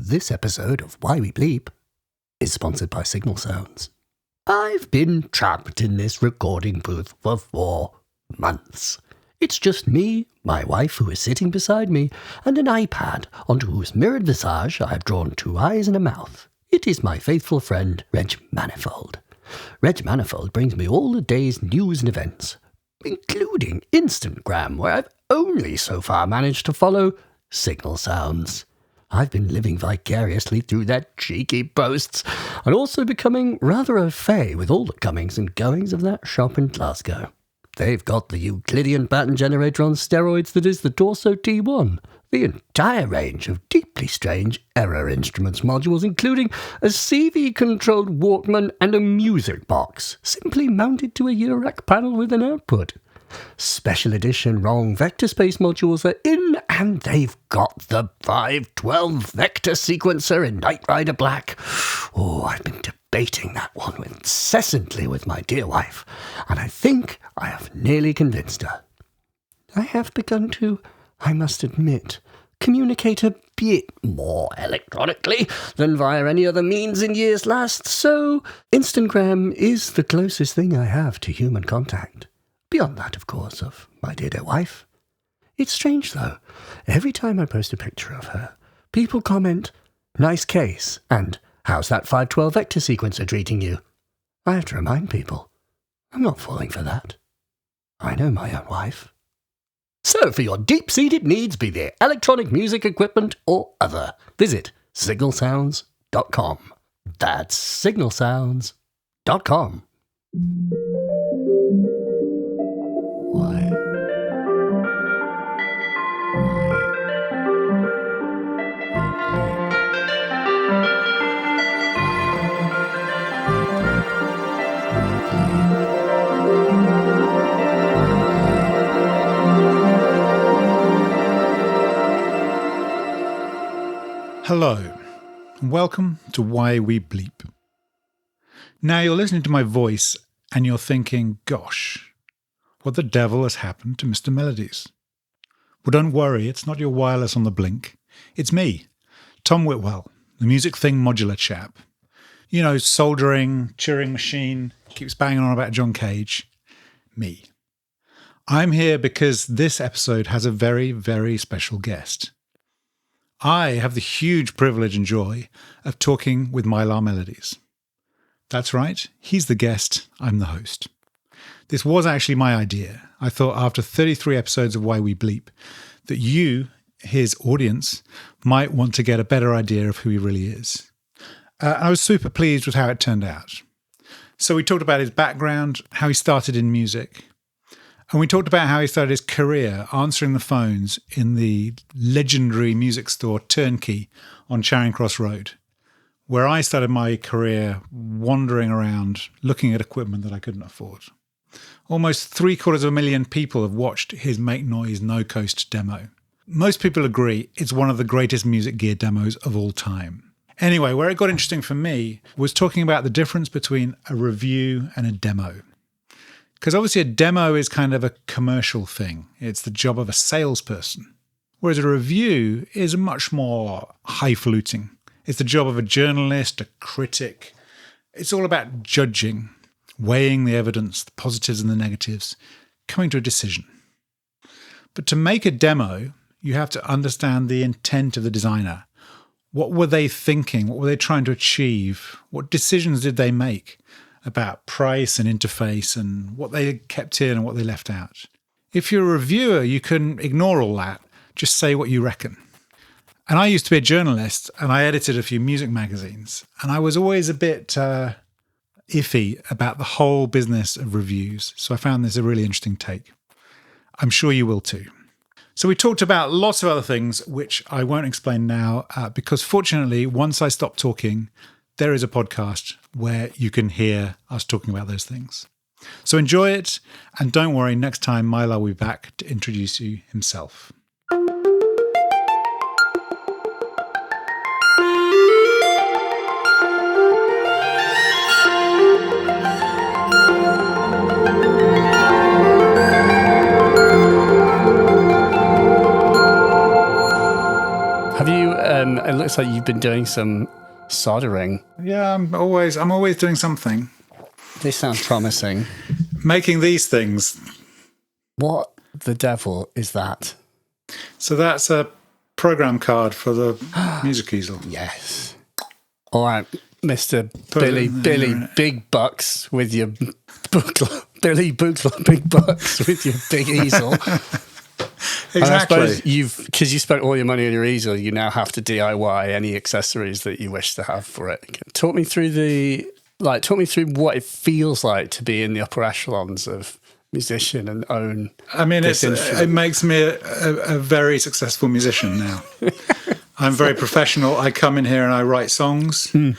This episode of Why We Bleep is sponsored by Signal Sounds. I've been trapped in this recording booth for 4 months. It's just me, my wife who is sitting beside me, and an iPad onto whose mirrored visage I have drawn 2 eyes and a mouth. It is my faithful friend, Reg Manifold. Reg Manifold brings me all the day's news and events, including Instagram, where I've only so far managed to follow Signal Sounds. I've been living vicariously through their cheeky posts, and also becoming rather au fait with all the comings and goings of that shop in Glasgow. They've got the Euclidean pattern generator on steroids that is the Torso T1, the entire range of deeply strange error instruments modules, including a CV-controlled Walkman and a music box, simply mounted to a Eurorack panel with an output. Special edition wrong vector space modules are in, and they've got the 512 vector sequencer in Knight Rider Black. Oh, I've been debating that one incessantly with my dear wife, and I think I have nearly convinced her. I have begun to, I must admit, communicate a bit more electronically than via any other means in years last, so Instagram is the closest thing I have to human contact. Beyond that, of course, of my dear wife. It's strange, though. Every time I post a picture of her, people comment, "Nice case," and "How's that 512 vector sequencer treating you?" I have to remind people, I'm not falling for that. I know my own wife. So, for your deep-seated needs, be they electronic music equipment or other, visit signalsounds.com. That's signalsounds.com. Why? Hello, and welcome to Why We Bleep. Now you're listening to my voice and you're thinking, gosh, what the devil has happened to Mr. Melodies? Well, don't worry, it's not your wireless on the blink. It's me, Tom Whitwell, the music thing modular chap. You know, soldering, Turing machine, keeps banging on about John Cage. Me. I'm here because this episode has a very, very special guest. I have the huge privilege and joy of talking with Mylar Melodies. That's right, he's the guest, I'm the host. This was actually my idea. I thought after 33 episodes of Why We Bleep that you, his audience, might want to get a better idea of who he really is. I was super pleased with how it turned out. So we talked about his background, how he started in music, and we talked about how he started his career answering the phones in the legendary music store Turnkey on Charing Cross Road, where I started my career wandering around looking at equipment that I couldn't afford. Almost 750,000 people have watched his Make Noise No Coast demo. Most people agree it's one of the greatest music gear demos of all time. Anyway, where it got interesting for me was talking about the difference between a review and a demo. Because obviously a demo is kind of a commercial thing. It's the job of a salesperson. Whereas a review is much more highfalutin. It's the job of a journalist, a critic. It's all about judging, weighing the evidence, the positives and the negatives, coming to a decision. But to make a demo, you have to understand the intent of the designer. What were they thinking? What were they trying to achieve? What decisions did they make about price and interface and what they kept in and what they left out? If you're a reviewer, you can ignore all that. Just say what you reckon. And I used to be a journalist and I edited a few music magazines. And I was always a bit iffy about the whole business of reviews. So I found this a really interesting take. I'm sure you will too. So we talked about lots of other things, which I won't explain now, because fortunately, once I stop talking, there is a podcast where you can hear us talking about those things. So enjoy it, and don't worry, next time Mylar will be back to introduce you himself. looks like you've been doing some soldering. Yeah, I'm always doing something. This sounds promising. Making these things. What the devil is that? So that's a program card for the music easel. Yes. All right, Mr. Billy Big Bucks with your Billy Bookler Big Bucks with your big easel. Exactly. And I suppose because you spent all your money on your easel, you now have to DIY any accessories that you wish to have for it. Talk me through what it feels like to be in the upper echelons of musician and own. I mean, it makes me a very successful musician now. I'm very professional. I come in here and I write songs and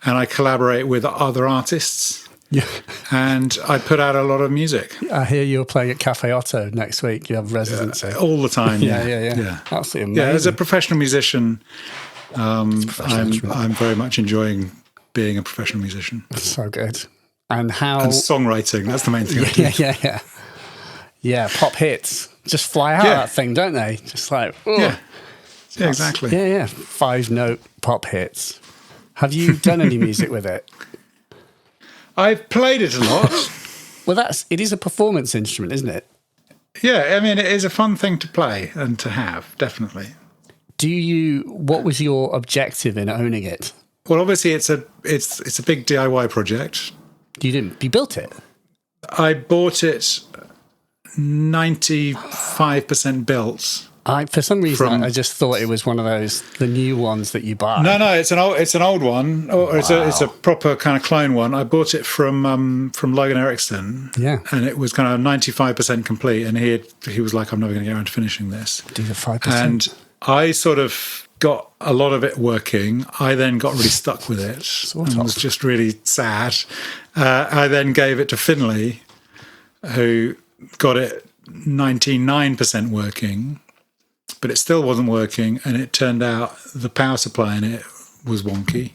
I collaborate with other artists. Yeah. And I put out a lot of music. I hear you're playing at Cafe Otto next week. You have residency. All the time, yeah. Absolutely amazing. Yeah, as a professional musician, I'm very much enjoying being a professional musician. So good. And songwriting, that's the main thing. Yeah, pop hits. Just fly out of that thing, don't they? Just like, yeah, exactly. Yeah. 5-note pop hits. Have you done any music with it? I've played it a lot. Well, it is a performance instrument, isn't it? Yeah, I mean, it is a fun thing to play and to have, definitely. What was your objective in owning it? Well, obviously it's a big DIY project. You built it? I bought it 95% built. For some reason, I just thought it was one of the new ones that you buy. No, it's an old one. Or it's a proper kind of clone one. I bought it from Logan Erickson. Yeah, and it was kind of 95% complete. And he was like, "I'm never going to get around to finishing this." Do the 5%. And I sort of got a lot of it working. I then got really stuck with it and was just really sad. I then gave it to Finley, who got it 99% working. But it still wasn't working, and it turned out the power supply in it was wonky.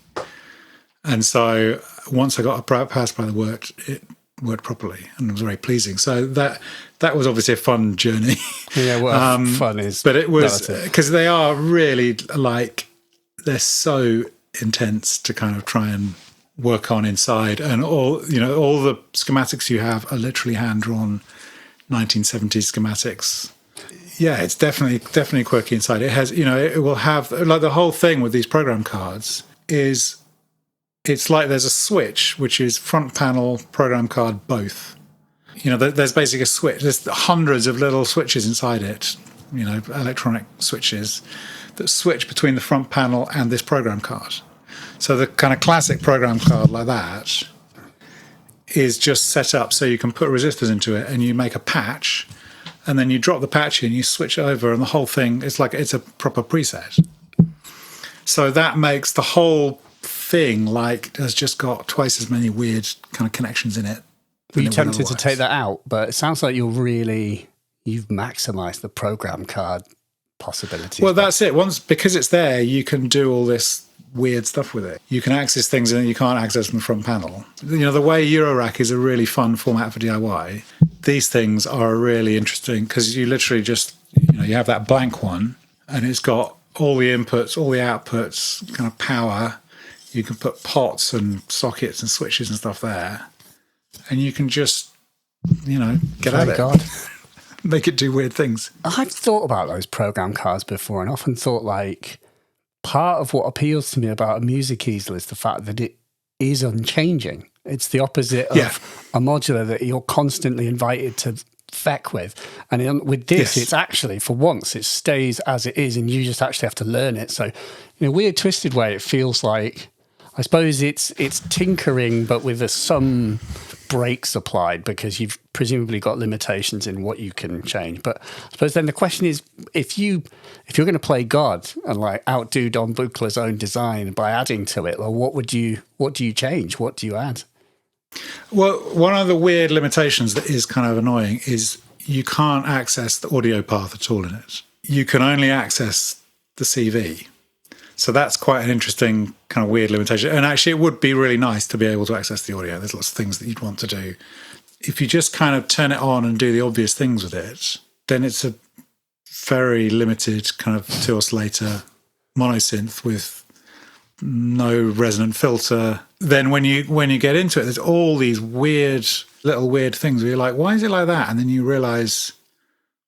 And so once I got a power supply that worked, it worked properly, and it was very pleasing. So that was obviously a fun journey. Yeah, well, fun is. But it was because they are really they're so intense to kind of try and work on inside, and all the schematics you have are literally hand drawn 1970s schematics. Yeah, it's definitely quirky inside. It has, it will have, like, the whole thing with these program cards is, it's like there's a switch, which is front panel, program card, both. There's basically a switch. There's hundreds of little switches inside it, electronic switches that switch between the front panel and this program card. So the kind of classic program card like that is just set up so you can put resistors into it and you make a patch. And then you drop the patch in, you switch it over, and the whole thing, it's a proper preset. So that makes the whole thing has just got twice as many weird kind of connections in it. Were you tempted to take that out? But it sounds like you've maximised the program card possibilities. Well, that's it. Because it's there, you can do all this weird stuff with it. You can access things and you can't access from the front panel. The way Eurorack is a really fun format for DIY, these things are really interesting because you literally just, you have that blank one and it's got all the inputs, all the outputs, kind of power. You can put pots and sockets and switches and stuff there. And you can just, get at it. God. Make it do weird things. I've thought about those program cards before and often thought part of what appeals to me about a music easel is the fact that it is unchanging. It's the opposite of a modular that you're constantly invited to feck with. And with this, it's actually, for once, it stays as it is and you just actually have to learn it. So in a weird, twisted way, it feels like, I suppose it's tinkering, but with some breaks applied because you've presumably got limitations in what you can change. But I suppose then the question is, if you're going to play God and outdo Don Buchler's own design by adding to it, what do you change? What do you add? Well, one of the weird limitations that is kind of annoying is you can't access the audio path at all in it. You can only access the CV. So that's quite an interesting kind of weird limitation. And actually, it would be really nice to be able to access the audio. There's lots of things that you'd want to do. If you just kind of turn it on and do the obvious things with it, then it's a very limited kind of two-oscillator monosynth with no resonant filter. Then when you get into it, there's all these weird things where you're like, why is it like that? And then you realize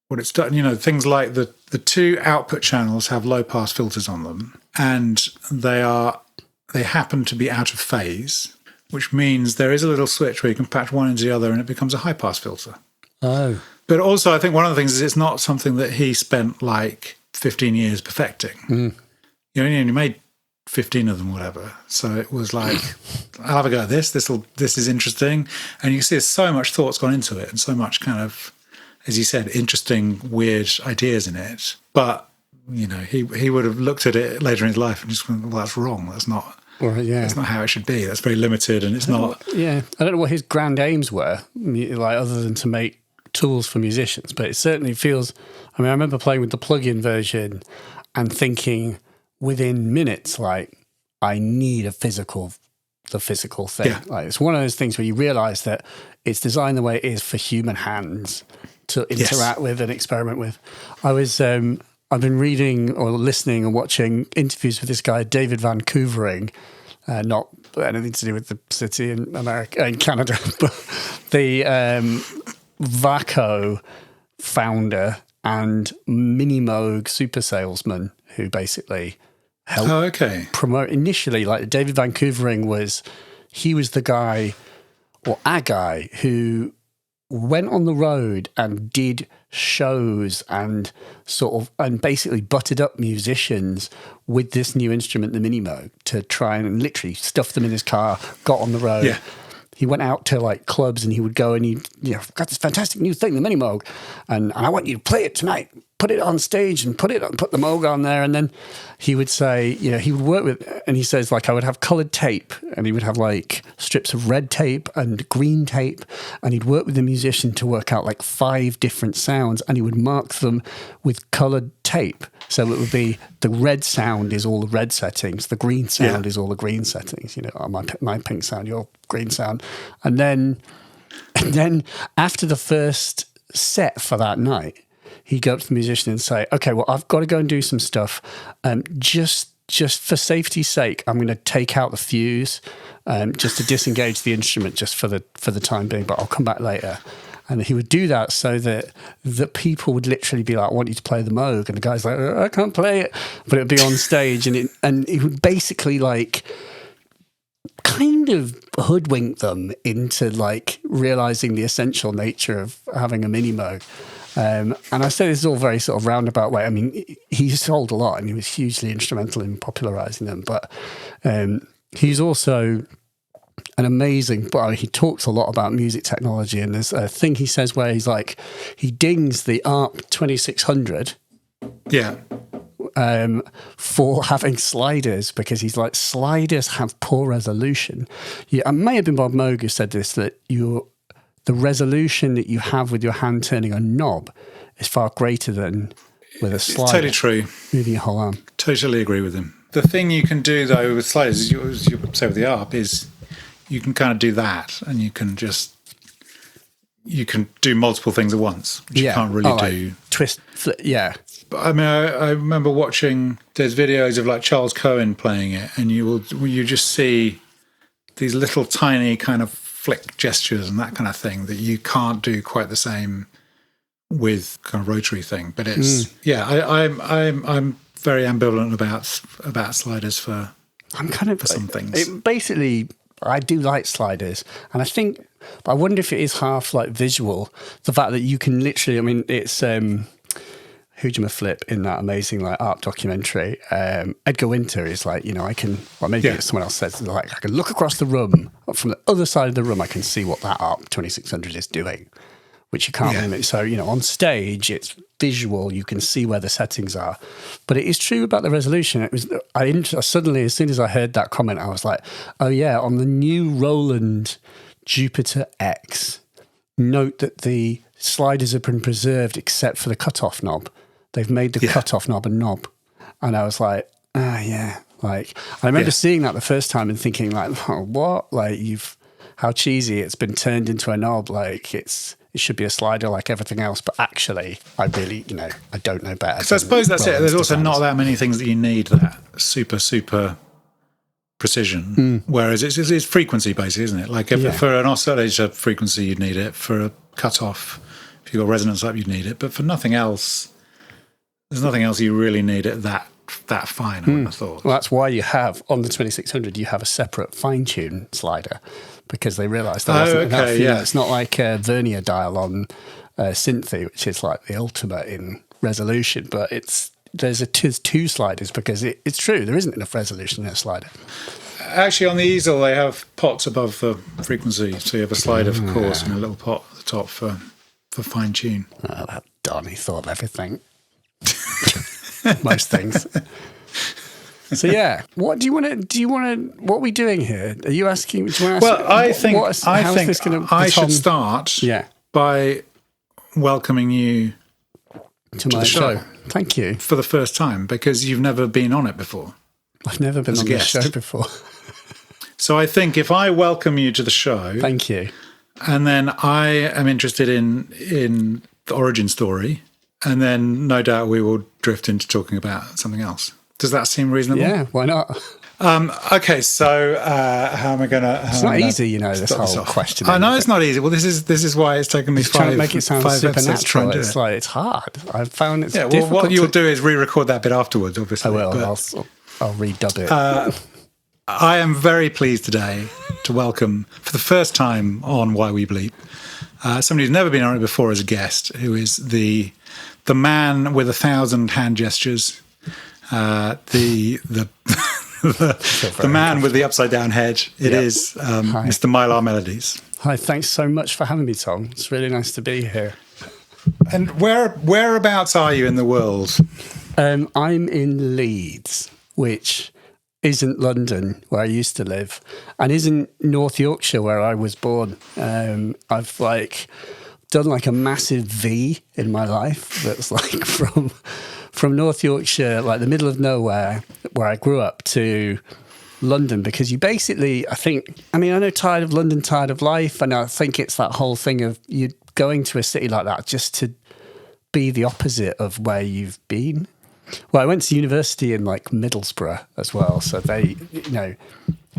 what it's done. Things like the two output channels have low pass filters on them, and they happen to be out of phase, which means there is a little switch where you can patch one into the other and it becomes a high pass filter. Oh. But also, I think one of the things is it's not something that he spent like 15 years perfecting. He only made 15 of them, whatever. So it was like, I'll have a go at this. This is interesting. And you can see there's so much thought's gone into it and so much kind of, as you said, interesting, weird ideas in it. But, he would have looked at it later in his life and just went, well, that's wrong. That's not. Right, yeah. That's not how it should be. That's very limited, and it's not. I don't know what his grand aims were, like other than to make tools for musicians. But it certainly feels. I remember playing with the plug-in version and thinking within minutes, like, I need the physical thing. Yeah. Like, it's one of those things where you realise that it's designed the way it is for human hands to interact with and experiment with. I've been reading or listening and watching interviews with this guy, David Van Koevering, not anything to do with the city in America, in Canada, but the Vaco founder and Mini Moog super salesman who basically helped promote initially. Like David Van Koevering was the guy or a guy who went on the road and did shows and and basically butted up musicians with this new instrument, the Mini Moog, to try and literally stuff them in his car, got on the road. Yeah. He went out to like clubs and he would go and got this fantastic new thing, the Mini Moog, and I want you to play it tonight. Put it on stage and put the Moog on there. And then he would say, he would work with, and he says, like, I would have coloured tape, and he would have like strips of red tape and green tape, and he'd work with the musician to work out like 5 different sounds, and he would mark them with coloured tape. So it would be the red sound is all the red settings, the green sound is all the green settings, my pink sound, your green sound. And then after the first set for that night, he'd go up to the musician and say, okay, well, I've got to go and do some stuff. Just for safety's sake, I'm going to take out the fuse just to disengage the instrument just for the time being, but I'll come back later. And he would do that so that the people would literally be like, I want you to play the Moog. And the guy's like, I can't play it. But it'd be on stage. And he would basically like kind of hoodwink them into like realizing the essential nature of having a Mini Moog. And I say this is all very sort of roundabout way. I mean, he sold a lot and he was hugely instrumental in popularizing them. But he's also an amazing, but he talks a lot about music technology. And there's a thing he says where he's like, he dings the ARP 2600. Yeah. For having sliders, because he's like, sliders have poor resolution. Yeah, it may have been Bob Moog who said this, that the resolution that you have with your hand turning a knob is far greater than with a slider. It's totally true. Moving your whole arm. Totally agree with him. The thing you can do, though, with sliders, as you say with the ARP, is you can kind of do that, and you can do multiple things at once, which you can't really do. Like twist, flip, yeah. But, I mean, I remember watching, there's videos of like Charles Cohen playing it, and you just see these little tiny kind of flick gestures and that kind of thing that you can't do quite the same with kind of rotary thing. But it's I'm very ambivalent about sliders for some things. Basically, I do like sliders, and I think, but I wonder if it is half like visual. The fact that you can literally, I mean, it's Hujima Flip in that amazing like art documentary. Edgar Winter is like, I can, well, maybe someone else says, like, I can look across the room from the other side of the room. I can see what that ARP 2600 is doing, which you can't limit. So, on stage, it's visual. You can see where the settings are. But it is true about the resolution. It was, suddenly, as soon as I heard that comment, I was like, oh yeah, on the new Roland Jupiter X, note that the sliders have been preserved except for the cutoff knob. They've made the cutoff knob a knob. And I was like, yeah. Like, I remember seeing that the first time and thinking like, oh, what? Like, how cheesy, it's been turned into a knob. Like, it's it should be a slider like everything else, but actually, I really, I don't know better. So I suppose that's it. There's also not that many things that you need that super precision, whereas it's frequency based, isn't it? Like for an oscillator frequency, you'd need it. For a cutoff, if you've got resonance up, you'd need it. But for nothing else, there's nothing else you really need it that fine, I would have thought. Well, that's why you have, on the 2600, you have a separate fine-tune slider, because they realised there wasn't enough. It's not like a vernier dial on Synthi, which is like the ultimate in resolution, but there's two sliders, because it's true, there isn't enough resolution in a slider. Actually, on the easel, they have pots above the frequency, so you have a slider for coarse and a little pot at the top for fine-tune. Oh, that Donny thought of everything. Most things. So yeah, what what are we doing here? Are you asking? Do you want to ask, I should start by welcoming you to my show. Thank you. For the first time, because you've never been on it before. I've never been on this show before. So I think if I welcome you to the show, thank you, and then I am interested in the origin story, and then no doubt we will drift into talking about something else. Does that seem reasonable? Yeah, why not? Okay, so how am I going to... It's not easy, this whole question. I know it's not easy. Well, this is why it's taken me trying to make it sound supernatural. It's like, it's hard. I've found it's difficult. Well, what you'll do is re-record that bit afterwards, obviously. I will. I'll redub it. I am very pleased today to welcome, for the first time on Why We Bleep, somebody who's never been on it before as a guest, who is the man with 1,000 hand gestures, the man with the upside down head. It is Mr. Mylar Melodies. Hi, thanks so much for having me, Tom. It's really nice to be here. And whereabouts are you in the world? I'm in Leeds, which isn't London, where I used to live, and isn't North Yorkshire, where I was born. I've done a massive V in my life that's from North Yorkshire, the middle of nowhere, where I grew up, to London, because you basically, I know tired of London, tired of life, and I think it's that whole thing of you going to a city like that just to be the opposite of where you've been. Well, I went to university in Middlesbrough as well, so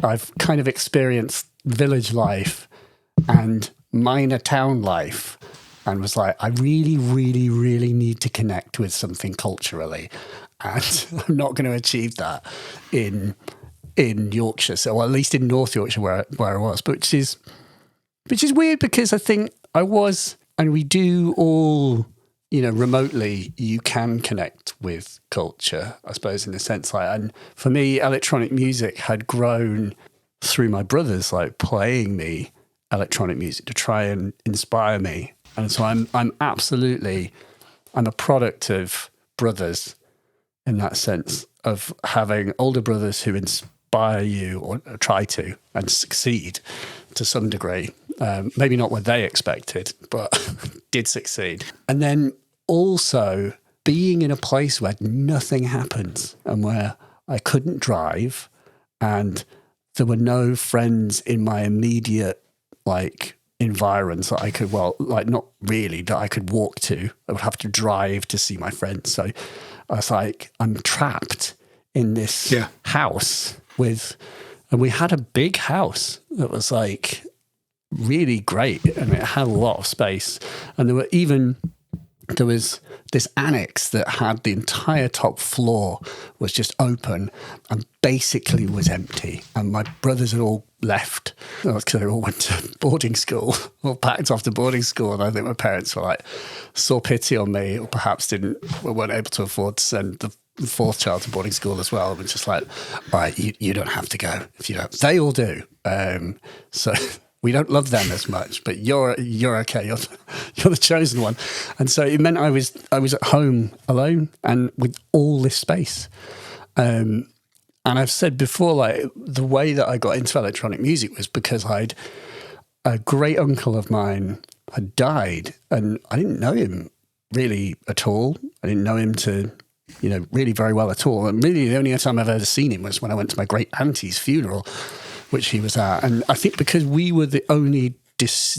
I've kind of experienced village life and minor town life, and was like, I really, really, really need to connect with something culturally, and I'm not going to achieve that in Yorkshire, or at least in North Yorkshire where I was, but which is weird, because I think I was, and we do all, remotely, you can connect with culture, I suppose, in a sense. And for me, electronic music had grown through my brothers, playing me electronic music to try and inspire me. And so I'm a product of brothers, in that sense, of having older brothers who inspire you, or try to, and succeed to some degree. Maybe not what they expected, but did succeed. And then also being in a place where nothing happens, and where I couldn't drive, and there were no friends in my immediate environs that I could, not really, that I could walk to. I would have to drive to see my friends. So I was I'm trapped in this house and we had a big house that was really great, and it had a lot of space. And there was this annex that had the entire top floor was just open and basically was empty. And my brothers had all left, because they all went to boarding school, or packed off to boarding school. And I think my parents were saw pity on me, or perhaps weren't able to afford to send the fourth child to boarding school as well. It was just all right, you don't have to go if you don't. They all do. So we don't love them as much, but you're okay. You're the chosen one. And so it meant I was at home alone and with all this space. And I've said before, the way that I got into electronic music was because a great uncle of mine had died, and I didn't know him really at all. I didn't know him to, really very well at all. And really the only time I've ever seen him was when I went to my great auntie's funeral, which he was at. And I think because we were the only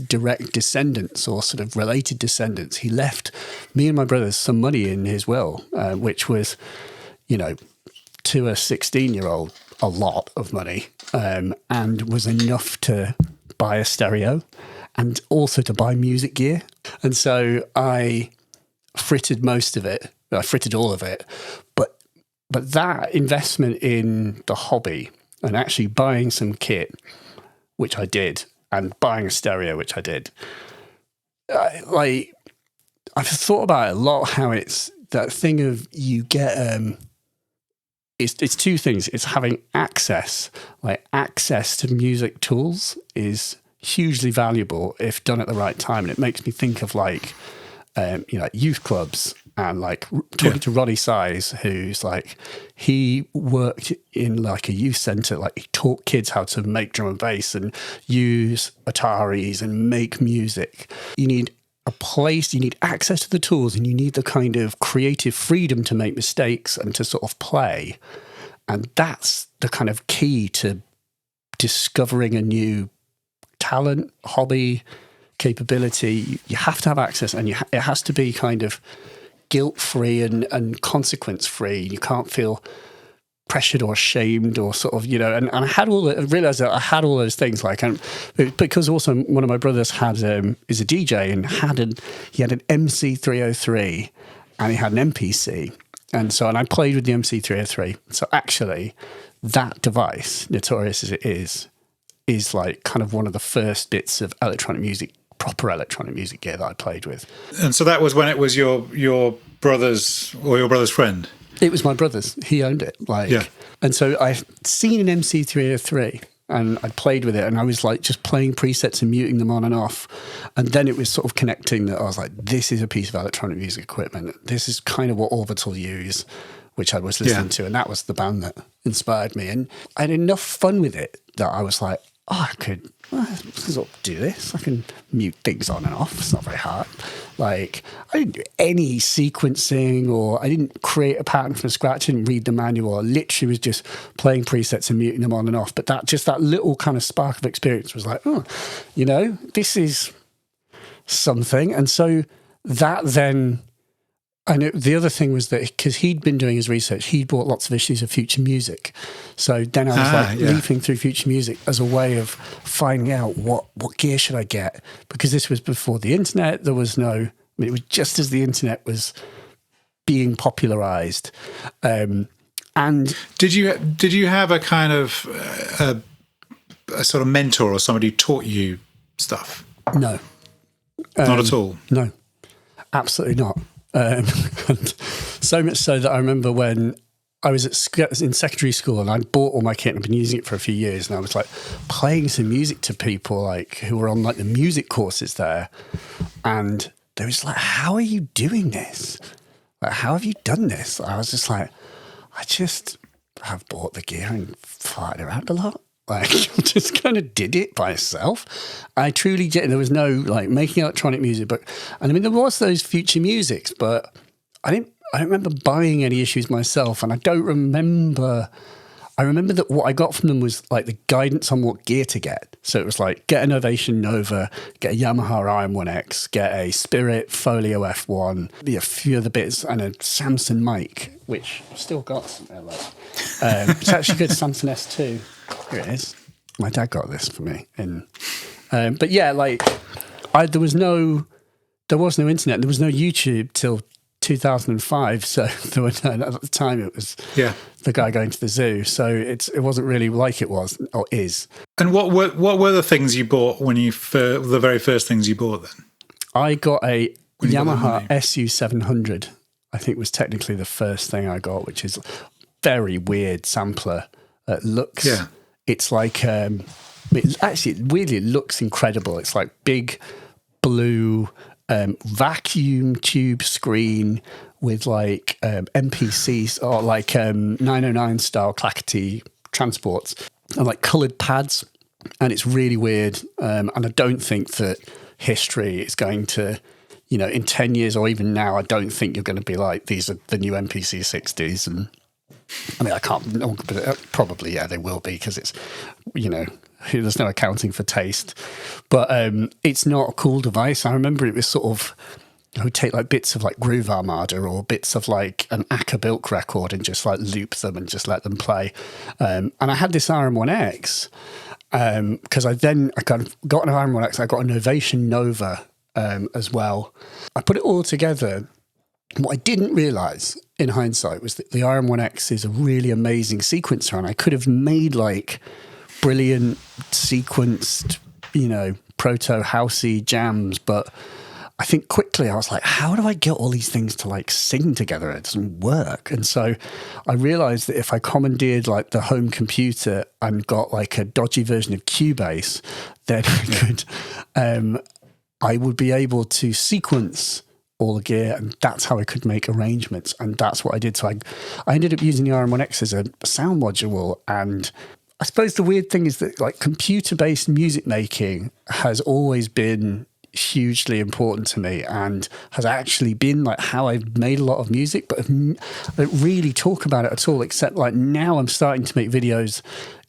direct descendants or sort of related descendants. He left me and my brothers some money in his will, which was, to a 16-year-old, a lot of money, and was enough to buy a stereo and also to buy music gear. And so I frittered most of it. I frittered all of it. But that investment in the hobby and actually buying some kit, which I did, and buying a stereo, which I did, I've thought about it a lot, how it's that thing of you get... It's two things. It's having access to music tools is hugely valuable if done at the right time. And it makes me think of youth clubs and talking to Roddy Size, who's he worked in a youth centre. He taught kids how to make drum and bass and use Ataris and make music. You need a place, you need access to the tools, and you need the kind of creative freedom to make mistakes and to sort of play. And that's the kind of key to discovering a new talent, hobby, capability. You have to have access, and it has to be kind of guilt-free and consequence-free. You can't feel pressured or ashamed or sort of, and I realised that I had all those things, because also one of my brothers is a DJ and he had an MC303 and he had an MPC. And I played with the MC303. So actually that device, notorious as it is kind of one of the first bits of proper electronic music gear that I played with. And so that was when it was your brother's or your brother's friend? It was my brother's. He owned it. And so I've seen an MC303 and I played with it, and I was just playing presets and muting them on and off. And then it was sort of connecting that I was like, this is a piece of electronic music equipment. This is kind of what Orbital use, which I was listening to. And that was the band that inspired me. And I had enough fun with it that I was like, I could sort of do this. I can mute things on and off. It's not very hard. I didn't do any sequencing, or I didn't create a pattern from scratch. I didn't read the manual. I literally was just playing presets and muting them on and off. But that little kind of spark of experience was like, this is something. And so that then... And the other thing was that because he'd been doing his research, he'd bought lots of issues of Future Music. So then I was leafing through Future Music as a way of finding out what gear should I get, because this was before the internet. There was it was just as the internet was being popularized. And did you have a kind of a sort of mentor or somebody who taught you stuff? No, not at all. No, absolutely not. And so much so that I remember when I was in secondary school and I bought all my kit and I've been using it for a few years, and I was playing some music to people who were on the music courses there, and they was how are you doing this? How have you done this? I was just I just have bought the gear and fired around a lot. Just kind of did it by itself. I truly did. There was no making electronic music, there was those Future Musics, but I don't remember buying any issues myself, and I don't remember. I remember that what I got from them was the guidance on what gear to get. So it was get an Ovation Nova, get a Yamaha IM1X, get a Spirit Folio F1, a few other bits, and a Samson mic, which I've still got somewhere. It's actually good, Samson S2. Here it is. My dad got this for me. But yeah, there was no internet. There was no YouTube till 2005. So there were at the time it was the guy going to the zoo. So it wasn't really like it was or is. And what were the things you bought when the very first things you bought then? I got a Yamaha SU700. I think was technically the first thing I got, which is very weird sampler. It looks. Yeah. It's weirdly, it looks incredible. It's big blue vacuum tube screen with MPCs or 909 style clackety transports and coloured pads. And it's really weird. And I don't think that history is going to, in 10 years or even now, I don't think you're going to be these are the new MPC 60s. And I can't, but probably, they will be, because it's, there's no accounting for taste. But it's not a cool device. I remember it was sort of, I would take like bits of like Groove Armada or bits of like an Bilk record and just like loop them and just let them play. And I had this RM1X because I got an RM1X. I got a Novation Nova as well. I put it all together. What I didn't realise in hindsight was that the RM1X is a really amazing sequencer, and I could have made like brilliant sequenced, proto-housey jams, but I think quickly I was like, how do I get all these things to like sing together? It doesn't work. And so I realized that if I commandeered like the home computer and got like a dodgy version of Cubase, then I would be able to sequence all the gear, and that's how I could make arrangements. And that's what I did. So I ended up using the RM1X as a sound module. And I suppose the weird thing is that like computer-based music making has always been hugely important to me and has actually been like how I've made a lot of music, but I don't really talk about it at all, except like now I'm starting to make videos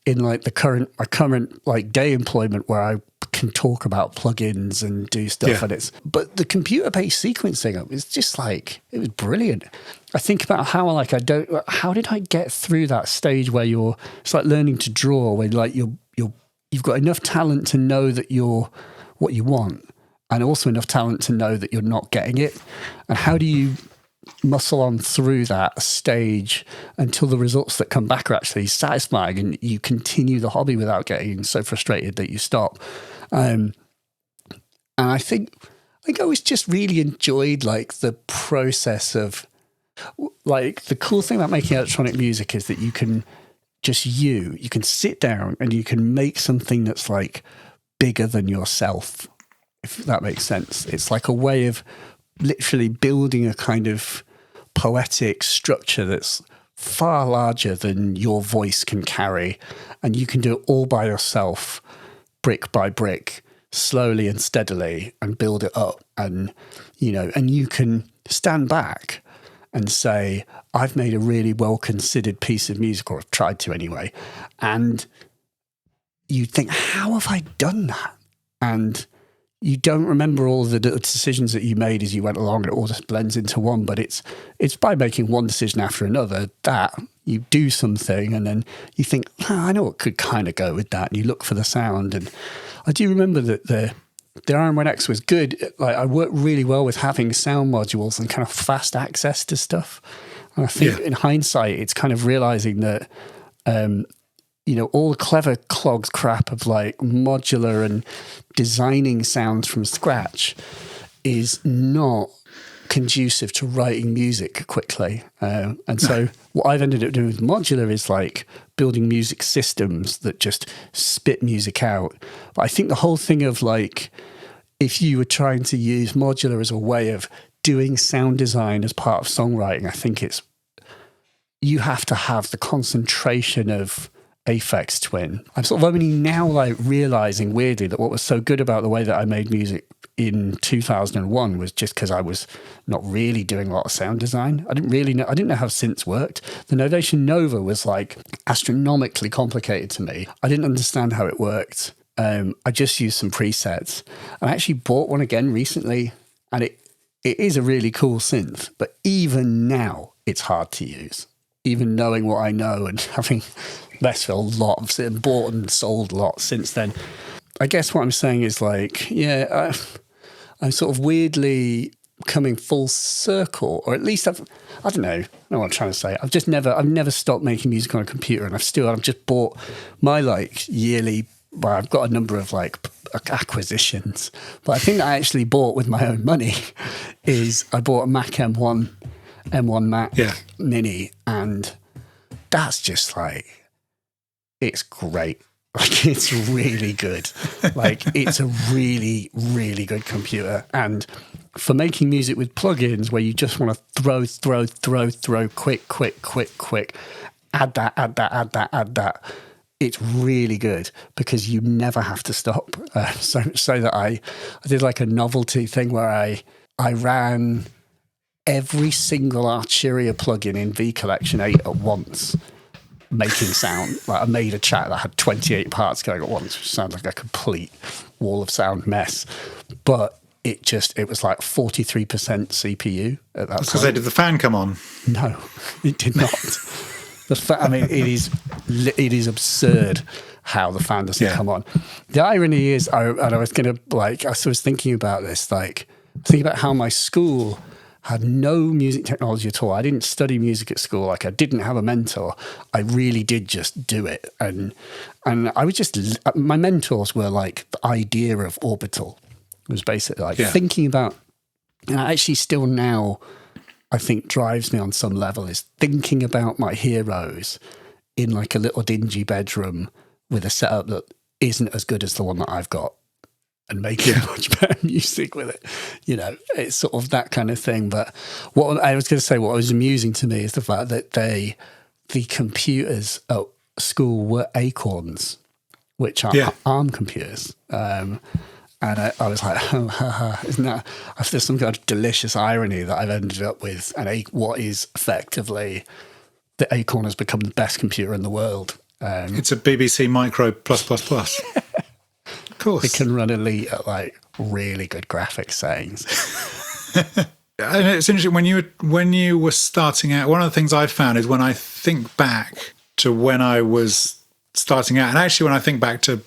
in like my current like day employment where I can talk about plugins and do stuff. And but the computer-based sequencing is just like, it was brilliant. I think about how did I get through that stage where it's like learning to draw, where like you've got enough talent to know that you're what you want, and also enough talent to know that you're not getting it. And how do you muscle on through that stage until the results that come back are actually satisfying and you continue the hobby without getting so frustrated that you stop? And I think I always just really enjoyed like the process of like, the cool thing about making electronic music is that you can sit down and you can make something that's like bigger than yourself, if that makes sense. It's like a way of literally building a kind of poetic structure that's far larger than your voice can carry. And you can do it all by yourself, brick by brick, slowly and steadily, and build it up. And, and you can stand back and say, I've made a really well-considered piece of music, or I've tried to anyway. And you think, how have I done that? And you don't remember all the decisions that you made as you went along. It all just blends into one. But it's by making one decision after another that you do something, and then you think, I know what could kind of go with that. And you look for the sound. And I do remember that the RM1X was good. Like, I worked really well with having sound modules and kind of fast access to stuff. And I think in hindsight, it's kind of realizing that, all the clever clogs crap of like modular and designing sounds from scratch is not conducive to writing music quickly. And so what I've ended up doing with modular is like building music systems that just spit music out. But I think the whole thing of like, if you were trying to use modular as a way of doing sound design as part of songwriting, I think you have to have the concentration of Aphex Twin. I'm sort of only now like realizing weirdly that what was so good about the way that I made music in 2001 was just because I was not really doing a lot of sound design. I didn't know how synths worked. The Novation Nova was like astronomically complicated to me. I didn't understand how it worked. I just used some presets, and I actually bought one again recently, and it is a really cool synth, but even now it's hard to use. Even knowing what I know and having less a lot of bought and sold a lot since then. I guess what I'm saying is like, I'm sort of weirdly coming full circle, or at least I don't know what I'm trying to say. I've never stopped making music on a computer, and I've just bought my like yearly, well, I've got a number of like acquisitions, but I think that I actually bought with my own money is I bought a Mac M1 Mac Mini, and that's just like, it's great. Like, it's really good. Like, it's a really, really good computer. And for making music with plugins where you just want to throw, quick, add that, it's really good because you never have to stop. So that I did like a novelty thing where I ran every single Arturia plugin in V Collection 8 at once. making sound. Like I made a track that had 28 parts going at once, which sounded like a complete wall of sound mess. But it was like 43% CPU at that point. Because did the fan come on? No, it did not. It is absurd how the fan doesn't come on. The irony is, I was thinking about this, thinking about how my school had no music technology at all. I didn't study music at school. Like I didn't have a mentor. I really did just do it. And I was my mentors were like the idea of Orbital. It was basically thinking about, and actually still now I think drives me on some level, is thinking about my heroes in like a little dingy bedroom with a setup that isn't as good as the one that I've got, and making much better music with it. It's sort of that kind of thing. But what was amusing to me is the fact that the computers at school were Acorns, which are ARM computers. And I was like, isn't that, there's some kind of delicious irony that I've ended up with, and what is effectively, the Acorn has become the best computer in the world. It's a BBC Micro +++. Of course. It can run Elite at like really good graphics settings. And it's interesting, when you were starting out, one of the things I've found is when I think back to when I was starting out, and actually when I think back to,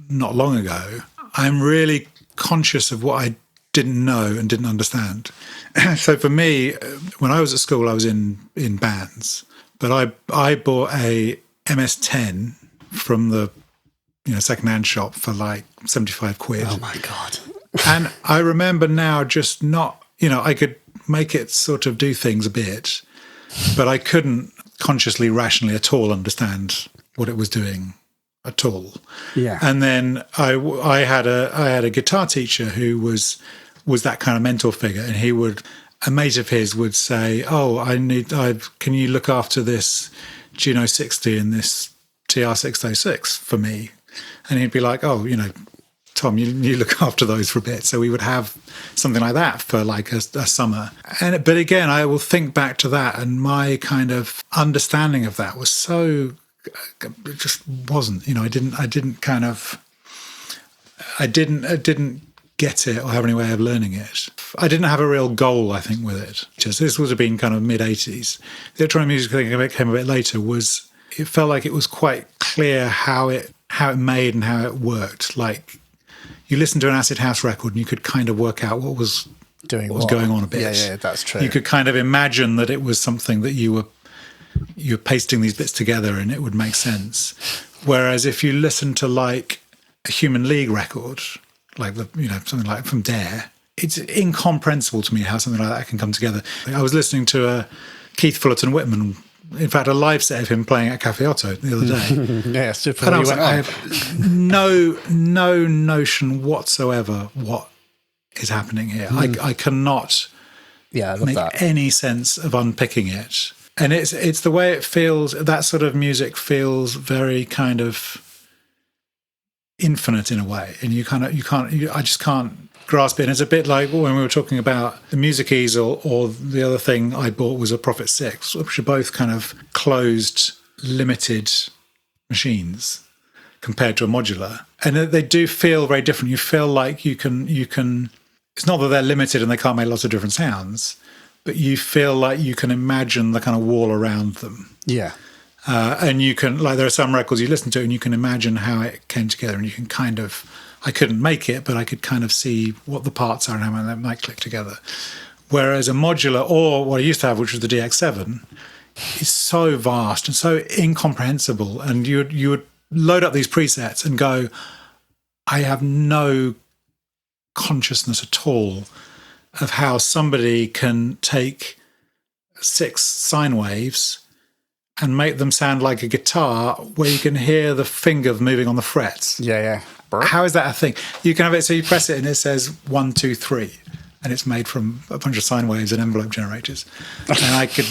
not long ago, I'm really conscious of what I didn't know and didn't understand. So for me, when I was at school, I was in bands, but I bought a MS-10 from the secondhand shop for like 75 quid. Oh my God. And I remember now just not, I could make it sort of do things a bit, but I couldn't consciously, rationally at all understand what it was doing at all. Yeah. And then I had a guitar teacher who was that kind of mentor figure, and a mate of his would say, can you look after this Juno 60 and this TR-606 for me? And he'd be like, Tom, you look after those for a bit. So we would have something like that for like a summer. But again, I will think back to that, and my kind of understanding of that was so, it just wasn't, I didn't get it or have any way of learning it. I didn't have a real goal, I think, with it. This would have been kind of mid-80s. The electronic music thing that came a bit later it felt like it was quite clear how it made and how it worked. Like, you listened to an acid house record and you could kind of work out what was going on a bit. Yeah, that's true. You could kind of imagine that it was something that you were pasting these bits together and it would make sense. Whereas if you listen to like a Human League record, like something like from Dare, it's incomprehensible to me how something like that can come together. I was listening to a Keith Fullerton Whitman, in fact, a live set of him playing at Cafe Otto the other day. Yeah, super. And I have no notion whatsoever what is happening here. I cannot make any sense of unpicking it. And it's the way it feels. That sort of music feels very kind of infinite in a way, and I just can't grasp it. And it's a bit like when we were talking about the Music Easel, or the other thing I bought was a Prophet 6, which are both kind of closed, limited machines compared to a modular, and they do feel very different. You feel like you can. It's not that they're limited and they can't make lots of different sounds, but you feel like you can imagine the kind of wall around them. Yeah. And you can, like, there are some records you listen to and you can imagine how it came together, and you can kind of, I couldn't make it, but I could kind of see what the parts are and how they might click together. Whereas a modular, or what I used to have, which was the DX7, is so vast and so incomprehensible. And you would load up these presets and go, I have no consciousness at all of how somebody can take 6 sine waves and make them sound like a guitar where you can hear the finger moving on the frets. Yeah. How is that a thing? You can have it, so you press it and it says 1, 2, 3, and it's made from a bunch of sine waves and envelope generators. And I could,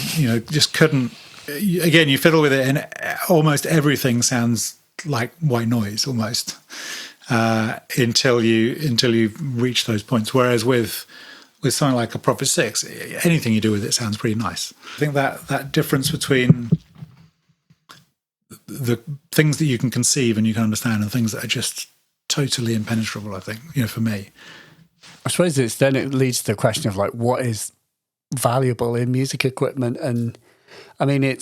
just couldn't. Again, you fiddle with it, and almost everything sounds like white noise almost until you reach those points. Whereas with something like a Prophet 6, anything you do with it sounds pretty nice. I think that difference between the things that you can conceive and you can understand, and things that are just totally impenetrable, I think, for me. I suppose it leads to the question of like, what is valuable in music equipment? And I mean,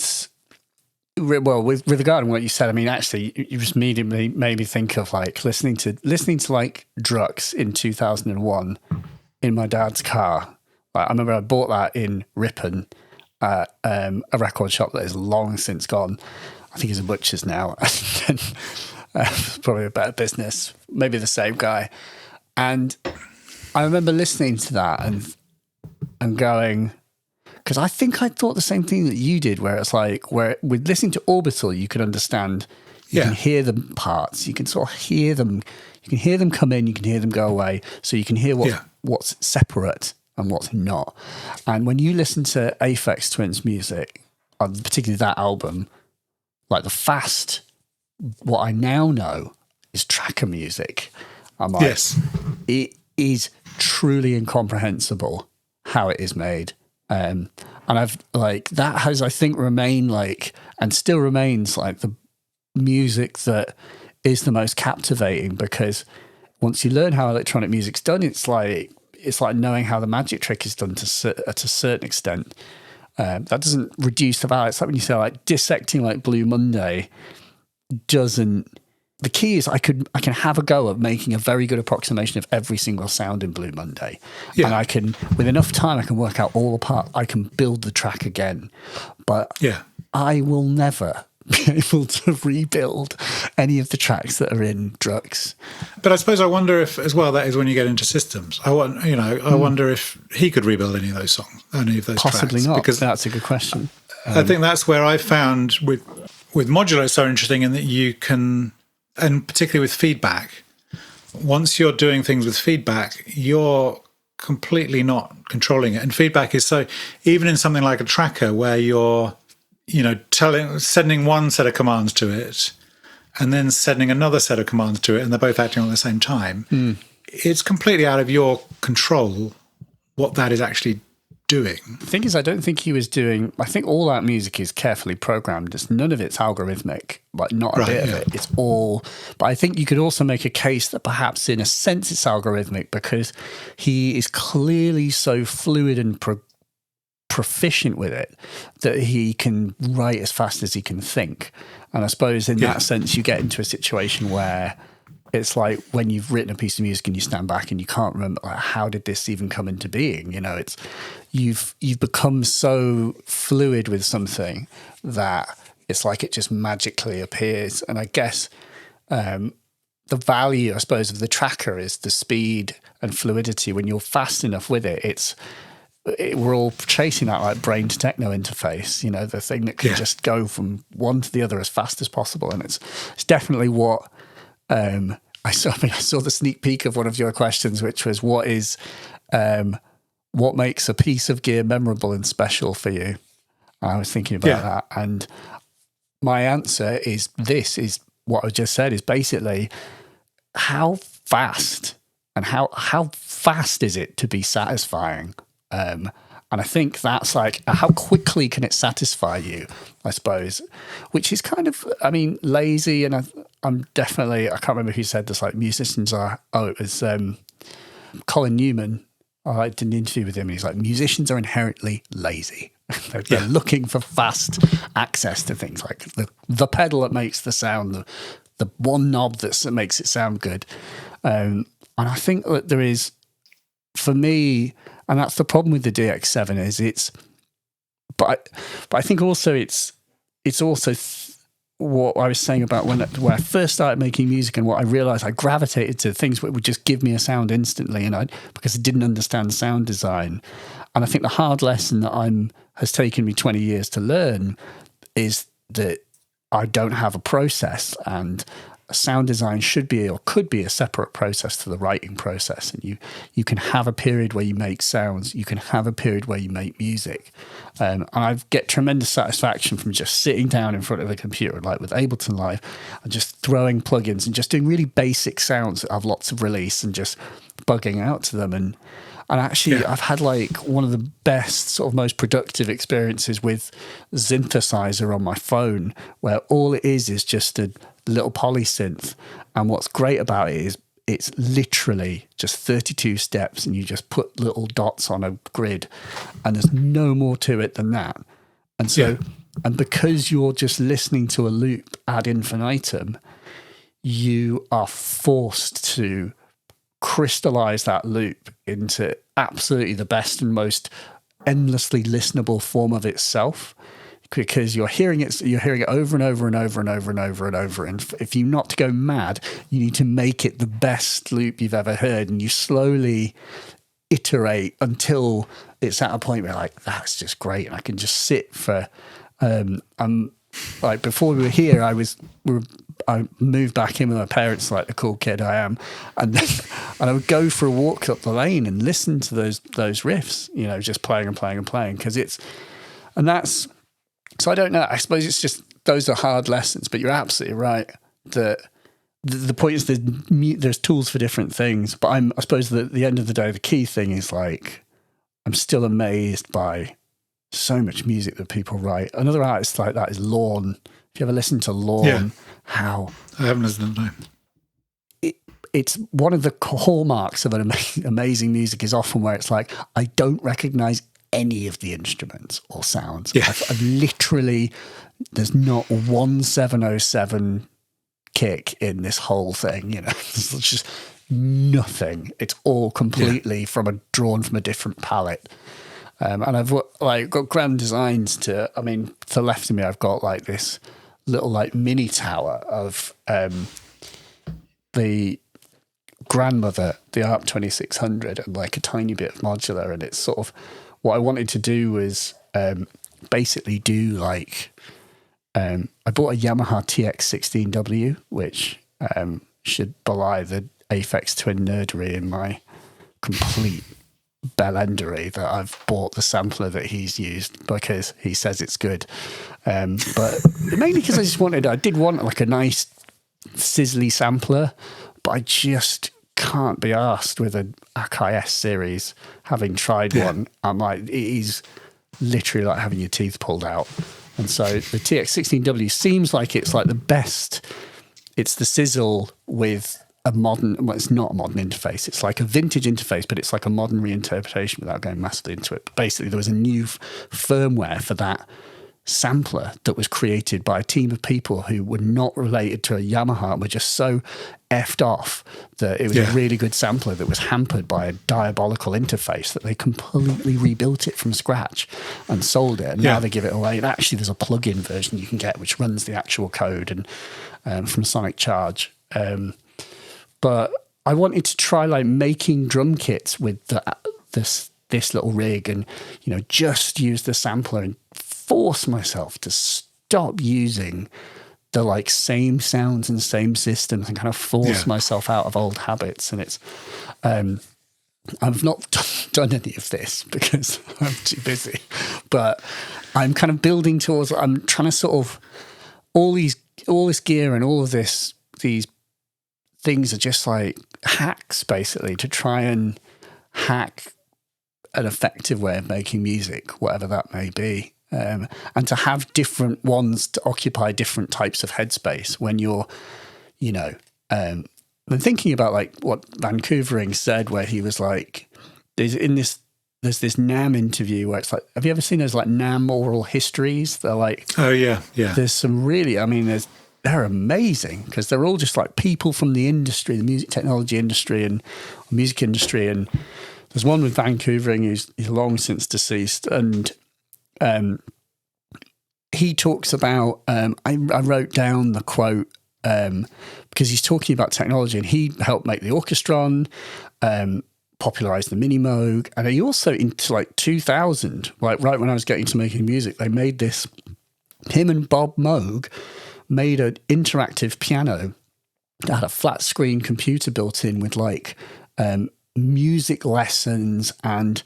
well, with regard to what you said, I mean, actually, you just immediately made me think of like listening to like Drux in 2001 in my dad's car. Like, I remember I bought that in Ripon at a record shop that is long since gone. I think he's a butcher's now. And probably a better business, maybe the same guy. And I remember listening to that and going, because I think I thought the same thing that you did, where it's like, where with listening to Orbital, you can understand, you can hear the parts, you can sort of hear them, you can hear them come in, you can hear them go away, so you can hear what's separate and what's not. And when you listen to Aphex Twin's music, particularly that album, like the fast, what I now know is tracker music. I'm like, it is truly incomprehensible how it is made. And I've like, that has, I think, remained like, and still remains like the music that is the most captivating, because once you learn how electronic music's done, it's like knowing how the magic trick is done to a certain extent. That doesn't reduce the value. It's like when you say like dissecting like Blue Monday doesn't. The key is I can have a go at making a very good approximation of every single sound in Blue Monday. Yeah. And I can, with enough time, I can work out all the parts. I can build the track again. But I will never be able to rebuild any of the tracks that are in Drux. But I suppose I wonder if, as well, that is when you get into systems. I wonder if he could rebuild any of those songs, any of those Possibly tracks. Not, because that's a good question. I think that's where I found with modular it's so interesting in that you can, and particularly with feedback, once you're doing things with feedback, you're completely not controlling it. And feedback is so, even in something like a tracker where you're, sending one set of commands to it and then sending another set of commands to it, and they're both acting on at the same time, it's completely out of your control what that is actually doing. The thing is, I don't think he was doing, I think all that music is carefully programmed. None of it's algorithmic, like not a bit of it. It's all, but I think you could also make a case that perhaps in a sense it's algorithmic because he is clearly so fluid and proficient with it that he can write as fast as he can think. And I suppose in that sense you get into a situation where it's like when you've written a piece of music and you stand back and you can't remember, like, how did this even come into being? It's you've become so fluid with something that it's like it just magically appears. And I guess the value, I suppose, of the tracker is the speed and fluidity. When you're fast enough with it, we're all chasing that like brain to techno interface, the thing that can just go from one to the other as fast as possible. And it's definitely what I saw the sneak peek of one of your questions, which was what makes a piece of gear memorable and special for you? I was thinking about that, and my answer is what I just said, is basically how fast and how fast is it to be satisfying? And I think that's like, how quickly can it satisfy you, I suppose, which is kind of, lazy. And I'm definitely, I can't remember who said this, like musicians are, it was Colin Newman. I did an interview with him and he's like, musicians are inherently lazy. They're looking for fast access to things, like the pedal that makes the sound, the one knob that makes it sound good. And I think that there is, for me, and that's the problem with the DX7 is but I think also it's also what I was saying about when I first started making music, and what I realized I gravitated to things that would just give me a sound instantly, because I didn't understand sound design. And I think the hard lesson that has taken me 20 years to learn is that I don't have a process, and sound design should be or could be a separate process to the writing process. And you can have a period where you make sounds, you can have a period where you make music. And I get tremendous satisfaction from just sitting down in front of a computer, like with Ableton Live, and just throwing plugins and just doing really basic sounds that have lots of release and just bugging out to them. And And actually, I've had like one of the best, sort of most productive experiences with synthesizer on my phone, where all it is just a little polysynth. And what's great about it is it's literally just 32 steps, and you just put little dots on a grid, and there's no more to it than that. And so, and because you're just listening to a loop ad infinitum, you are forced to crystallize that loop into absolutely the best and most endlessly listenable form of itself, because you're hearing it over and over and over and over and over and over. And if you not to go mad, you need to make it the best loop you've ever heard, and you slowly iterate until it's at a point where like, that's just great, and I can just sit for like before we were here, I moved back in with my parents like the cool kid I am, and I would go for a walk up the lane and listen to those riffs, you know, just playing and playing and playing, because that's so I don't know, I suppose it's just those are hard lessons, but you're absolutely right that the point is there's tools for different things, but I suppose that at the end of the day the key thing is like I'm still amazed by so much music that people write. Another artist like that is Lorne. If you ever listen to Lorne, how I haven't listened to it. It's one of the hallmarks of an amazing music is often where it's like, I don't recognize any of the instruments or sounds. Yeah. I've literally, there's not one 707 kick in this whole thing, you know. It's just nothing. It's all completely drawn from a different palette. And I've like got grand designs to the left of me, I've got like this little like mini tower of the grandmother, the ARP 2600, and like a tiny bit of modular. And it's sort of what I wanted to do was basically do like, I bought a Yamaha TX16W, which should belie the Aphex Twin nerdery in my complete bellendery that I've bought the sampler that he's used because he says it's good. But mainly because I did want like a nice sizzly sampler, but I just can't be arsed with an Akai S series. Having tried one, I'm like, it is literally like having your teeth pulled out. And so the TX16W seems like it's like the best. It's the sizzle with a modern, well, it's not a modern interface. It's like a vintage interface, but it's like a modern reinterpretation without going massively into it. But basically, there was a new firmware for that sampler that was created by a team of people who were not related to a Yamaha and were just so effed off that it was a really good sampler that was hampered by a diabolical interface that they completely rebuilt it from scratch and sold it. And now they give it away. And actually, there's a plug-in version you can get which runs the actual code and from Sonic Charge. But I wanted to try like making drum kits with this little rig and, you know, just use the sampler and force myself to stop using the like same sounds and same systems and kind of force myself out of old habits. And it's, I've not done any of this because I'm too busy, but I'm kind of building towards, I'm trying to sort of, all this gear and all of these things are just like hacks basically to try and hack an effective way of making music, whatever that may be. And to have different ones to occupy different types of headspace when you're, you know, I'm thinking about like what Vancouvering said, where he was like, there's this NAMM interview where it's like, have you ever seen those like NAMM oral histories? They're like, oh yeah. There's some really, they're amazing because they're all just like people from the industry, the music technology industry and music industry. And there's one with Vancouvering who's long since deceased, and he talks about, I wrote down the quote because he's talking about technology, and he helped make the Orchestron, popularize the Mini Moog, and he also into like 2000, like right when I was getting to making music, they made this, him and Bob Moog made an interactive piano that had a flat screen computer built in with like music lessons and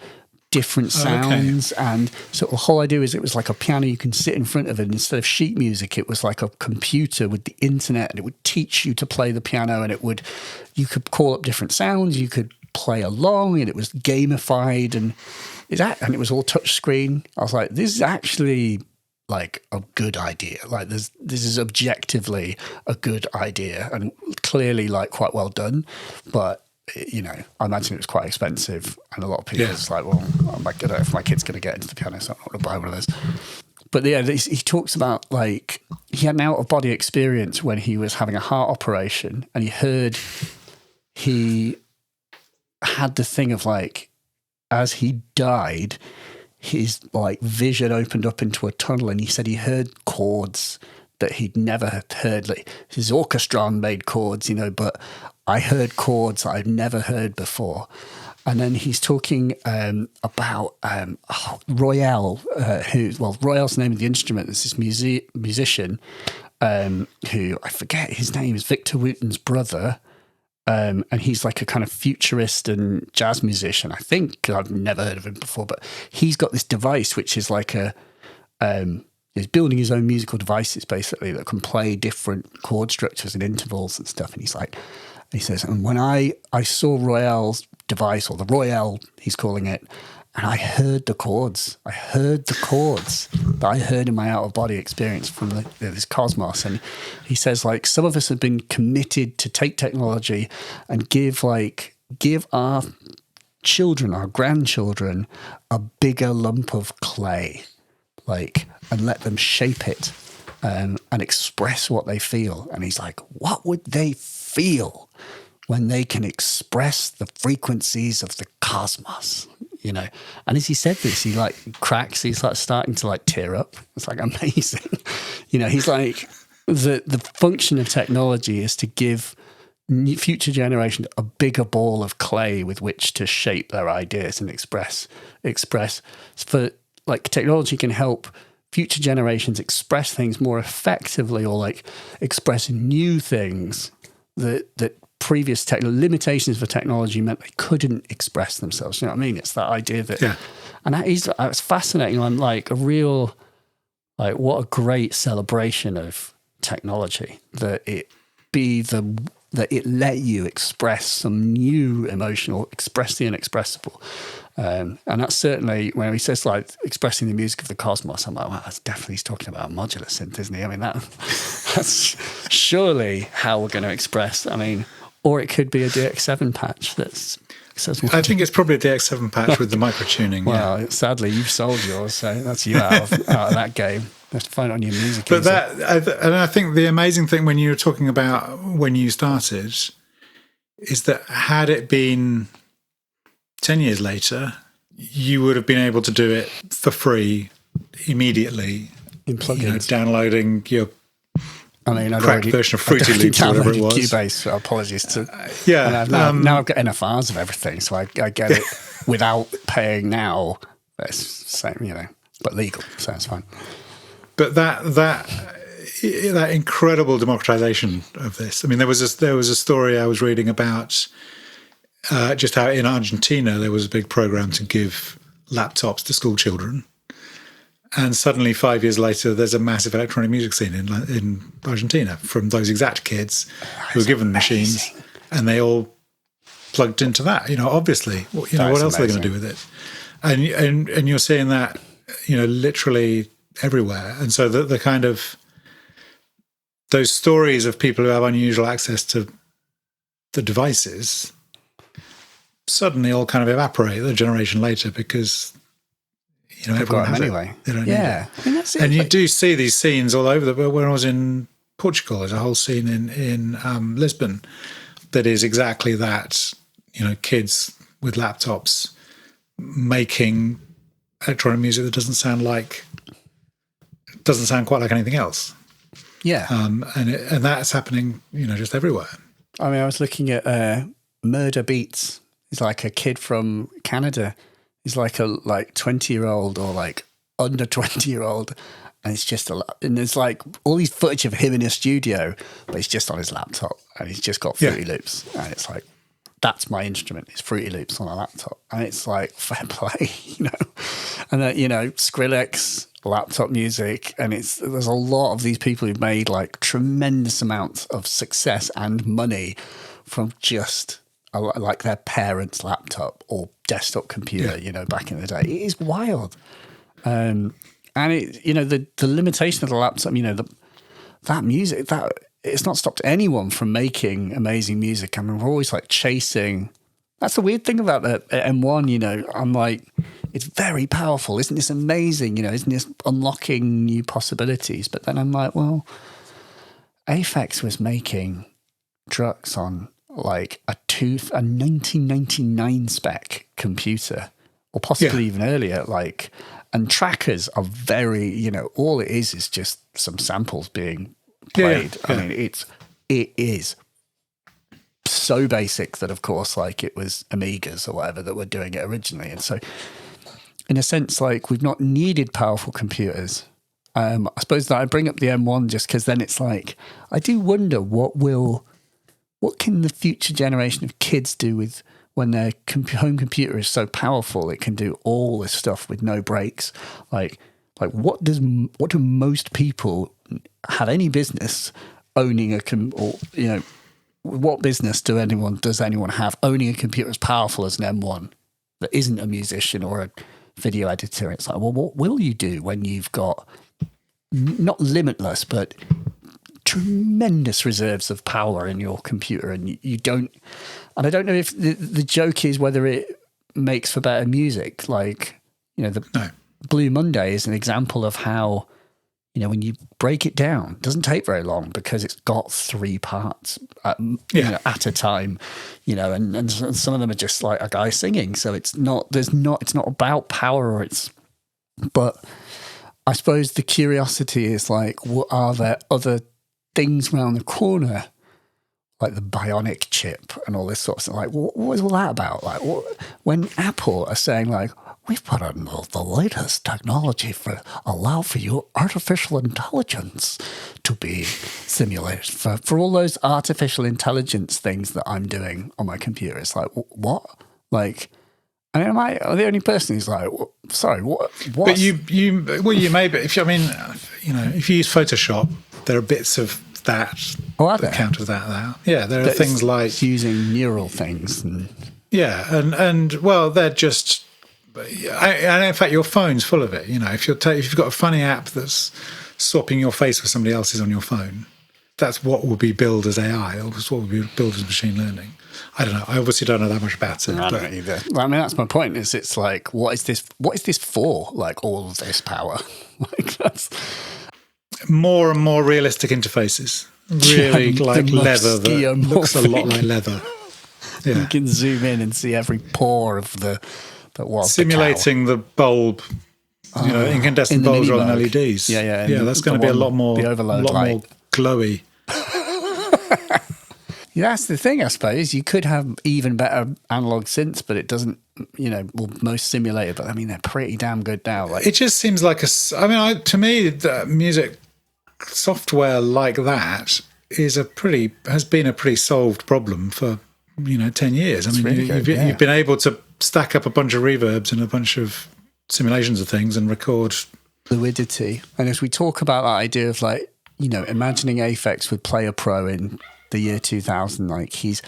different sounds. And so the whole idea is it was like a piano you can sit in front of it. Instead of sheet music, it was like a computer with the internet, and it would teach you to play the piano, and you could call up different sounds. You could play along, and it was gamified, and it was all touchscreen. I was like, this is actually like a good idea. Like this is objectively a good idea, and clearly like quite well done. But I imagine it was quite expensive, and a lot of people was like, well, I don't know if my kid's going to get into the piano, so I'm not going to buy one of those. But yeah, he talks about like he had an out-of-body experience when he was having a heart operation, and he had the thing of like, as he died, his like vision opened up into a tunnel, and he said he heard chords that he'd never heard. Like his orchestron made chords, but I heard chords that I'd never heard before. And then he's talking about Royale, Royale's the name of the instrument. There's this musician who, I forget his name, is Victor Wooten's brother. And he's like a kind of futurist and jazz musician, I think, 'cause I've never heard of him before. But he's got this device which is like he's building his own musical devices, basically, that can play different chord structures and intervals and stuff. And he says, and when I saw Royale's device, or the Royale, he's calling it, and I heard the chords. I heard the chords that I heard in my out-of-body experience from this cosmos. And he says, like, some of us have been committed to take technology and give our children, our grandchildren, a bigger lump of clay, like, and let them shape it and express what they feel. And he's like, what would they feel when they can express the frequencies of the cosmos? And as he said this, he like cracks, he's like starting to like tear up. It's like amazing. He's like, the function of technology is to give future generations a bigger ball of clay with which to shape their ideas and express. For like, technology can help future generations express things more effectively, or like express new things that previous limitations for technology meant they couldn't express themselves. You know what I mean? It's that idea that, and it's fascinating. I'm like a real, like, what a great celebration of technology that it let you express some new emotional, express the inexpressible. And that's certainly when he says like expressing the music of the cosmos, I'm like, wow, that's definitely, he's talking about modular synth, isn't he? I mean, that's surely how we're going to express. I mean, or it could be a DX7 patch I think it's probably a DX7 patch with the micro-tuning. Well, sadly, you've sold yours, so that's you out of that game. You have to find it on your music. But I think the amazing thing when you were talking about when you started is that had it been 10 years later, you would have been able to do it for free immediatave in plugins, downloading your cracked version of Fruity Loops or whatever it was. Cubase, so apologies to. Yeah. Now I've got NFRs of everything, so I get it without paying now. It's same, but legal, so it's fine. But that incredible democratization of this. I mean, there was a story I was reading about just how in Argentina there was a big program to give laptops to school children. And suddenly, 5 years later, there's a massive electronic music scene in Argentina from those exact kids who were given machines, and they all plugged into that. Obviously, what else are they going to do with it? And you're seeing that, literally everywhere. And so the kind of those stories of people who have unusual access to the devices suddenly all kind of evaporate a generation later because. Everyone has anyway. They don't need it. I mean, that's it. And you do see these scenes all over. But when I was in Portugal, there's a whole scene in Lisbon that is exactly that. Kids with laptops making electronic music that doesn't sound quite like anything else. Yeah, and that's happening. Just everywhere. I mean, I was looking at Murder Beats. He's like a kid from Canada. He's like a 20-year-old or like under 20-year-old, and it's just and there's like all these footage of him in a studio, but it's just on his laptop, and he's just got Fruity Loops, and it's like, that's my instrument, it's Fruity Loops on a laptop, and it's like, fair play, and Skrillex laptop music, and there's a lot of these people who've made like tremendous amounts of success and money from just like their parents' laptop or desktop computer, back in the day. It is wild. And it, the limitation of the laptop, that music, that it's not stopped anyone from making amazing music. I mean, we're always like chasing. That's the weird thing about the M1, I'm like, it's very powerful. Isn't this amazing? Isn't this unlocking new possibilities? But then I'm like, well, Aphex was making drugs on like a 1999 spec computer, or possibly even earlier, and trackers are very, all it is just some samples being played. I mean, it is so basic that, of course, it was Amigas or whatever that were doing it originally. And so, in a sense, we've not needed powerful computers. I suppose that I bring up the M1 just because then it's I do wonder what can the future generation of kids do with when their home computer is so powerful it can do all this stuff with no breaks. What do most people have any business owning what business does anyone have owning a computer as powerful as an M1 that isn't a musician or a video editor? It's what will you do when you've got not limitless but tremendous reserves of power in your computer, and you don't, and I don't know if the joke is whether it makes for better music. Blue Monday is an example of how, when you break it down, it doesn't take very long because it's got 3 parts at a time, and some of them are just like a guy singing. So it's not about power, but I suppose the curiosity is are there other things around the corner, like the bionic chip and all this sort of stuff? What is all that about? When Apple are saying we've put in the latest technology allow for your artificial intelligence to be simulated for all those artificial intelligence things that I'm doing on my computer. It's what? Am I the only person who's sorry, what? But you may be. If you use Photoshop, there are bits of that that count as that now. Yeah, there are things like using neural things. And they're just. And in fact, your phone's full of it. If you've got a funny app that's swapping your face with somebody else's on your phone, that's what will be billed as AI, or what will be billed as machine learning. I don't know. I obviously don't know that much about it. I don't either. Well, that's my point. Is it's what is this? What is this for? All of this power? That's more and more realistic interfaces. Really leather that looks a lot like leather. Yeah. You can zoom in and see every pore of that was simulating the bulb. Incandescent bulbs on LEDs. Yeah. That's going to be a lot more more glowy. Yeah, that's the thing, I suppose. You could have even better analog synths, but it doesn't, most simulated. But they're pretty damn good now. It just seems like to me, the music software like that has been a pretty solved problem for 10 years. You've been able to stack up a bunch of reverbs and a bunch of simulations of things and record fluidity. And as we talk about that idea of imagining Aphex with Player Pro in the year 2000, he's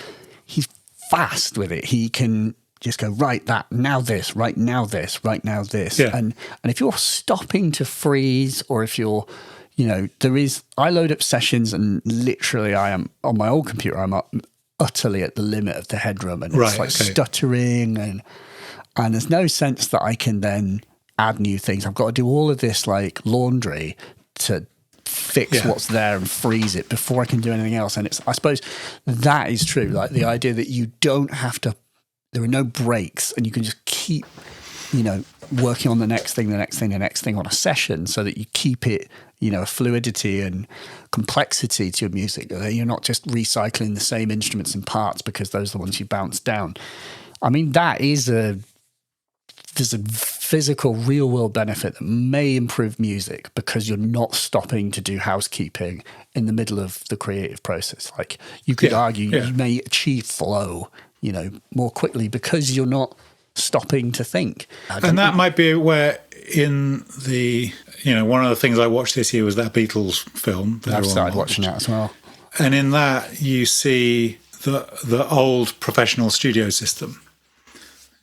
fast with it. He can just go right now this, right now this, right now this. Yeah. And if you're stopping to freeze, or if you're I load up sessions and literally I am on my old computer, I'm utterly at the limit of the headroom, and it's stuttering and there's no sense that I can then add new things. I've got to do all of this laundry to fix what's there and freeze it before I can do anything else. And I suppose that is true. The idea that you don't have to, there are no breaks, and you can just keep, working on the next thing on a session, so that you keep it, a fluidity and complexity to your music. You're not just recycling the same instruments and parts because those are the ones you bounce down. That is there's a physical, real-world benefit that may improve music because you're not stopping to do housekeeping in the middle of the creative process. You could argue you may achieve flow, more quickly because you're not stopping to think. And that might be where in the, one of the things I watched this year was that Beatles film. I've started watching that as well. And in that you see the old professional studio system,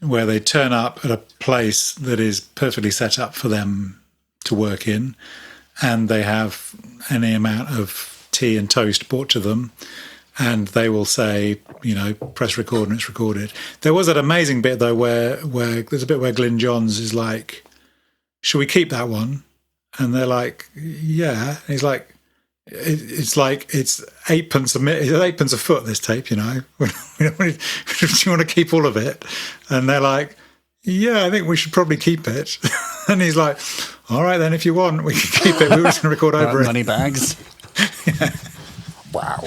where they turn up at a place that is perfectly set up for them to work in, and they have any amount of tea and toast brought to them, and they will say, press record and it's recorded. There was that amazing bit, though, where there's a bit where Glyn Johns is like, should we keep that one? And they're like, yeah. And he's like, it's 8p it's 8p a foot, this tape, do you want to keep all of it? And they're like, yeah, I think we should probably keep it. And he's like, all right, then, if you want, we can keep it. We were just going to record over it. Money bags. Yeah. Wow.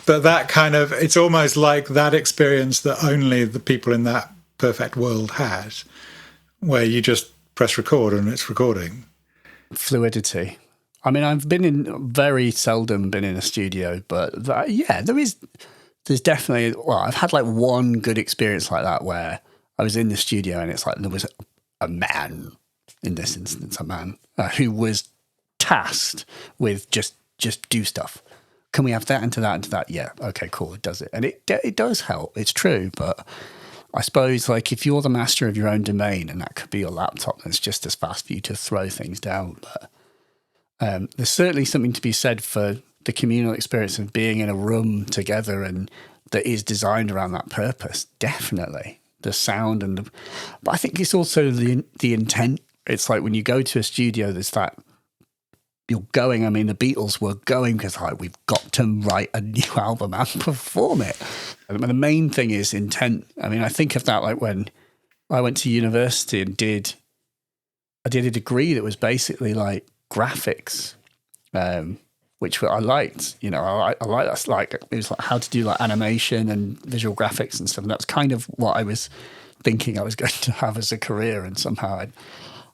But that kind of, it's almost like that experience that only the people in that perfect world had, where you just press record and it's recording. Fluidity. I mean, I've very seldom been in a studio, but there's definitely, I've had like one good experience like that where I was in the studio and it's like there was a man, in this instance, who was tasked with just do stuff. Can we have that into that into that? Yeah, okay, cool, it does it. And it does help, it's true, but I suppose like if you're the master of your own domain and that could be your laptop, then it's just as fast for you to throw things down. But there's certainly something to be said for the communal experience of being in a room together and that is designed around that purpose. Definitely. The sound but I think it's also the intent. It's like when you go to a studio, there's that you're going. I mean, the Beatles were going because we've got to write a new album and perform it. And the main thing is intent. I mean, I think of that like when I went to university and did a degree that was basically like graphics, which I liked. I like that's like it was like how to do like animation and visual graphics and stuff. And that's kind of what I was thinking I was going to have as a career, and somehow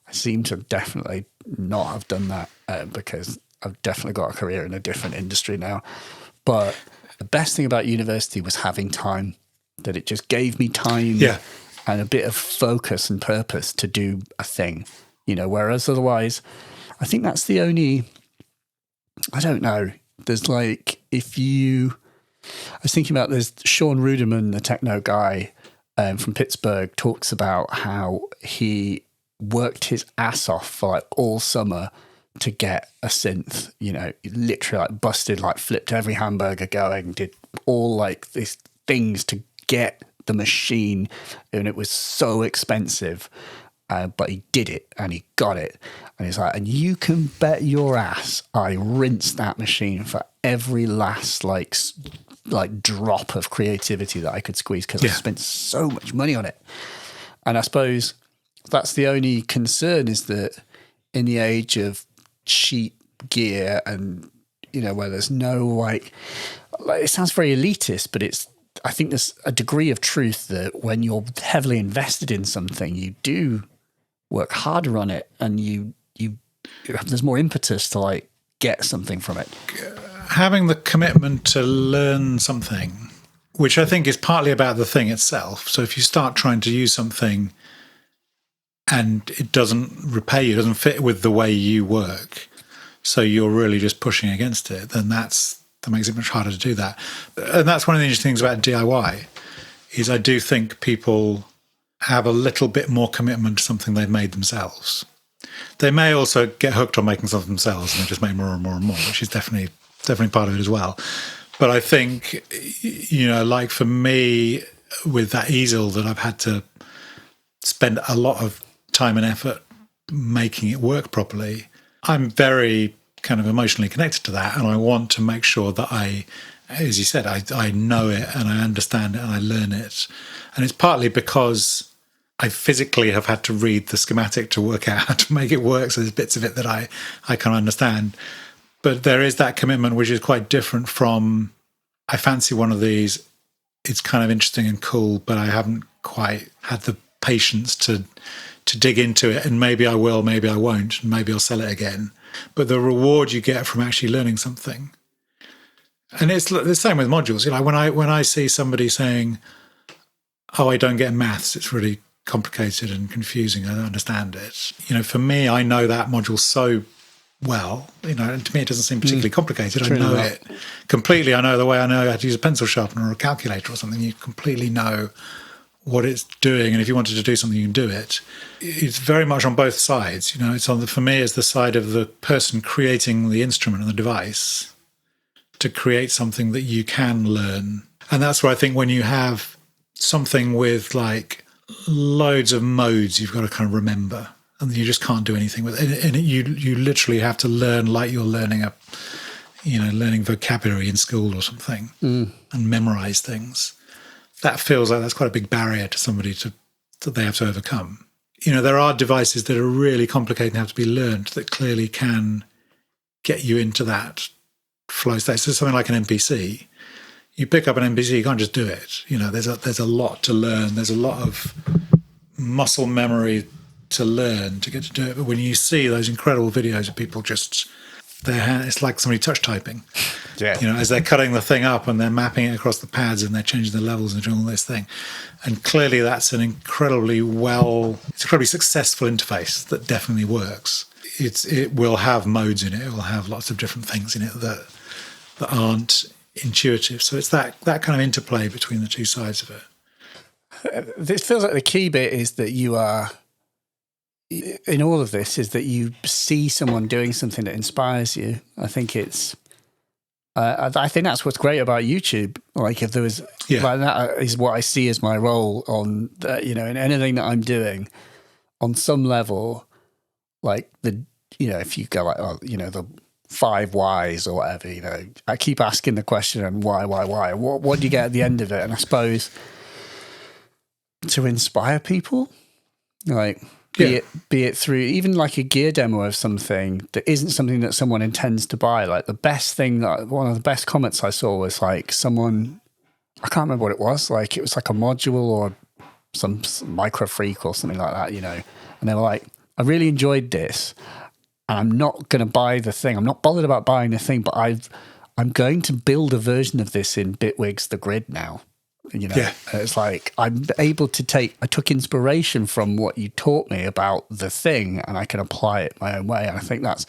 I seem to definitely not have done that because I've definitely got a career in a different industry now. But the best thing about university was having time, that it just gave me time and a bit of focus and purpose to do a thing, whereas otherwise, I think that's the only, I don't know, there's like, I was thinking about, there's Sean Ruderman, the techno guy from Pittsburgh, talks about how he worked his ass off for like all summer to get a synth, literally like busted, like flipped every hamburger going, did all like these things to get the machine, and it was so expensive, but he did it and he got it. And he's like, and you can bet your ass I rinsed that machine for every last like drop of creativity that I could squeeze because I spent so much money on it. And I suppose that's the only concern, is that in the age of cheap gear and, where there's no like it sounds very elitist, but I think there's a degree of truth that when you're heavily invested in something, you do work harder on it, and there's more impetus to like get something from it. Having the commitment to learn something, which I think is partly about the thing itself. So if you start trying to use something and it doesn't repay you, doesn't fit with the way you work, so you're really just pushing against it, then that makes it much harder to do that. And that's one of the interesting things about DIY, is I do think people have a little bit more commitment to something they've made themselves. They may also get hooked on making something themselves and they just make more and more and more, which is definitely part of it as well. But I think, like for me, with that easel that I've had to spend a lot of time and effort making it work properly, I'm very kind of emotionally connected to that, and I want to make sure that as you said, I know it and I understand it and I learn it. And it's partly because I physically have had to read the schematic to work out how to make it work, so there's bits of it that I can understand. But there is that commitment, which is quite different from, I fancy one of these, it's kind of interesting and cool, but I haven't quite had the patience to dig into it, and maybe I will, maybe I won't, and maybe I'll sell it again. But the reward you get from actually learning something, and it's the same with modules. When I see somebody saying, "Oh, I don't get maths; it's really complicated and confusing. I don't understand it." For me, I know that module so well. And to me it doesn't seem particularly complicated. I Truly know not. it completely. I know the way I know how to use a pencil sharpener or a calculator or something. You completely know what it's doing, and if you wanted to do something, you can do it. It's very much on both sides. It's for me, it's the side of the person creating the instrument and the device to create something that you can learn. And that's where I think when you have something with like loads of modes you've got to kind of remember, and you just can't do anything with it. And you literally have to learn like you're learning learning vocabulary in school or something, and memorize things. That feels like that's quite a big barrier to somebody that they have to overcome. There are devices that are really complicated and have to be learned that clearly can get you into that flow state. So something like an MPC, you pick up an MPC, you can't just do it. There's a lot to learn. There's a lot of muscle memory to learn to get to do it. But when you see those incredible videos of people just their hand, it's like somebody touch typing. Yeah. As they're cutting the thing up and they're mapping it across the pads and they're changing the levels and doing all this thing. And clearly that's an incredibly successful interface that definitely works. It will have modes in it. It will have lots of different things in it that aren't intuitive. So it's that kind of interplay between the two sides of it. This feels like the key bit is that you are, in all of this, is that you see someone doing something that inspires you. I think it's, I think that's what's great about YouTube. Like if there was, like that is what I see as my role on, in anything that I'm doing on some level, like if you go like, the 5 whys or whatever, I keep asking the question and why, what do you get at the end of it? And I suppose to inspire people, like, be it through even like a gear demo of something that isn't something that someone intends to buy. Like one of the best comments I saw was like someone, I can't remember what it was. Like it was like a module or some micro freak or something like that, and they were like, I really enjoyed this and I'm not going to buy the thing. I'm not bothered about buying the thing, but I'm going to build a version of this in Bitwig's The Grid now. It's like I'm able to I took inspiration from what you taught me about the thing and I can apply it my own way. And I think it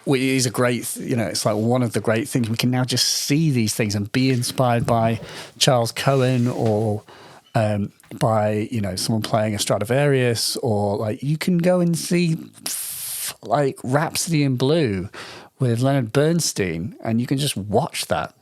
is a great, it's like one of the great things. We can now just see these things and be inspired by Charles Cohen or by, someone playing a Stradivarius, or like you can go and see like Rhapsody in Blue with Leonard Bernstein and you can just watch that.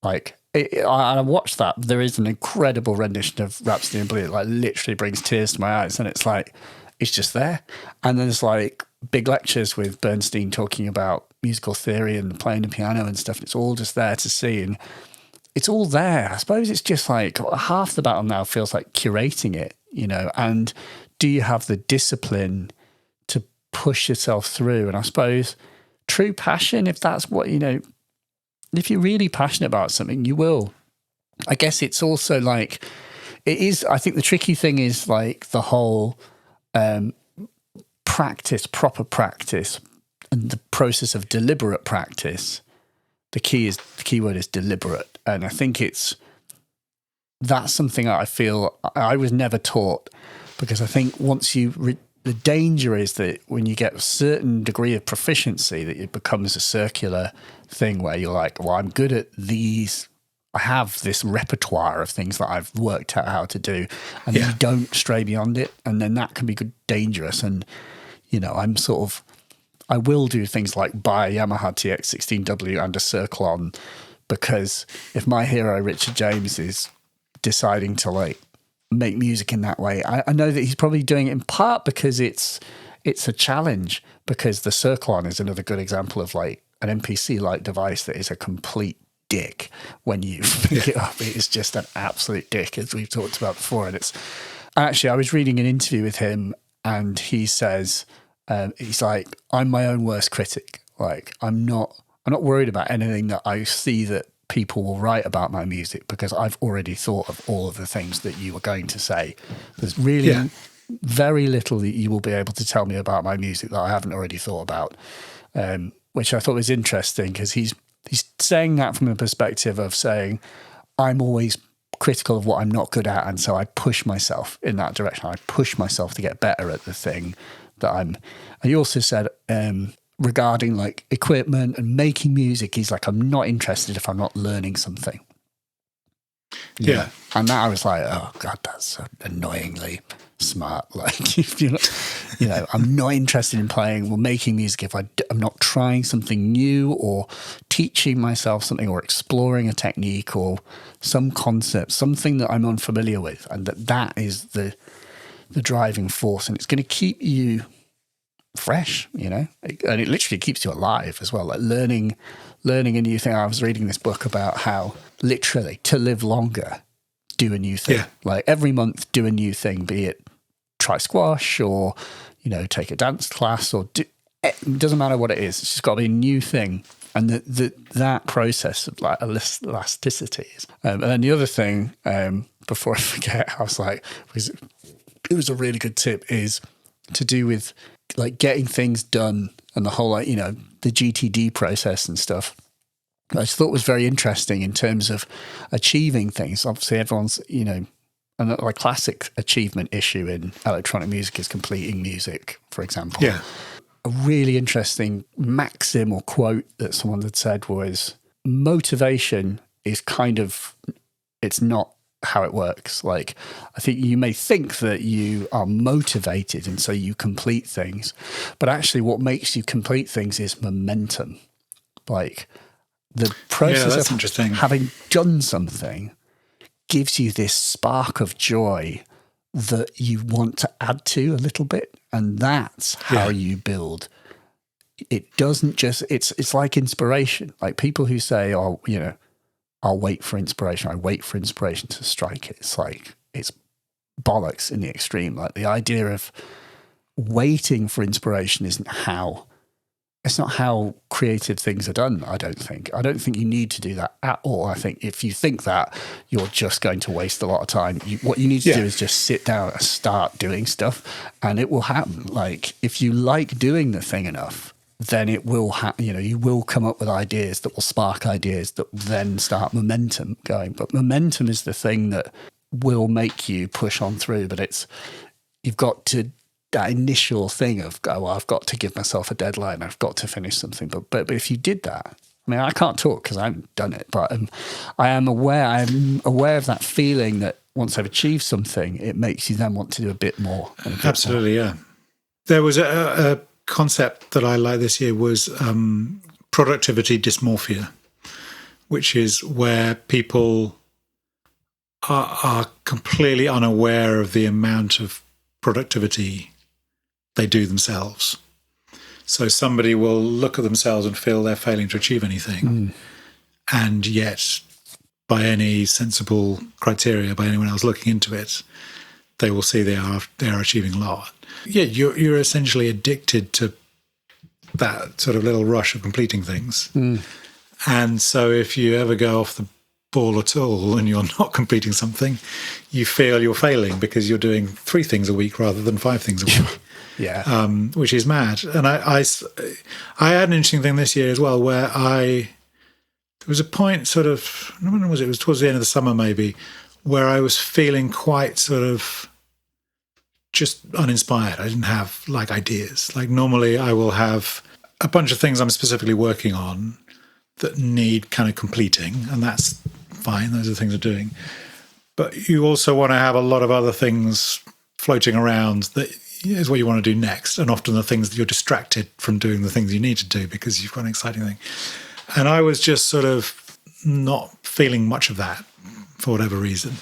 Like, I watched that. There is an incredible rendition of Rhapsody in Blue. It like literally brings tears to my eyes, and it's like it's just there. And there's like big lectures with Bernstein talking about musical theory and playing the piano and stuff. It's all just there to see, and it's all there. I suppose it's just like half the battle now feels like curating it, And do you have the discipline to push yourself through? And I suppose true passion, if that's what if you're really passionate about something, you will. I guess it's also like, it is, I think the tricky thing is like the whole proper practice, and the process of deliberate practice. The key word is deliberate. And I think that's something I feel I was never taught, because I think once the danger is that when you get a certain degree of proficiency, that it becomes a circular thing where you're like, well, I'm good at these. I have this repertoire of things that I've worked out how to do, and then you don't stray beyond it. And then that can be dangerous. And, I will do things like buy a Yamaha TX16W and a circle on, because if my hero, Richard James, is deciding to like make music in that way, I know that he's probably doing it in part because it's a challenge, because the circle on is another good example of like an MPC-like device that is a complete dick when you pick it up. It is just an absolute dick, as we've talked about before. And actually, I was reading an interview with him, and he says, he's like, I'm my own worst critic. Like, I'm not worried about anything that I see that people will write about my music, because I've already thought of all of the things that you were going to say. There's really very little that you will be able to tell me about my music that I haven't already thought about, which I thought was interesting, because he's saying that from a perspective of saying, I'm always critical of what I'm not good at, and so I push myself in that direction. I push myself to get better at the thing that I'm. And he also said, regarding like equipment and making music. He's like, I'm not interested if I'm not learning something. Yeah. And that I was like, oh God, that's so annoyingly smart. Like, if you're not, I'm not interested in playing or making music if I'm not trying something new or teaching myself something or exploring a technique or some concept, something that I'm unfamiliar with. And that is the driving force. And it's going to keep you fresh, and it literally keeps you alive as well. Like learning a new thing. I was reading this book about how literally to live longer, do a new thing. Yeah. Like every month, do a new thing, be it try squash or, take a dance class or it doesn't matter what it is. It's just got to be a new thing. And that process of like elasticity is. And then the other thing, before I forget, I was like, it was a really good tip, is to do with like getting things done and the whole, the GTD process and stuff. I just thought was very interesting in terms of achieving things. Obviously, everyone's, and a classic achievement issue in electronic music is completing music, for example. Yeah. A really interesting maxim or quote that someone had said was, motivation is it's not how it works. Like, I think you may think that you are motivated and so you complete things, but actually what makes you complete things is momentum. Like the process of having done something gives you this spark of joy that you want to add to a little bit. And that's how you build. It doesn't just, it's like inspiration. Like people who say, oh, I'll wait for inspiration. I wait for inspiration to strike it. It's like, it's bollocks in the extreme. Like the idea of waiting for inspiration it's not how creative things are done, I don't think. I don't think you need to do that at all. I think if you think that, you're just going to waste a lot of time. What you need to do is just sit down and start doing stuff and it will happen. Like if you like doing the thing enough, then it will you will come up with ideas that will spark ideas that then start momentum going. But momentum is the thing that will make you push on through. But you've got to, that initial thing of, I've got to give myself a deadline. I've got to finish something. But if you did that, I mean, I can't talk because I haven't done it, but I'm aware of that feeling that once I've achieved something, it makes you then want to do a bit more. Absolutely, yeah. There was a concept that I liked this year was productivity dysmorphia, which is where people are completely unaware of the amount of productivity they do themselves. So somebody will look at themselves and feel they're failing to achieve anything. And yet, by any sensible criteria, by anyone else looking into it, they will see they are achieving a lot. Yeah, you're essentially addicted to that sort of little rush of completing things. And so if you ever go off the ball at all and you're not completing something, you feel you're failing because you're doing 3 things a week rather than 5 things a week. Which is mad. And I had an interesting thing this year as well where there was a point sort of, when was it? It was towards the end of the summer maybe, where I was feeling quite sort of just uninspired. I didn't have like ideas. Like normally I will have a bunch of things I'm specifically working on that need kind of completing, and that's fine. Those are the things I'm doing. But you also want to have a lot of other things floating around that is what you want to do next, and often the things that you're distracted from doing the things you need to do because you've got an exciting thing. And I was just sort of not feeling much of that for whatever reason.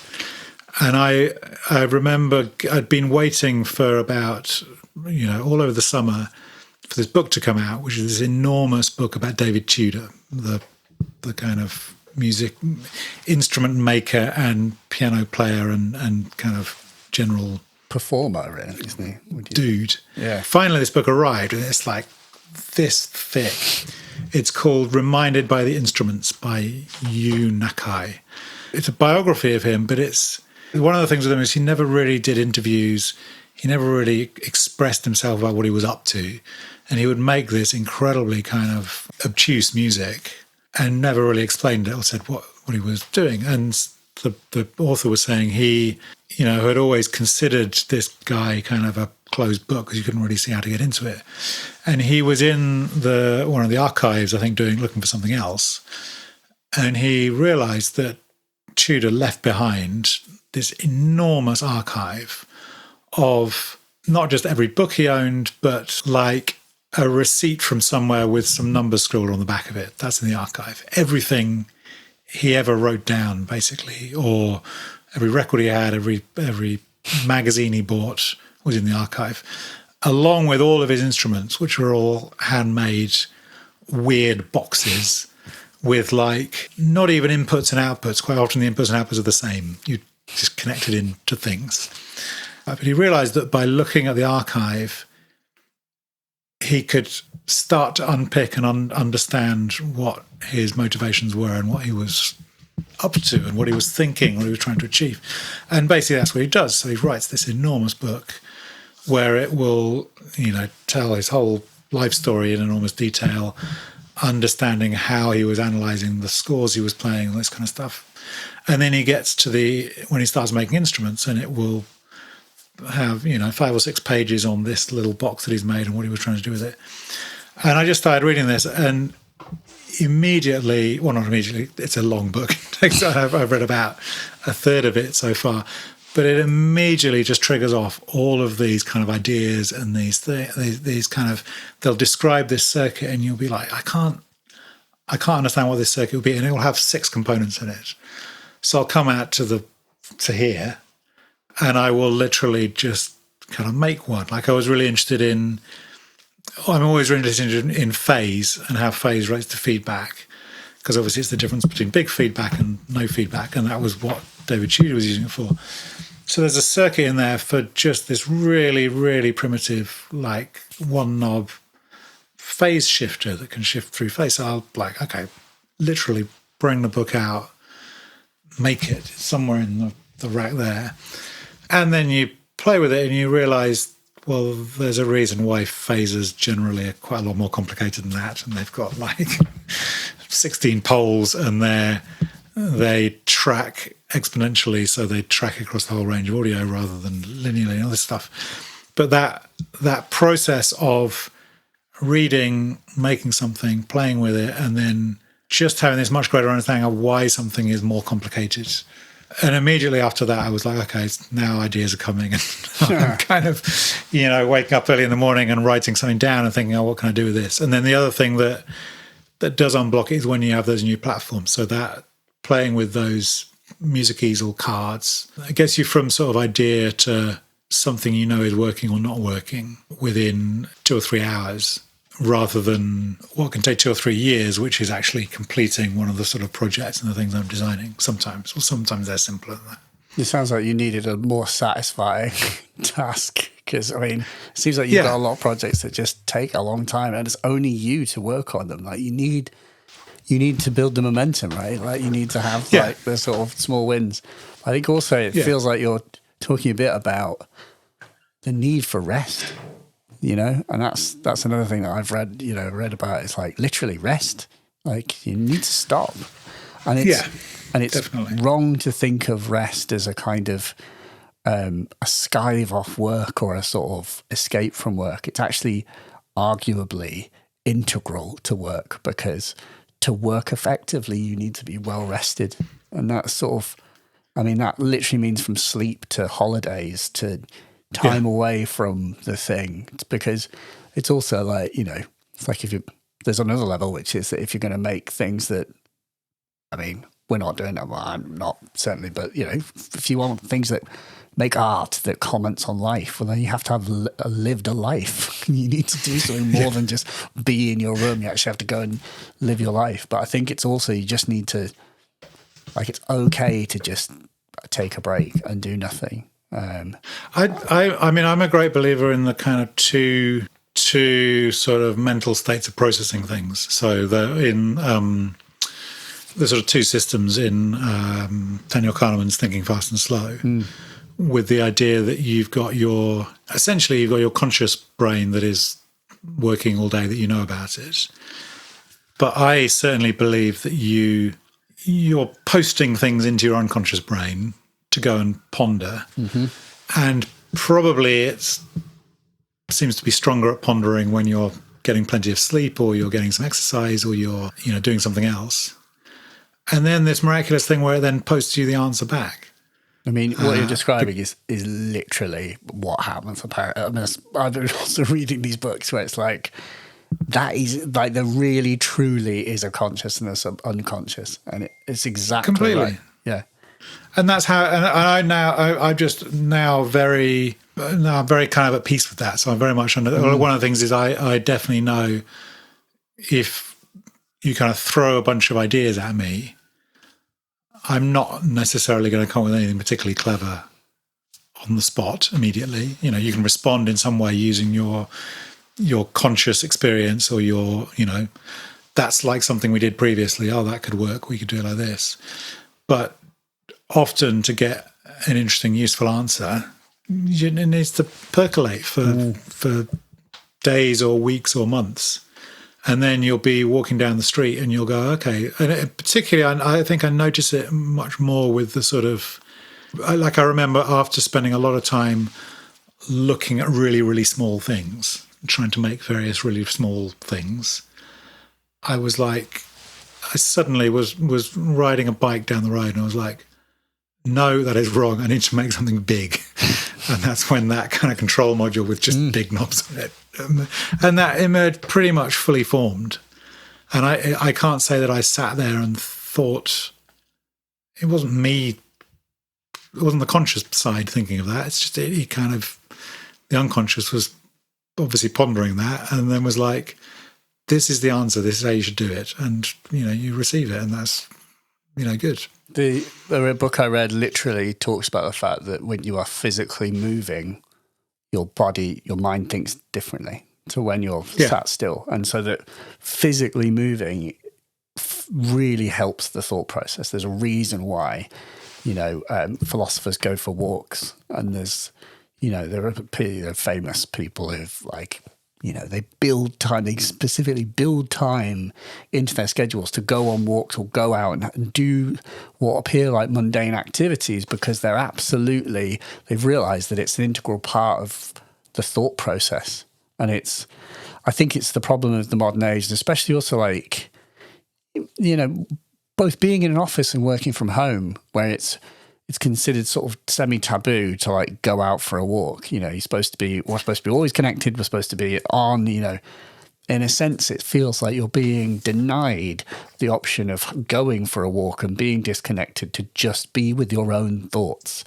And I remember I'd been waiting for about, all over the summer for this book to come out, which is this enormous book about David Tudor, the kind of music instrument maker and piano player and kind of general performer, really, isn't he? Dude. Yeah. Finally, this book arrived, and it's like this thick. It's called Reminded by the Instruments by Yu Nakai. It's a biography of him, but it's one of the things with him is he never really did interviews. He never really expressed himself about what he was up to. And he would make this incredibly kind of obtuse music and never really explained it or said what he was doing. And the author was saying he, had always considered this guy kind of a closed book because you couldn't really see how to get into it. And he was in one of the archives, I think, looking for something else. And he realised that Tudor left behind this enormous archive of not just every book he owned, but like a receipt from somewhere with some numbers scrawled on the back of it. That's in the archive. Everything he ever wrote down, basically, or every record he had, every magazine he bought was in the archive, along with all of his instruments, which were all handmade, weird boxes with like not even inputs and outputs. Quite often the inputs and outputs are the same. You just connect it into things. But he realised that by looking at the archive, he could start to unpick and understand what his motivations were and what he was up to and what he was thinking, what he was trying to achieve. And basically that's what he does. So he writes this enormous book where it will, tell his whole life story in enormous detail, understanding how he was analysing the scores he was playing, all this kind of stuff. And then he gets to when he starts making instruments, and it will have, 5 or 6 pages on this little box that he's made and what he was trying to do with it. And I just started reading this, and immediately, well, not immediately, it's a long book. I've read about a third of it so far, but it immediately just triggers off all of these kind of ideas and these kind of, they'll describe this circuit and you'll be like, I can't understand what this circuit will be, and it will have 6 components in it. So I'll come out to here, and I will literally just kind of make one. Like I'm always really interested in phase and how phase relates to feedback, because obviously it's the difference between big feedback and no feedback, and that was what David Tudor was using it for. So there's a circuit in there for just this really, really primitive, like one knob phase shifter that can shift through phase. So I'll literally bring the book out, make it somewhere in the rack there, and then you play with it and you realise, well, there's a reason why phasers generally are quite a lot more complicated than that, and they've got like 16 poles, and they track exponentially, so they track across the whole range of audio rather than linearly and all this stuff. But that process of reading, making something, playing with it, and then just having this much greater understanding of why something is more complicated. And immediately after that, I was like, okay, now ideas are coming. And I'm kind of, waking up early in the morning and writing something down and thinking, oh, what can I do with this? And then the other thing that does unblock it is when you have those new platforms. So that playing with those music easel cards, it gets you from sort of idea to something is working or not working within 2 or 3 hours, rather than what can take 2 or 3 years, which is actually completing one of the sort of projects and the things I'm designing sometimes. Well, sometimes they're simpler than that. It sounds like you needed a more satisfying task, because, it seems like you've got a lot of projects that just take a long time, and it's only you to work on them. Like, you need to build the momentum, right? Like, you need to have like the sort of small wins. I think also it feels like you're talking a bit about the need for rest. And that's another thing that I've read about. It's like literally rest. Like, you need to stop, and it's definitely wrong to think of rest as a kind of a skive off work or a sort of escape from work. It's actually arguably integral to work, because to work effectively, you need to be well rested, and that's sort of, that literally means from sleep to holidays to time away from the thing. It's because it's also like, it's like there's another level, which is that if you're going to make things that, we're not doing that, well, I'm not certainly, but if you want things that make art that comments on life, well, then you have to have lived a life. You need to do something more than just be in your room. You actually have to go and live your life. But I think it's also, you just need to, it's okay to just take a break and do nothing. I'm a great believer in the kind of two sort of mental states of processing things. So there's sort of 2 systems in Daniel Kahneman's Thinking Fast and Slow, with the idea that you've got your conscious brain that is working all day, that you know about it. But I certainly believe that you're posting things into your unconscious brain to go and ponder. Mm-hmm. And probably it's seems to be stronger at pondering when you're getting plenty of sleep or you're getting some exercise or you're, doing something else. And then this miraculous thing where it then posts you the answer back. I mean, what you're describing is literally what happens. Apparently, I mean, I've been also reading these books where it's like, that is like there really truly is a consciousness of unconscious, and it's exactly completely right. Yeah, and that's how. And I'm just now very kind of at peace with that. So I'm very much under. One of the things is I definitely know if you kind of throw a bunch of ideas at me, I'm not necessarily going to come up with anything particularly clever on the spot immediately. You can respond in some way using your conscious experience or your, that's like something we did previously. Oh, that could work. We could do it like this. But often to get an interesting, useful answer, it needs to percolate for days or weeks or months. And then you'll be walking down the street and you'll go, okay. And particularly, I think I notice it much more with the sort of, like I remember after spending a lot of time looking at really, really small things, trying to make various really small things, I suddenly was riding a bike down the road and I was like, no, that is wrong. I need to make something big. And that's when that kind of control module with just big knobs on it. And that emerged pretty much fully formed. And I can't say that I sat there and thought, it wasn't me, it wasn't the conscious side thinking of that. It's just the unconscious was obviously pondering that and then was like, this is the answer, this is how you should do it. And, you receive it and that's, good. The book I read literally talks about the fact that when you are physically moving, your mind thinks differently to when you're sat still. And so that physically moving really helps the thought process. There's a reason why, philosophers go for walks and there's, there are famous people who've they build time, they specifically build time into their schedules to go on walks or go out and do what appear like mundane activities because they've realized that it's an integral part of the thought process. And I think it's the problem of the modern age, and especially also both being in an office and working from home where it's considered sort of semi-taboo to go out for a walk. We're supposed to be always connected. We're supposed to be on, in a sense, it feels like you're being denied the option of going for a walk and being disconnected to just be with your own thoughts.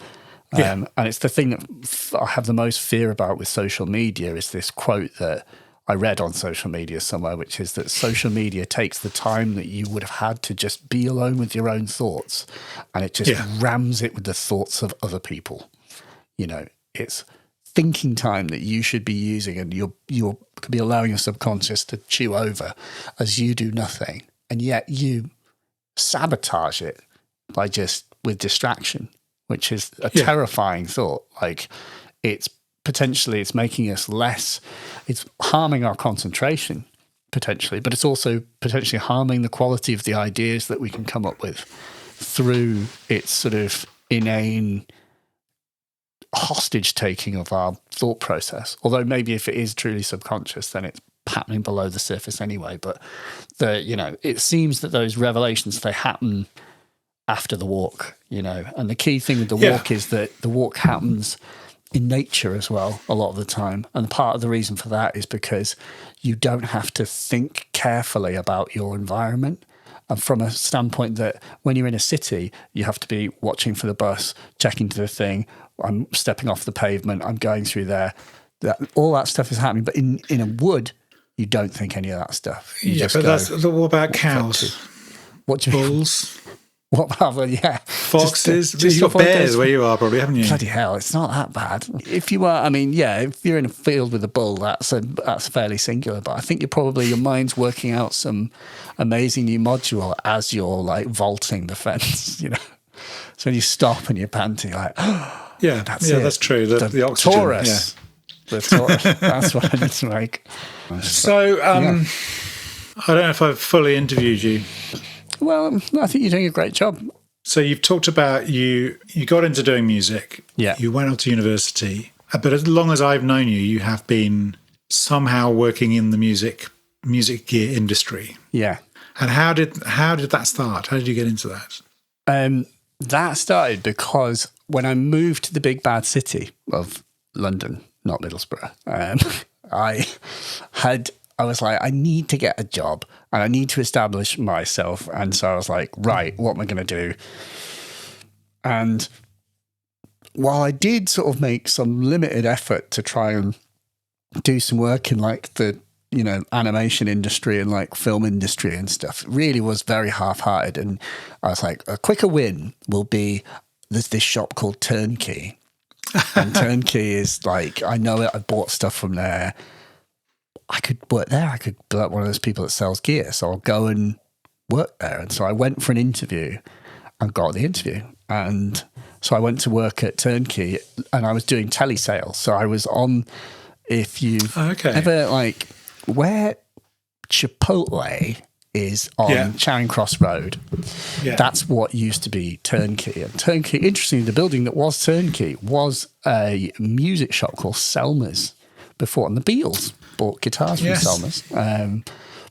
And it's the thing that I have the most fear about with social media is this quote that I read on social media somewhere, which is that social media takes the time that you would have had to just be alone with your own thoughts and it just rams it with the thoughts of other people. It's thinking time that you should be using and you could be allowing your subconscious to chew over as you do nothing. And yet you sabotage it with distraction, which is a terrifying thought. It's making us less, it's harming our concentration potentially, but it's also potentially harming the quality of the ideas that we can come up with through its sort of inane hostage taking of our thought process. Although maybe if it is truly subconscious, then it's happening below the surface anyway. But it seems that those revelations, they happen after the walk, and the key thing with the walk is that the walk happens in nature as well a lot of the time. And part of the reason for that is because you don't have to think carefully about your environment. And from a standpoint that when you're in a city, you have to be watching for the bus, checking to the thing, I'm stepping off the pavement, I'm going through there. All that stuff is happening. But in a wood, you don't think any of that stuff. What about cows? What do you mean? Bulls? What about, foxes? You've got bears where you are probably, haven't you? Bloody hell, it's not that bad. If you're in a field with a bull, that's fairly singular. But I think your mind's working out some amazing new module as you're vaulting the fence, So when you stop and you're panting, that's true. The oxygen. Taurus. The Taurus. That's what I need to make. So, I don't know if I've fully interviewed you. Well, I think you're doing a great job. So you've talked about you got into doing music. Yeah. You went off to university. But as long as I've known you, you have been somehow working in the music gear industry. Yeah. And how did that start? How did you get into that? That started because when I moved to the big bad city of London, not Middlesbrough, I was like, I need to get a job and I need to establish myself. And so I was like, right, what am I going to do? And while I did sort of make some limited effort to try and do some work in like the, animation industry and like film industry and stuff, it really was very half-hearted. And I was like, a quicker win will be, there's this shop called Turnkey. And Turnkey is like, I know it, I bought stuff from there. I could work there. I could be like one of those people that sells gear. So I'll go and work there. And so I went for an interview and got the interview. And so I went to work at Turnkey and I was doing telesales. So I was on, if you've ever like, where Chipotle is on Charing Cross Road, that's what used to be Turnkey. And Turnkey, interestingly, the building that was Turnkey was a music shop called Selmer's before, and the Beatles bought guitars from Selmer's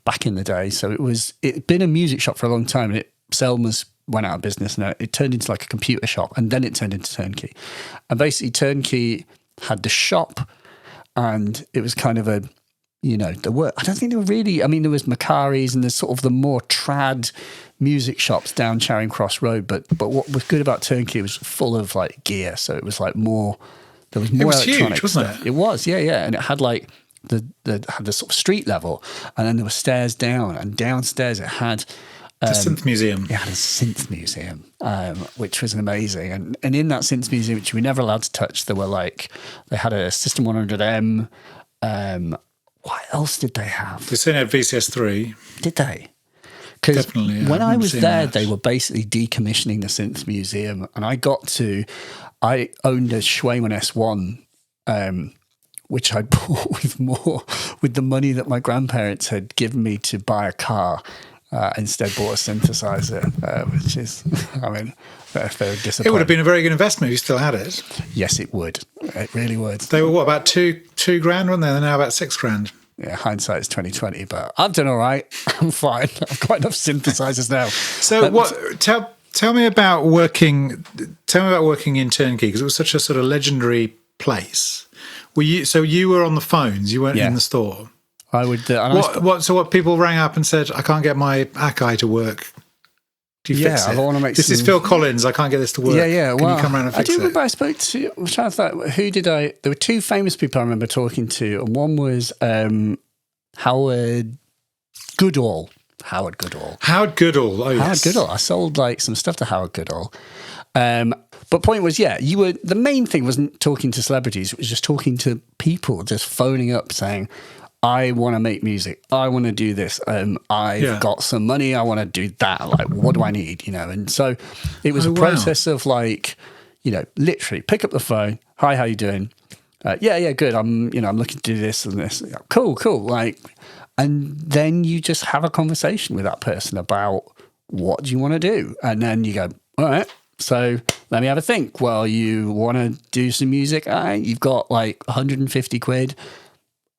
back in the day. So it'd been a music shop for a long time, and Selmer's went out of business, and it turned into like a computer shop, and then it turned into Turnkey. And basically, Turnkey had the shop, and it was kind of a, there were, I don't think there were really, I mean, there was Macari's and there's sort of the more trad music shops down Charing Cross Road, but what was good about Turnkey, it was full of like gear, so it was like more, there was more electronic huge, wasn't stuff. It was, yeah, and it had like had the sort of street level, and then there were stairs down, and downstairs it had the synth museum. It had a synth museum, which was amazing, and in that synth museum, which we were never allowed to touch, there were like, they had a System 100M. What else did they have? They certainly had VCS3. Did they? Because when I was there, that. they were basically decommissioning the synth museum, and I owned a Schwayman S1, which I bought with the money that my grandparents had given me to buy a car. Instead bought a synthesizer, which is, I mean, very disappointing. It would have been a very good investment if you still had it. Yes, it would. It really would. They were, what, about $2,000, weren't they? They're now about $6,000. Yeah, hindsight is 20/20, but I've done all right. I'm fine. I've got enough synthesizers now. So tell me about working in Turnkey, because it was such a sort of legendary place. So you were on the phones, you weren't in the store. I would. What people rang up and said, I can't get my Akai to work. Do you fix it? I want to make this is Phil Collins. I can't get this to work. Yeah. Can you come around and fix it? I do remember I spoke to. I'm trying to think. Who did I? There were two famous people I remember talking to, and one was Howard Goodall. Howard Goodall. Oh, yes. Howard Goodall. I sold like some stuff to Howard Goodall. But point was, the main thing wasn't talking to celebrities. It was just talking to people, just phoning up saying, I want to make music. I want to do this. I've got some money. I want to do that. Like, what do I need? And so it was a process of like, literally pick up the phone. Hi, how you doing? Yeah, good. I'm looking to do this and this. Cool. Like, and then you just have a conversation with that person about what do you want to do? And then you go, all right, so let me have a think. Well, you want to do some music? You've got like 150 quid.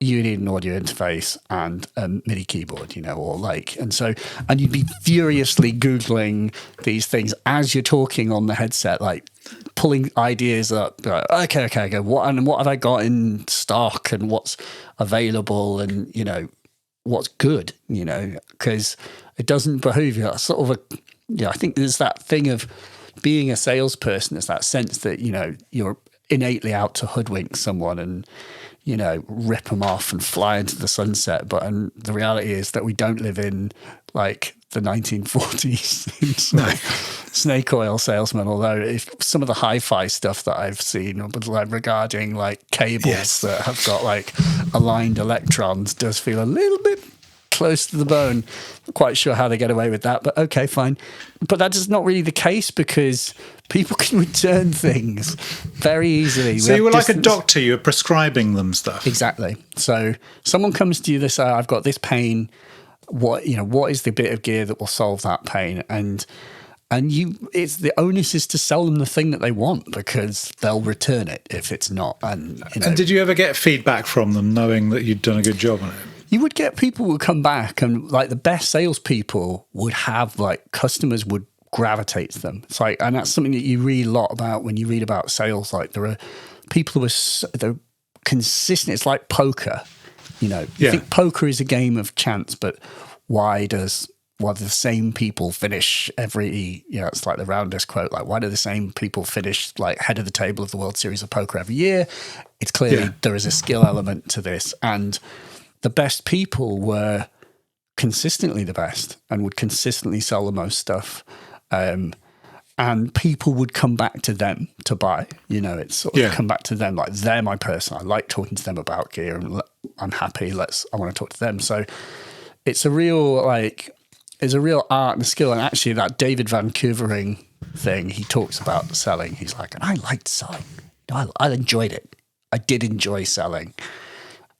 You need an audio interface and a MIDI keyboard, or like, and you'd be furiously Googling these things as you're talking on the headset, like pulling ideas up. Like, okay, what have I got in stock and what's available and, what's good, because it doesn't behoove you. That's sort of I think there's that thing of being a salesperson. There's that sense that, you're innately out to hoodwink someone and, rip them off and fly into the sunset. But the reality is that we don't live in like the 1940s. No. Snake oil salesman. Although if some of the hi-fi stuff that I've seen regarding like cables that have got like aligned electrons does feel a little bit close to the bone. Not quite sure how they get away with that, but okay, fine. But that is not really the case because people can return things very easily. So you were like a doctor, you were prescribing them stuff. Exactly. So someone comes to you, they say, I've got this pain. What is the bit of gear that will solve that pain? And And it's the onus is to sell them the thing that they want, because they'll return it if it's not. And did you ever get feedback from them knowing that you'd done a good job on it? You would get people who would come back, and like the best salespeople would have like customers would gravitate to them. It's like, and that's something that you read a lot about when you read about sales. Like there are people who they're consistent. It's like poker. You think poker is a game of chance, but why do the same people finish every, it's like the Rounders quote, like, why do the same people finish like head of the table of the World Series of Poker every year? It's clearly there is a skill element to this. And the best people were consistently the best and would consistently sell the most stuff. And people would come back to them to buy, it's sort of come back to them. Like, they're my person. I like talking to them about gear, and I'm happy. I want to talk to them. So it's a real art and a skill. And actually that David Van Koevering thing, he talks about selling. He's like, I liked selling. I enjoyed it. I did enjoy selling.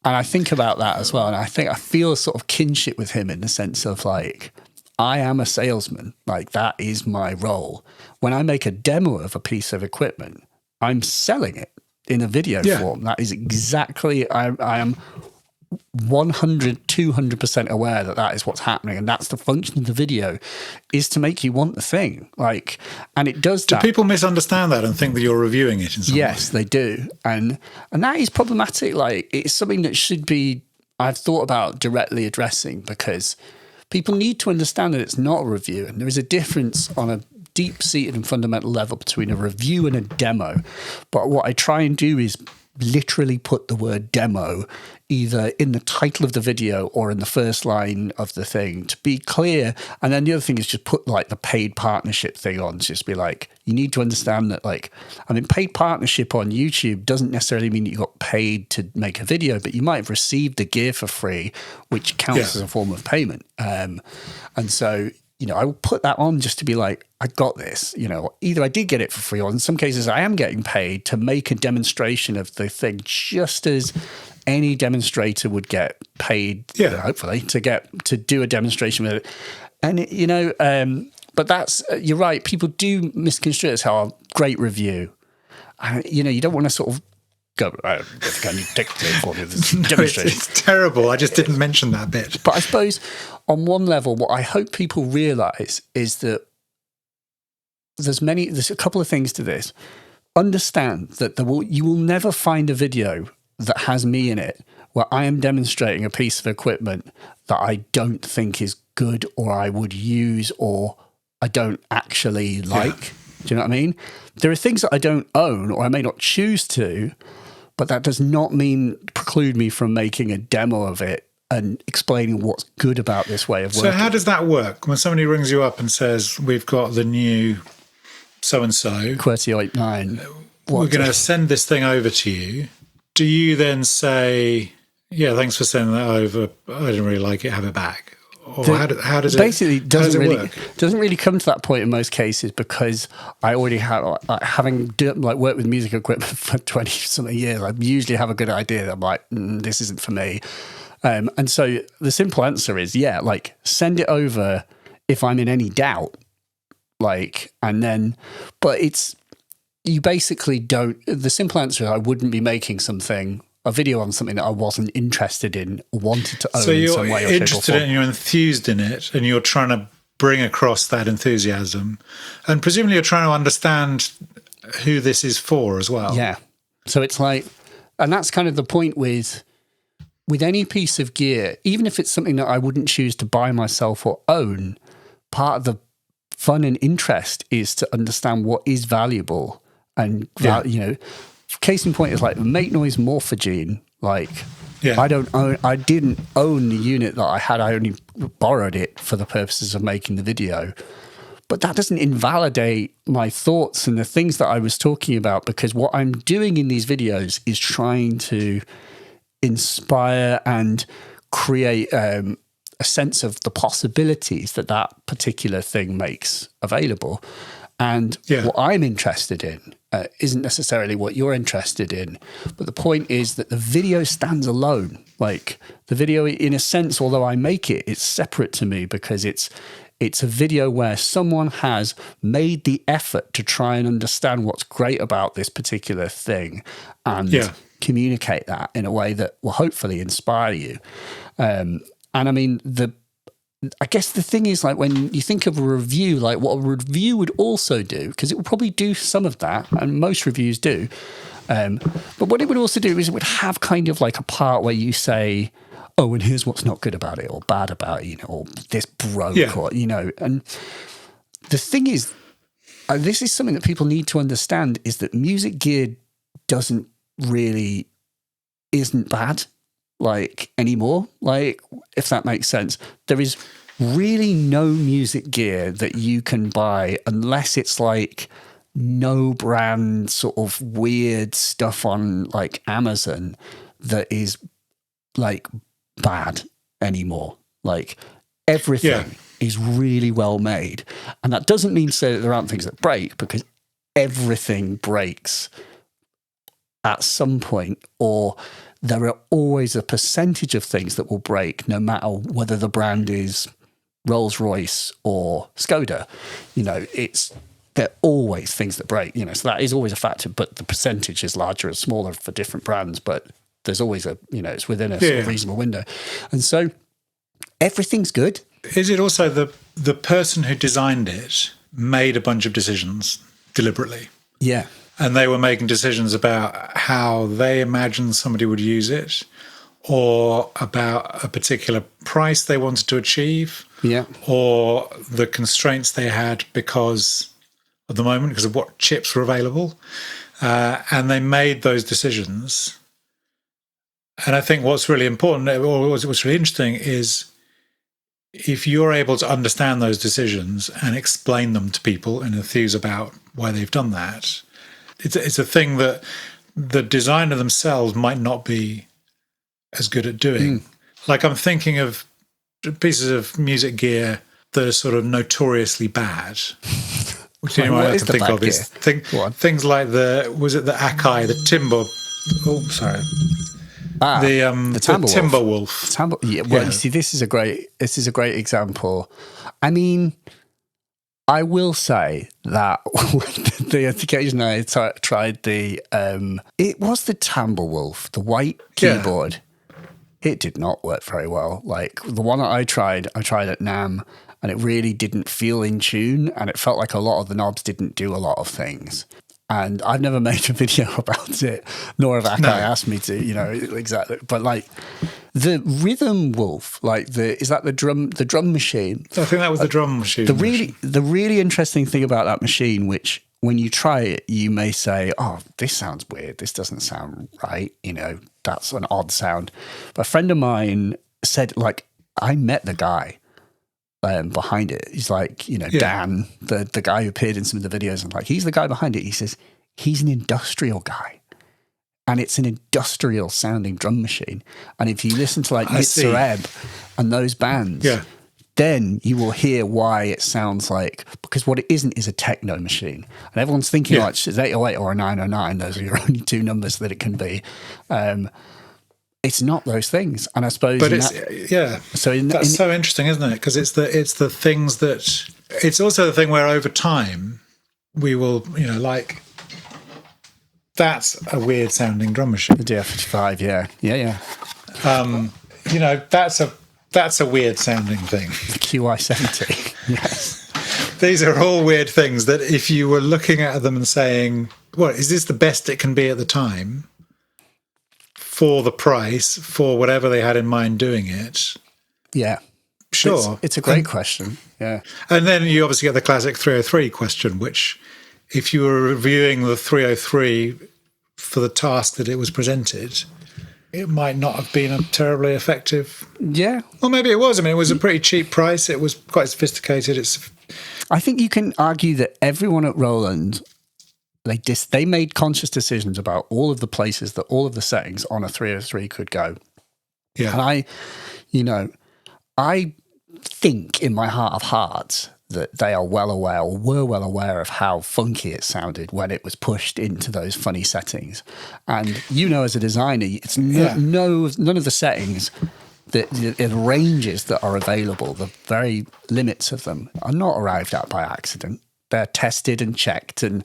And I think about that as well. And I feel a sort of kinship with him in the sense of like, I am a salesman. Like, that is my role. When I make a demo of a piece of equipment, I'm selling it in a video form. That is exactly, I am 200% aware that is what's happening. And that's the function of the video, is to make you want the thing. Like, and it does that. Do people misunderstand that and think that you're reviewing it in some way? Yes, they do. And that is problematic. Like, it's something that should be, I've thought about directly addressing, because people need to understand that it's not a review. And there is a difference on a deep-seated and fundamental level between a review and a demo. But what I try and do is literally put the word demo either in the title of the video or in the first line of the thing to be clear. And then the other thing is just put like the paid partnership thing on, to just be like, you need to understand that, like, I mean, paid partnership on YouTube doesn't necessarily mean that you got paid to make a video, but you might have received the gear for free, which counts as a form of payment. And so, I will put that on just to be like, I got this. Either I did get it for free, or in some cases I am getting paid to make a demonstration of the thing, just as any demonstrator would get paid, hopefully, to do a demonstration with it. And, but that's, you're right, people do misconstrue it as how a great review. You don't want to sort of go, can you dictate for me this demonstration? It's terrible. I just didn't mention that bit. But I suppose on one level, what I hope people realise is that there's a couple of things to this. Understand that you will never find a video that has me in it where I am demonstrating a piece of equipment that I don't think is good, or I would use, or I don't actually like. Do you know what I mean? There are things that I don't own, or I may not choose to, but that does not preclude me from making a demo of it and explaining what's good about this way of working. So how does that work? When somebody rings you up and says, we've got the new so-and-so, QWERTY 89, we're going to send this thing over to you. Do you then say, thanks for sending that over, I didn't really like it, have it back? Or how does it work? Doesn't really come to that point in most cases, because I already have, having worked with music equipment for 20 something years, I usually have a good idea that I'm like, this isn't for me. And so the simple answer is, send it over if I'm in any doubt. But you basically don't, the simple answer is I wouldn't be making a video on something that I wasn't interested in or wanted to own in some way or shape or form. So you're interested in it and you're enthused in it, and you're trying to bring across that enthusiasm. And presumably you're trying to understand who this is for as well. Yeah. So it's like, and that's kind of the point with any piece of gear, even if it's something that I wouldn't choose to buy myself or own, part of the fun and interest is to understand what is valuable. And, case in point is like Make Noise Morphogene. I didn't own the unit that I had. I only borrowed it for the purposes of making the video. But that doesn't invalidate my thoughts and the things that I was talking about, because what I'm doing in these videos is trying to inspire and create a sense of the possibilities that particular thing makes available. And what I'm interested in isn't necessarily what you're interested in. But the point is that the video stands alone. Like, the video, in a sense, although I make it, it's separate to me, because it's It's a video where someone has made the effort to try and understand what's great about this particular thing and communicate that in a way that will hopefully inspire you. And I mean, I guess the thing is, like, when you think of a review, like what a review would also do, because it will probably do some of that, and most reviews do. But what it would also do is it would have kind of like a part where you say, oh, and here's what's not good about it or bad about it, or this broke, or, and the thing is, this is something that people need to understand, is that music gear isn't bad, like, anymore, like, if that makes sense. There is really no music gear that you can buy unless it's like no brand sort of weird stuff on like Amazon that is like bad anymore. Like, everything is really well made. And that doesn't mean to say that there aren't things that break, because everything breaks at some point, or there are always a percentage of things that will break, no matter whether the brand is Rolls-Royce or Skoda. There are always things that break, so that is always a factor, but the percentage is larger and smaller for different brands, but there's always it's within a sort of reasonable window. And so everything's good. Is it also the person who designed it made a bunch of decisions deliberately? Yeah. And they were making decisions about how they imagined somebody would use it, or about a particular price they wanted to achieve, or the constraints they had because of the moment, because of what chips were available. And they made those decisions. And I think what's really important, or what's really interesting, is if you're able to understand those decisions and explain them to people and enthuse about why they've done that, it's a thing that the designer themselves might not be as good at doing. Like, I'm thinking of pieces of music gear that are sort of notoriously bad. Which the only one I can think of is things like the Akai, the Timber. Oh, sorry. The Timberwolf. You see, this is a great example. I mean, I will say that the occasion I tried it was the Timberwolf, the white keyboard. It did not work very well. Like, the one that I tried at NAMM, and it really didn't feel in tune, and it felt like a lot of the knobs didn't do a lot of things. And I've never made a video about it, nor have Akai asked me to, exactly. But like the Rhythm Wolf, is that the drum machine? I think that was the drum machine. The really interesting thing about that machine, which when you try it, you may say, oh, this sounds weird. This doesn't sound right. That's an odd sound. But a friend of mine said, like, I met the guy behind it. He's like, Dan, the guy who appeared in some of the videos, and like, he's the guy behind it. He says he's an industrial guy, and it's an industrial sounding drum machine. And if you listen to like Mitzvah and those bands, then you will hear why it sounds like, because what it isn't is a techno machine. And everyone's thinking like it's 808 or a 909. Those are your only two numbers that it can be. It's not those things, and I suppose. But that's so interesting, isn't it? Because it's the things that. It's also the thing where over time we will, like, that's a weird sounding drum machine. The DF55, yeah. That's a weird sounding thing. The QI70, yes. These are all weird things that if you were looking at them and saying, "Well, is this the best it can be at the time?" For the price, for whatever they had in mind doing it. Yeah. Sure. It's a great question. Yeah. And then you obviously get the classic 303 question, which if you were reviewing the 303 for the task that it was presented, it might not have been a terribly effective. Yeah. Well, maybe it was. I mean, it was a pretty cheap price. It was quite sophisticated. I think you can argue that everyone at Roland, they made conscious decisions about all of the places that all of the settings on a 303 could go. Yeah. And I think in my heart of hearts that they are were well aware of how funky it sounded when it was pushed into those funny settings. And as a designer, it's none of the settings the ranges that are available, the very limits of them, are not arrived at by accident. They're tested and checked, and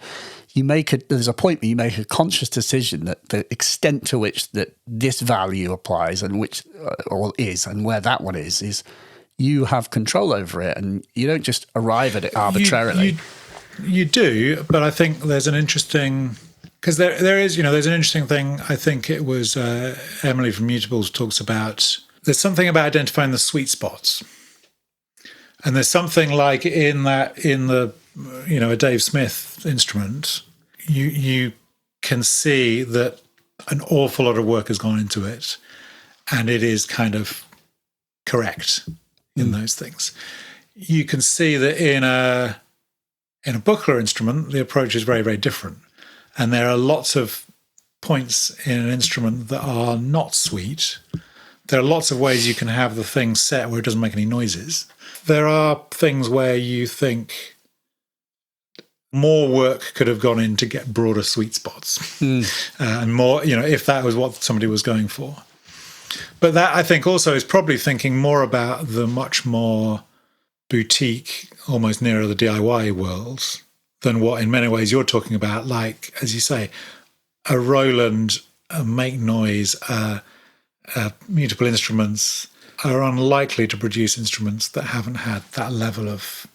there's a point where you make a conscious decision that the extent to which that this value applies and which or is, and where that one is you have control over it, and you don't just arrive at it arbitrarily. You do, but I think there's an interesting, because there is, there's an interesting thing. I think it was Emily from Mutables talks about. There's something about identifying the sweet spots, and there's something like in the a Dave Smith instrument, you can see that an awful lot of work has gone into it, and it is kind of correct in those things. You can see that in a Buchla instrument, the approach is very, very different, and there are lots of points in an instrument that are not sweet. There are lots of ways you can have the thing set where it doesn't make any noises. There are things where you think more work could have gone in to get broader sweet spots, and more, if that was what somebody was going for. But that, I think, also is probably thinking more about the much more boutique, almost nearer the DIY world than what, in many ways, you're talking about. Like, as you say, a Roland, a Make Noise, Mutable Instruments are unlikely to produce instruments that haven't had that level of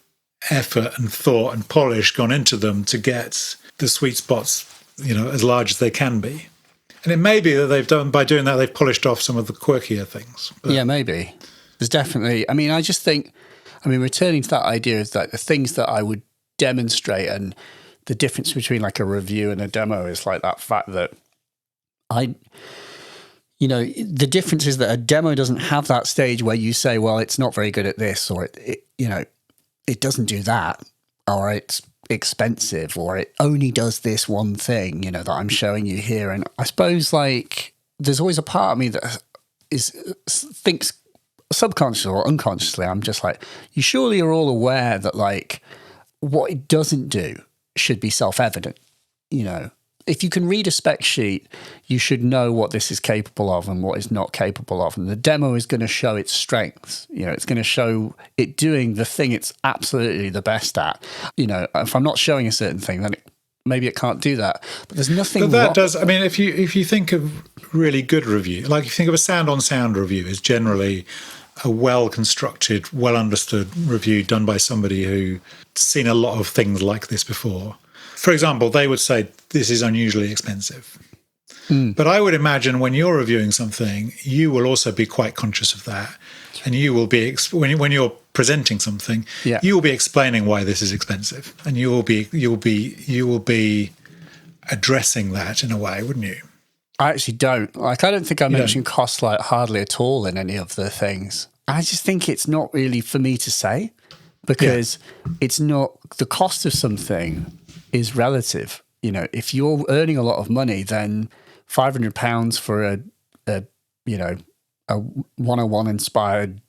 effort and thought and polish gone into them to get the sweet spots, as large as they can be. And it may be that by doing that, they've polished off some of the quirkier things. But yeah, maybe. There's definitely, I just think, returning to that idea is that the things that I would demonstrate, and the difference between like a review and a demo is like that fact that the difference is that a demo doesn't have that stage where you say, well, it's not very good at this, or it doesn't do that, or it's expensive, or it only does this one thing, that I'm showing you here. And I suppose like there's always a part of me that thinks subconsciously or unconsciously, I'm just like, you surely are all aware that like what it doesn't do should be self-evident. If you can read a spec sheet, you should know what this is capable of and what is not capable of. And the demo is going to show its strengths. It's going to show it doing the thing it's absolutely the best at. If I'm not showing a certain thing, then maybe it can't do that. But there's nothing. But that does. If you think of really good review, like if you think of a sound-on-sound review, is generally a well-constructed, well-understood review done by somebody who's seen a lot of things like this before. For example, they would say, this is unusually expensive. But I would imagine when you're reviewing something, you will also be quite conscious of that. And you will be, when you're presenting something, you will be explaining why this is expensive. And you will be addressing that in a way, wouldn't you? I actually don't. I don't think I mentioned costs like hardly at all in any of the things. I just think it's not really for me to say, because it's not, the cost of something is relative. If you're earning a lot of money, then £500 for a 101 inspired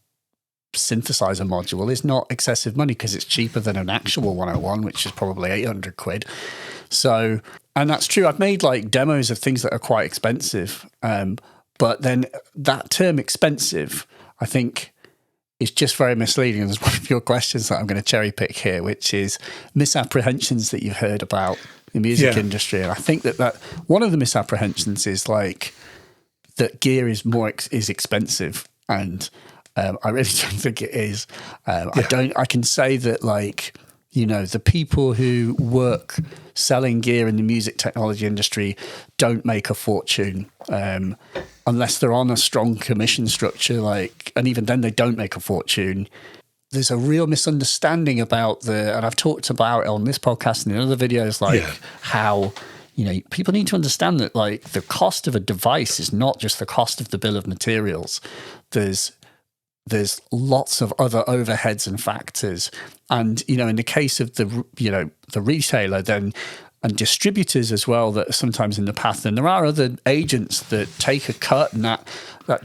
synthesizer module is not excessive money, because it's cheaper than an actual 101, which is probably 800 quid. So, and that's true. I've made like demos of things that are quite expensive. But then that term expensive, I think, is just very misleading. And there's one of your questions that I'm going to cherry pick here, which is misapprehensions that you've heard about the music industry. And I think that one of the misapprehensions is like that gear is expensive. And I really don't think it is. I can say that like, the people who work selling gear in the music technology industry don't make a fortune unless they're on a strong commission structure. And even then they don't make a fortune. There's a real misunderstanding about and I've talked about it on this podcast and in other videos, how, people need to understand that like the cost of a device is not just the cost of the bill of materials. There's lots of other overheads and factors. And, in the case of the retailer then, and distributors as well, that are sometimes in the path, then there are other agents that take a cut, and that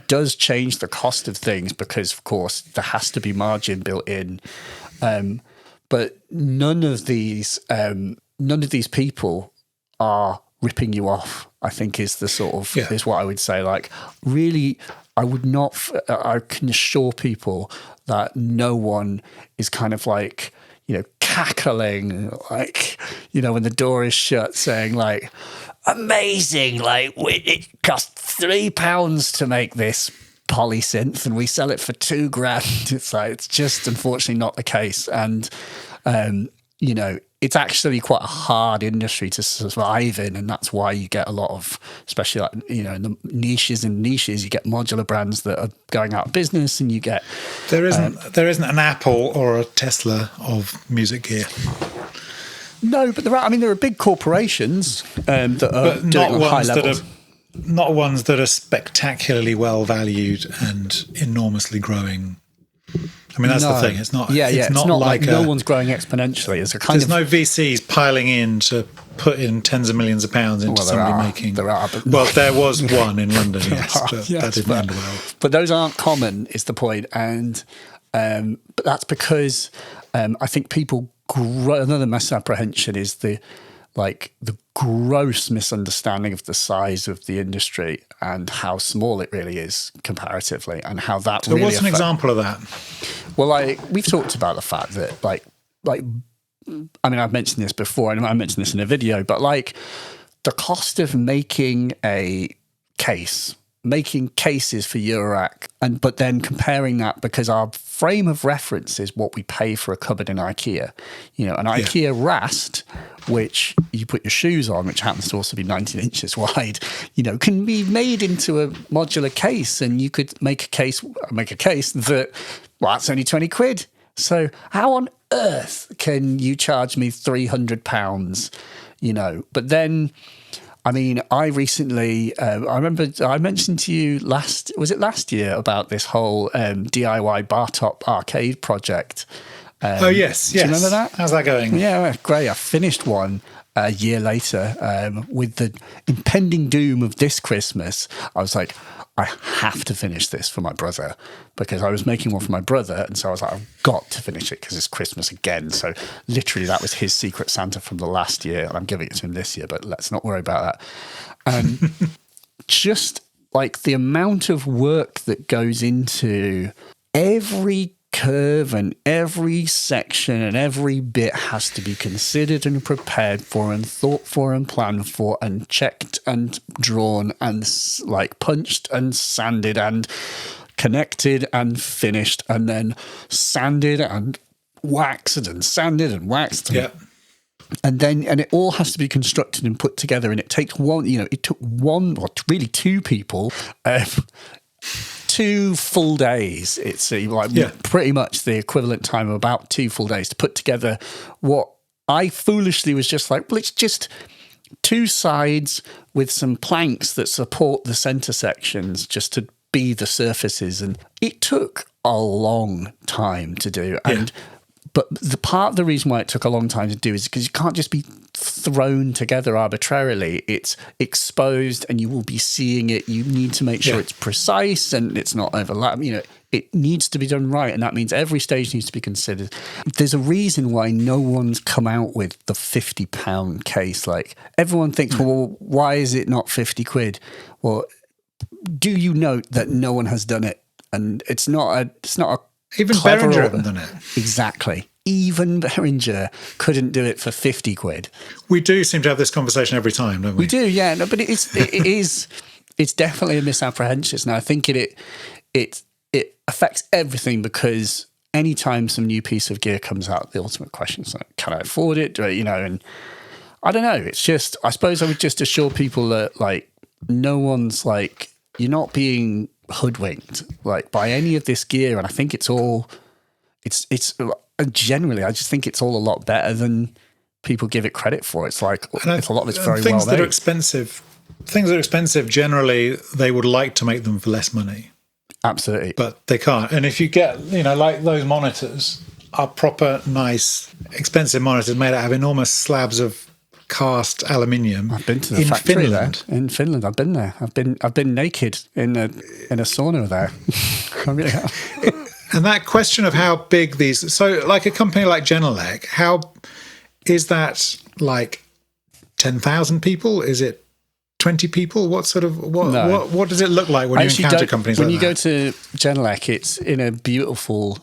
does change the cost of things, because of course there has to be margin built in. But none of these people are ripping you off, I think is the sort of, is what I would say. Like, really, I would not, I can assure people that no one is kind of like, cackling, like, when the door is shut, saying like, amazing, like it cost £3 to make this polysynth and we sell it for £2,000. It's like, it's just unfortunately not the case. And, it's actually quite a hard industry to survive in, and that's why you get a lot of, especially like, in the niches, you get modular brands that are going out of business, and you get there isn't an Apple or a Tesla of music gear. No, but there are big corporations that are doing on high levels. Not ones that are spectacularly well valued and enormously growing. I mean, that's the thing. It's not. It's not like no one's growing exponentially. There's no VCs piling in to put in tens of millions of pounds into somebody making. There are. But well, there was one in London, yes, but that didn't end well. But those aren't common, is the point, and but that's because I think people. Another misapprehension is the gross misunderstanding of the size of the industry and how small it really is comparatively, and how that. So, really what's an example of that? Well, we've talked about the fact that, I've mentioned this before, and I mentioned this in a video, but the cost of making a case. Making cases for Eurorack, but then comparing that, because our frame of reference is what we pay for a cupboard in IKEA. An IKEA Rast, which you put your shoes on, which happens to also be 19 inches wide, can be made into a modular case, and you could make a case that, well, that's only £20. So how on earth can you charge me £300? But then. I recently, I remember I mentioned to you last year about this whole DIY bar top arcade project. Oh, yes. Do you remember that? How's that going? Yeah, great. I finished one a year later with the impending doom of this Christmas. I was like, I have to finish this for my brother, because I was making one for my brother. And so I was like, I've got to finish it because it's Christmas again. So literally that was his Secret Santa from the last year. And I'm giving it to him this year, but let's not worry about that. Just like the amount of work that goes into every curve and every section and every bit has to be considered and prepared for and thought for and planned for and checked and drawn and punched and sanded and connected and finished and then sanded and waxed and sanded and waxed. Yeah. And it all has to be constructed and put together, and it takes it took two people 2 full days. It's pretty much the equivalent time of about 2 full days to put together what I foolishly was just like, well, it's just 2 sides with some planks that support the center sections just to be the surfaces. And it took a long time to do. And but the reason why it took a long time to do is because you can't just be thrown together arbitrarily. It's exposed and you will be seeing it. You need to make sure it's precise and it's not overlapping. It needs to be done right, and that means every stage needs to be considered. There's a reason why no one's come out with the £50 case. Like, everyone thinks, well, why is it not £50? Well, do you note that no one has done it? And it's not a even Behringer hasn't done it. Exactly. Even Behringer couldn't do it for £50. We do seem to have this conversation every time, don't we? We do, yeah. No, but it's definitely a misapprehension. And I think it affects everything, because anytime some new piece of gear comes out, the ultimate question is like, can I afford it? And I don't know. It's just, I suppose I would just assure people that no one's you're not being hoodwinked by any of this gear. And I think it's generally, I just think it's all a lot better than people give it credit for. It's it's a lot of it's very well made. Things that are expensive, generally, they would like to make them for less money. Absolutely. But they can't. And if you get, like those monitors are proper, nice, expensive monitors made out of enormous slabs of cast aluminium. I've been to the factory there in Finland. I've been there. I've been naked in a sauna there. I really have. And that question of how big these, so like a company like Genelec, how is that 10,000 people? Is it 20 people? What No. what does it look like when you encounter companies like that? When you go to Genelec, it's in a beautiful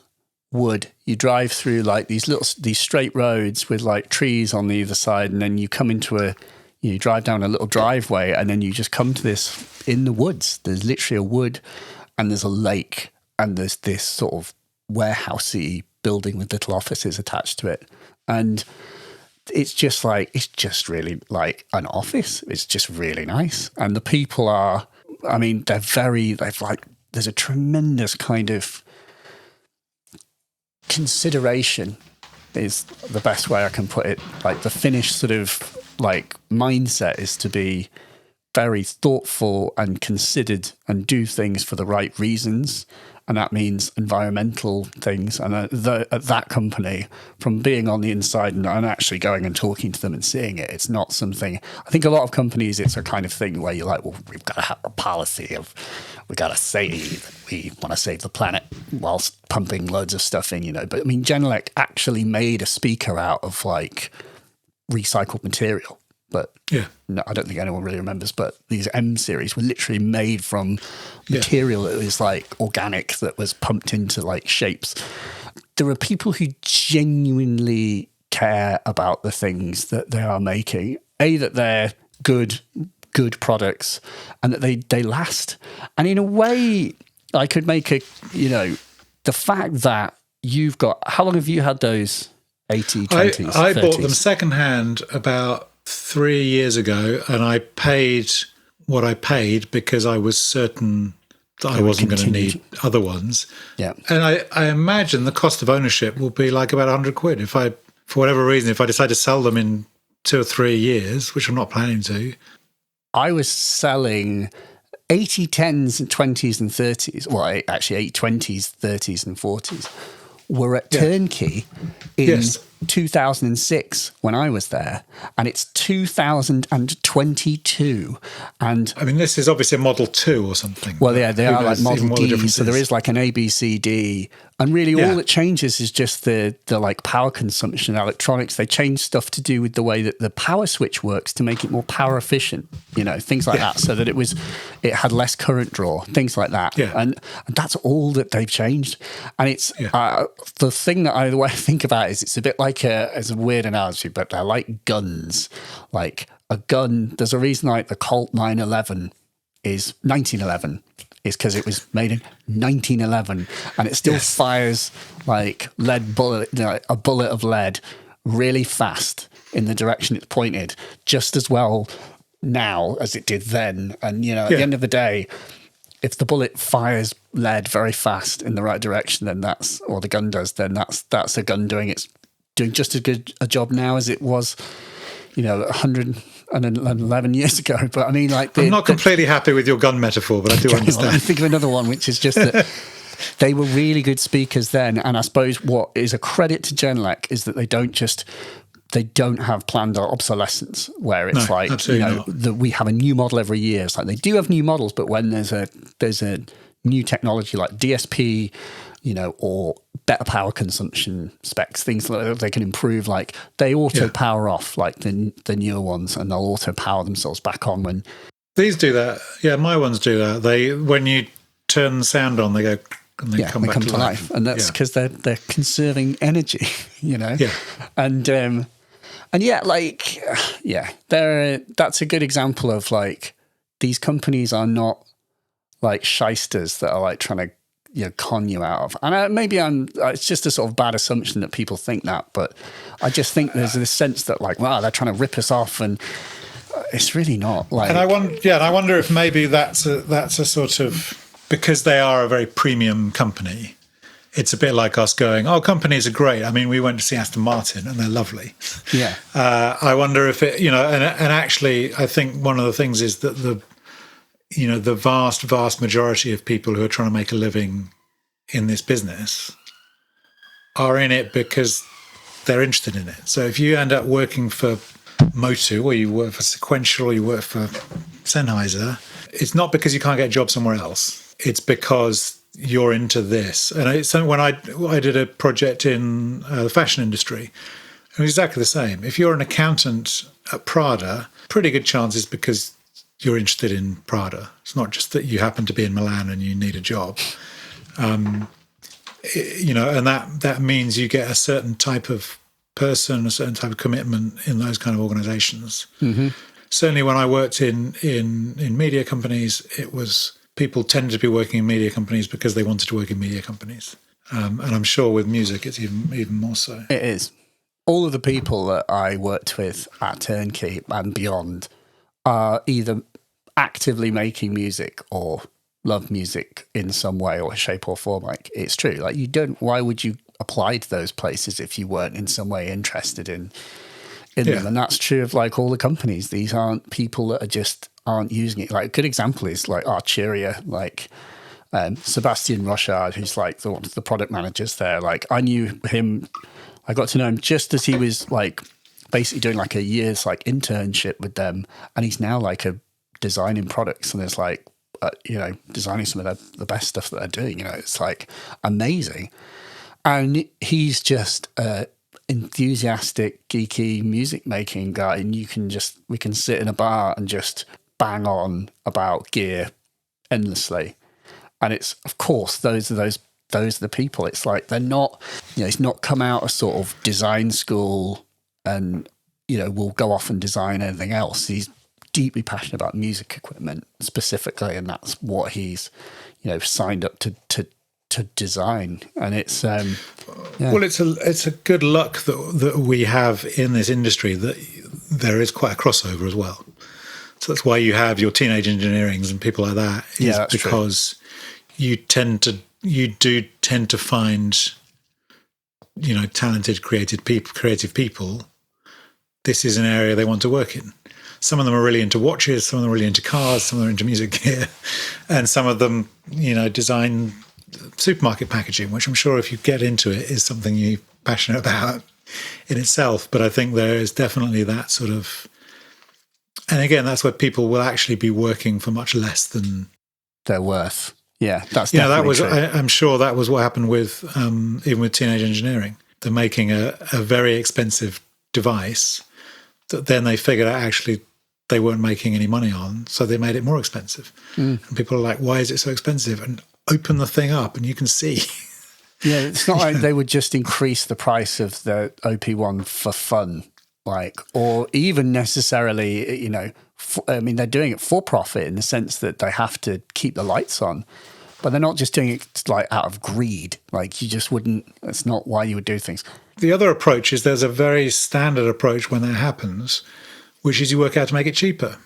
wood. You drive through like these straight roads with like trees on either side, and then you come into you drive down a little driveway, and then you just come to this in the woods. There's literally a wood, and there's a lake, and there's this sort of warehousey building with little offices attached to it, and it's just really like an office. It's just really nice. And the people are, I mean, there's a tremendous kind of consideration is the best way I can put it. Like the Finnish sort of like mindset is to be very thoughtful and considered and do things for the right reasons. And that means environmental things. And at that company, from being on the inside and actually going and talking to them and seeing it, it's not something. I think a lot of companies, it's a kind of thing where you're like, well, we've got to have a policy of, we've got to say that we want to save the planet whilst pumping loads of stuff in, But I mean, Genelec actually made a speaker out of like recycled material. But no, I don't think anyone really remembers, but these M series were literally made from material that was like organic, that was pumped into like shapes. There are people who genuinely care about the things that they are making. That they're good products and that they last. And in a way, I could make the fact that you've got, how long have you had those 80, 20s, I 30s? bought them secondhand about 3 years ago, and I paid what I paid because I was certain that I wasn't going to need other ones. Yeah. And I imagine the cost of ownership will be like about 100 quid if I, for whatever reason, if I decide to sell them in 2 or 3 years, which I'm not planning to. I was selling 80 10s and 20s and 30s. Well, actually 80 20s, 30s and 40s were at Turnkey in 2006 when I was there, and it's 2022. And I mean, this is obviously a Model 2 or something. Well, yeah, they are like Model D, so there is is like an A, B, C, D, and really all that changes is just the like power consumption, electronics. They change stuff to do with the way that the power switch works to make it more power efficient, things like that, so that it had less current draw, things like that. Yeah. And that's all that they've changed. And it's the thing that the way I think about it is it's a bit like it's a weird analogy, but they're like guns. Like a gun, there's a reason like the Colt 911 is 1911 is because it was made in 1911 and it still fires like lead bullet, a bullet of lead really fast in the direction it's pointed, just as well now as it did then. And at the end of the day, if the bullet fires lead very fast in the right direction, then or the gun does, then that's a gun doing just as good a job now as it was, 111 years ago. But I mean, like, I'm not completely happy with your gun metaphor, but I do understand. I think of another one, which is just that they were really good speakers then. And I suppose what is a credit to Genelec is that they don't have planned obsolescence where it's that we have a new model every year. It's like they do have new models, but when there's a new technology like DSP, or better power consumption specs, things like that they can improve, like they auto power off like the newer ones, and they'll auto power themselves back on when these do that. Yeah, my ones do that. When you turn the sound on, they go and they come back to life. And that's because they're conserving energy, Yeah. And that's a good example of like these companies are not like shysters that are like trying to con you out of. And maybe it's just a sort of bad assumption that people think that, but I just think there's this sense that like, wow, they're trying to rip us off, and it's really not. Like, and I wonder if maybe that's a sort of, because they are a very premium company. It's a bit like us going, oh, companies are great. I mean, we went to see Aston Martin and they're lovely. Yeah. I wonder if it, and actually, I think one of the things is that the vast majority of people who are trying to make a living in this business are in it because they're interested in it. So if you end up working for Motu, or you work for Sequential, or you work for Sennheiser, it's not because you can't get a job somewhere else. It's because you're into this. And it's when I did a project in the fashion industry, it was exactly the same. If you're an accountant at Prada, pretty good chances because you're interested in Prada. It's not just that you happen to be in Milan and you need a job. And that means you get a certain type of person, a certain type of commitment in those kind of organizations. Mm-hmm. Certainly when I worked in media companies, it was people tended to be working in media companies because they wanted to work in media companies. And I'm sure with music, it's even more so. It is. All of the people that I worked with at Turnkey and beyond are either actively making music or love music in some way or shape or form. Like, it's true. Like, why would you apply to those places if you weren't in some way interested in them? And that's true of like all the companies. These aren't people that aren't using it. Like, a good example is like Archeria, like Sebastian Rochard, who's like the product managers there. Like, I knew him, I got to know him just as he was like basically doing like a year's like internship with them, and he's now like designing products, and there's like designing some of the best stuff that they're doing. It's like amazing, and he's just enthusiastic, geeky music making guy, and we can sit in a bar and just bang on about gear endlessly. And it's, of course, those are the people. It's like they're not, he's not come out of sort of design school and, will go off and design anything else. He's deeply passionate about music equipment specifically, and that's what he's, signed up to design. And it's, well, it's a good luck that we have in this industry that there is quite a crossover as well. So that's why you have your teenage engineerings and people like that. That's because true. You do tend to find, talented, creative people. This is an area they want to work in. Some of them are really into watches, some of them are really into cars, some of them are into music gear, and some of them, design supermarket packaging, which I'm sure if you get into it is something you're passionate about in itself. But I think there is definitely that sort of, and again, that's where people will actually be working for much less than their worth. Yeah, that's definitely true. I'm sure that was what happened with even with teenage engineering. They're making a very expensive device that then they figured out actually they weren't making any money on, so they made it more expensive. And people are like, why is it so expensive? And open the thing up and you can see. Yeah, it's not like they would just increase the price of the OP1 for fun, or even necessarily, they're doing it for profit in the sense that they have to keep the lights on, but they're not just doing it like out of greed. Like, you just wouldn't, that's not why you would do things. The other approach is there's a very standard approach when that happens, which is you work out to make it cheaper.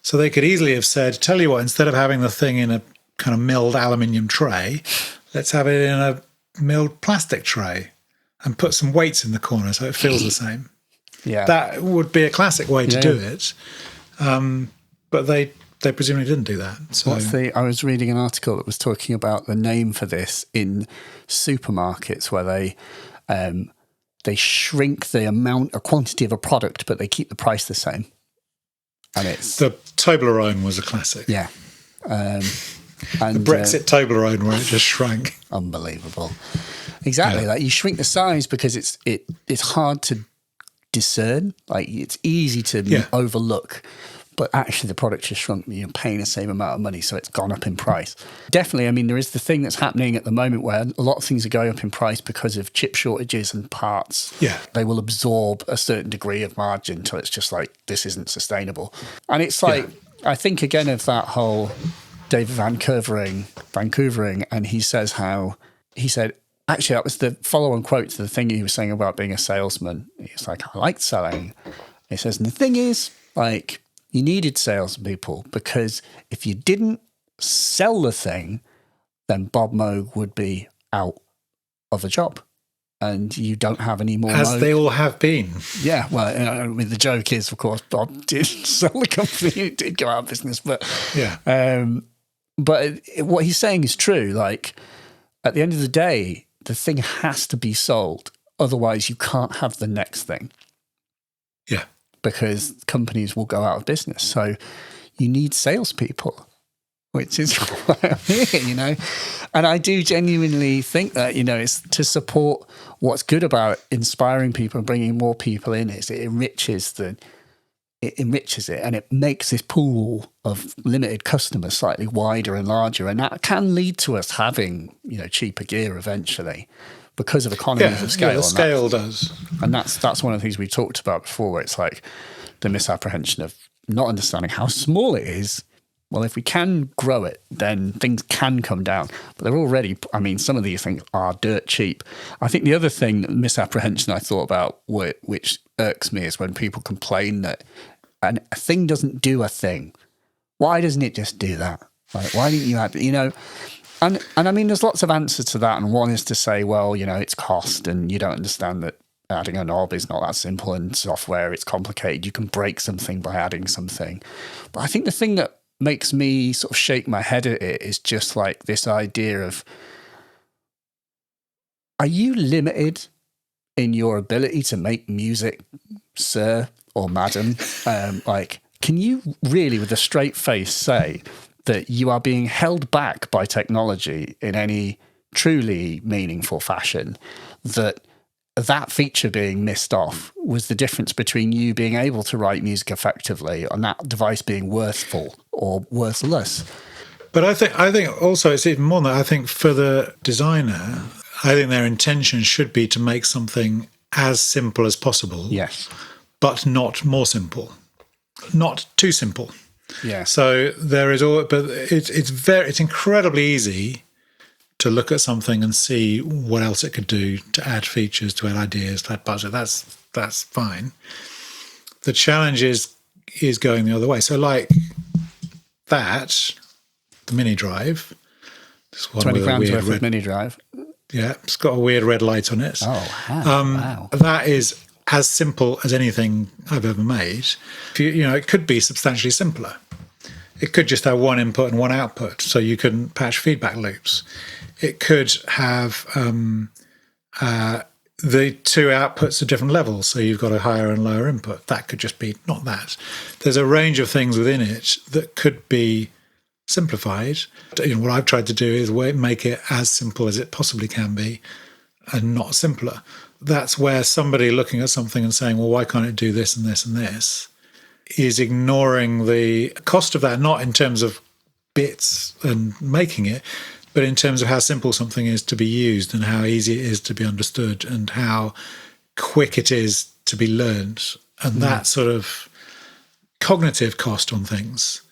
So they could easily have said, tell you what, instead of having the thing in a kind of milled aluminium tray, let's have it in a milled plastic tray and put some weights in the corner so it feels the same. Yeah, that would be a classic way to do it. But they presumably didn't do that. So I was reading an article that was talking about the name for this in supermarkets where they shrink the quantity of a product, but they keep the price the same. And it's the Toblerone was a classic. Yeah. And the Brexit Toblerone where it just shrank. Unbelievable. Exactly. Yeah. Like, you shrink the size because it's hard to discern. Like, it's easy to overlook, but actually the product just shrunk. You're paying the same amount of money, so it's gone up in price. Definitely. There is the thing that's happening at the moment where a lot of things are going up in price because of chip shortages and parts. Yeah. They will absorb a certain degree of margin until it's just like, this isn't sustainable. And it's like, I think again of that whole David Vancouvering, and he said, actually, that was the follow-on quote to the thing he was saying about being a salesman. He's like, I liked selling. He says, and the thing is, like, you needed salespeople because if you didn't sell the thing, then Bob Moog would be out of a job. And you don't have any more As Moog. They all have been. Yeah, well, the joke is, of course, Bob did sell the company. It did go out of business. But, but what he's saying is true. Like, at the end of the day, the thing has to be sold. Otherwise, you can't have the next thing. Yeah. Because companies will go out of business. So you need salespeople, which is why I'm here, And I do genuinely think that, it's to support what's good about inspiring people and bringing more people in. It enriches the it enriches it, and it makes this pool of limited customers slightly wider and larger, and that can lead to us having, you know, cheaper gear eventually because of economies of scale. Yeah, the scale does. And that's one of the things we talked about before, where it's like the misapprehension of not understanding how small it is. Well, if we can grow it, then things can come down. But they're already, I mean, some of these things are dirt cheap. I think the other thing, misapprehension I thought about, which irks me, is when people complain that a thing doesn't do a thing. Why doesn't it just do that? Like, why didn't you add, you know? And I mean, there's lots of answers to that. And one is to say, well, you know, it's cost, and you don't understand that adding a knob is not that simple, and software, it's complicated. You can break something by adding something. But I think the thing that makes me sort of shake my head at it is just like this idea of, are you limited in your ability to make music, sir or madam? Like, can you really with a straight face say that you are being held back by technology in any truly meaningful fashion, that feature being missed off was the difference between you being able to write music effectively and that device being worthful or worthless? But I think also it's even more than that. I think for the designer, I think their intention should be to make something as simple as possible. Yes. But not more simple. Not too simple. Yeah. So there is but it's incredibly easy to look at something and see what else it could do, to add features, to add ideas, to add budget. That's fine. The challenge is going the other way. So like that, the mini drive. This one 20 with grams a weird worth of mini drive. Yeah, it's got a weird red light on it. Oh, wow. That is as simple as anything I've ever made. You know, it could be substantially simpler. It could just have one input and one output, so you can patch feedback loops. It could have the two outputs at different levels, so you've got a higher and lower input. That could just be not that. There's a range of things within it that could be simplified. You know, what I've tried to do is make it as simple as it possibly can be and not simpler. That's where somebody looking at something and saying, well, why can't it do this and this and this, is ignoring the cost of that, not in terms of bits and making it, but in terms of how simple something is to be used and how easy it is to be understood and how quick it is to be learned, and that sort of cognitive cost on things.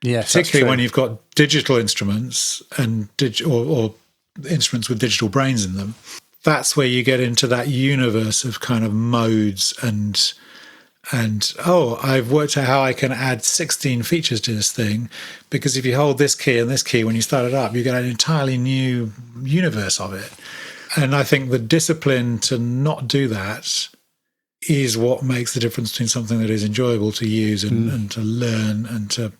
Yes, particularly when you've got digital instruments and or instruments with digital brains in them. That's where you get into that universe of kind of modes and I've worked out how I can add 16 features to this thing, because if you hold this key and this key when you start it up, you get an entirely new universe of it. And I think the discipline to not do that is what makes the difference between something that is enjoyable to use and to learn and to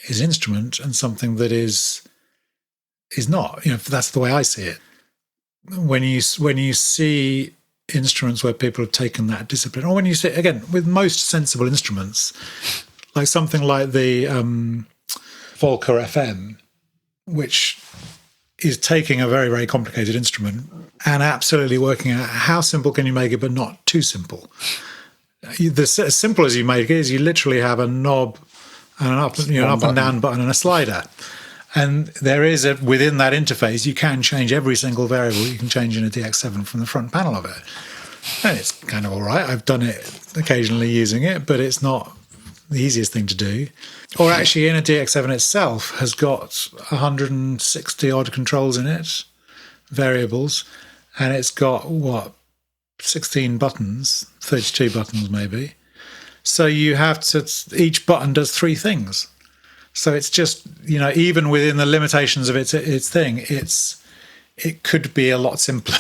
is instrument, and something that is not. You know, that's the way I see it. When you see instruments where people have taken that discipline, or when you see, again, with most sensible instruments, like something like the Volker FM, which is taking a very, very complicated instrument and absolutely working out how simple can you make it, but not too simple. As simple as you make it is you literally have a knob and an up and down button and a slider. And there is within that interface, you can change every single variable you can change in a DX7 from the front panel of it. And it's kind of all right. I've done it occasionally using it, but it's not the easiest thing to do. Or actually in a DX7 itself has got 160 odd controls in it, variables, and it's got, 16 buttons, 32 buttons maybe. So you have to, each button does 3 things. So it's just, you know, even within the limitations of its thing, it could be a lot simpler.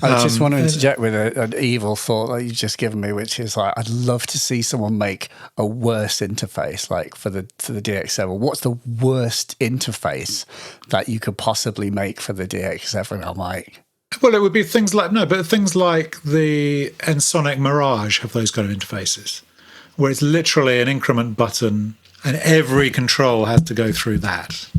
I just want to interject with an evil thought that you've just given me, which is like, I'd love to see someone make a worse interface, like for the DX7. What's the worst interface that you could possibly make for the DX7? I'm like, well, it would be things like the Ensoniq Mirage have those kind of interfaces, where it's literally an increment button and every control has to go through that.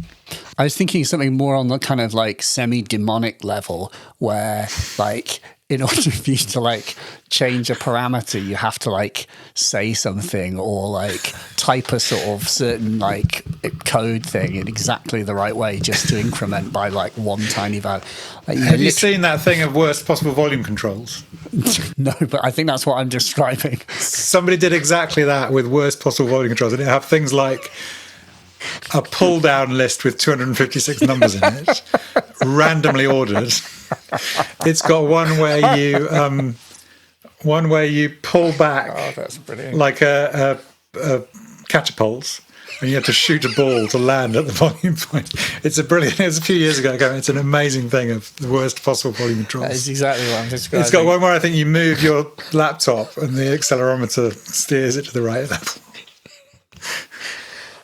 I was thinking something more on the kind of like semi-demonic level, where like in order for you to like change a parameter, you have to like say something or like type a sort of certain like code thing in exactly the right way just to increment by like one tiny value. Like, Have you seen that thing of worst possible volume controls? No, but I think that's what I'm describing. Somebody did exactly that with worst possible volume controls, and it have things like a pull-down list with 256 numbers in it, randomly ordered. It's got one where you pull back, that's brilliant, like a catapult, and you have to shoot a ball to land at the volume point. It's a few years ago. It's an amazing thing of the worst possible volume controls. That is exactly what I'm describing. It's got one where I think you move your laptop and the accelerometer steers it to the right level.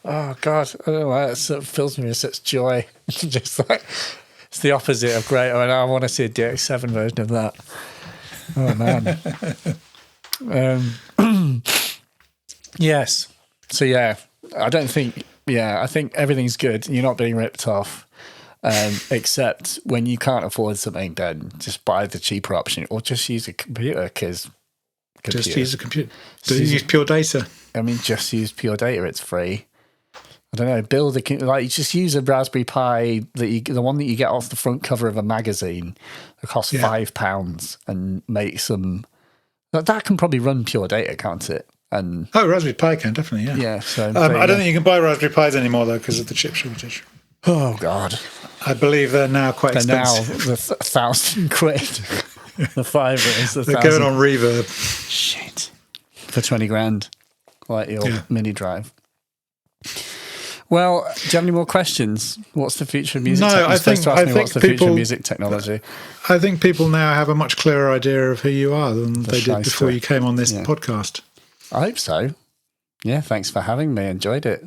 Oh God, I don't know why that sort of fills me with such joy. Just like it's the opposite of great. I mean, I want to see a DX7 version of that. Oh man. Yes. So yeah, I think everything's good. You're not being ripped off. Except when you can't afford something, then just buy the cheaper option or just use a computer because. Just use a computer. Use Pure Data. I mean, just use Pure Data. It's free. I don't know. You just use a Raspberry Pi the one that you get off the front cover of a magazine. It costs £5 and make some. That can probably run Pure Data, can't it? And Raspberry Pi can definitely, yeah. Yeah. So I don't think you can buy Raspberry Pis anymore though because of the chip shortage. Oh God. I believe they're now quite expensive. Now the £1,000. The fiver is the They're going on Reverb. Shit. For 20 grand, like your mini drive. Well, do you have any more questions? What's the future of music? No, I think what's the future of music technology? I think people now have a much clearer idea of who you are than they did before you came on this podcast. I hope so. Yeah, thanks for having me. Enjoyed it.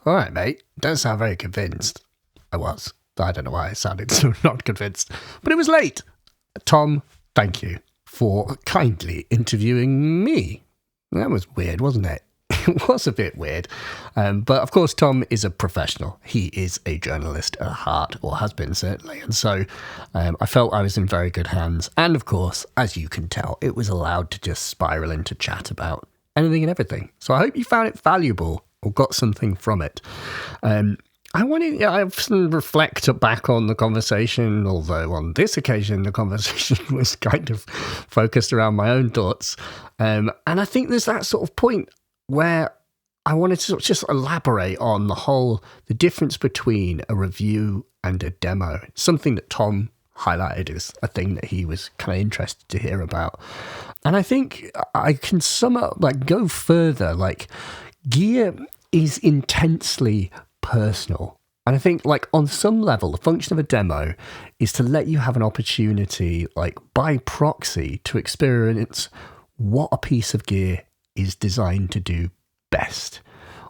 All right, mate. Don't sound very convinced. I was. I don't know why I sounded so not convinced. But it was late. Tom, thank you for kindly interviewing me. That was weird, wasn't it? It was a bit weird. But of course, Tom is a professional. He is a journalist at heart, or has been certainly. And so I felt I was in very good hands. And of course, as you can tell, it was allowed to just spiral into chat about anything and everything. So I hope you found it valuable or got something from it. I often reflect back on the conversation, although on this occasion the conversation was kind of focused around my own thoughts. And I think there's that sort of point where I wanted to sort of just elaborate on the difference between a review and a demo. It's something that Tom highlighted as a thing that he was kind of interested to hear about. And I think I can sum up, go further, gear is intensely personal. And I think, on some level, the function of a demo is to let you have an opportunity, by proxy, to experience what a piece of gear is designed to do best.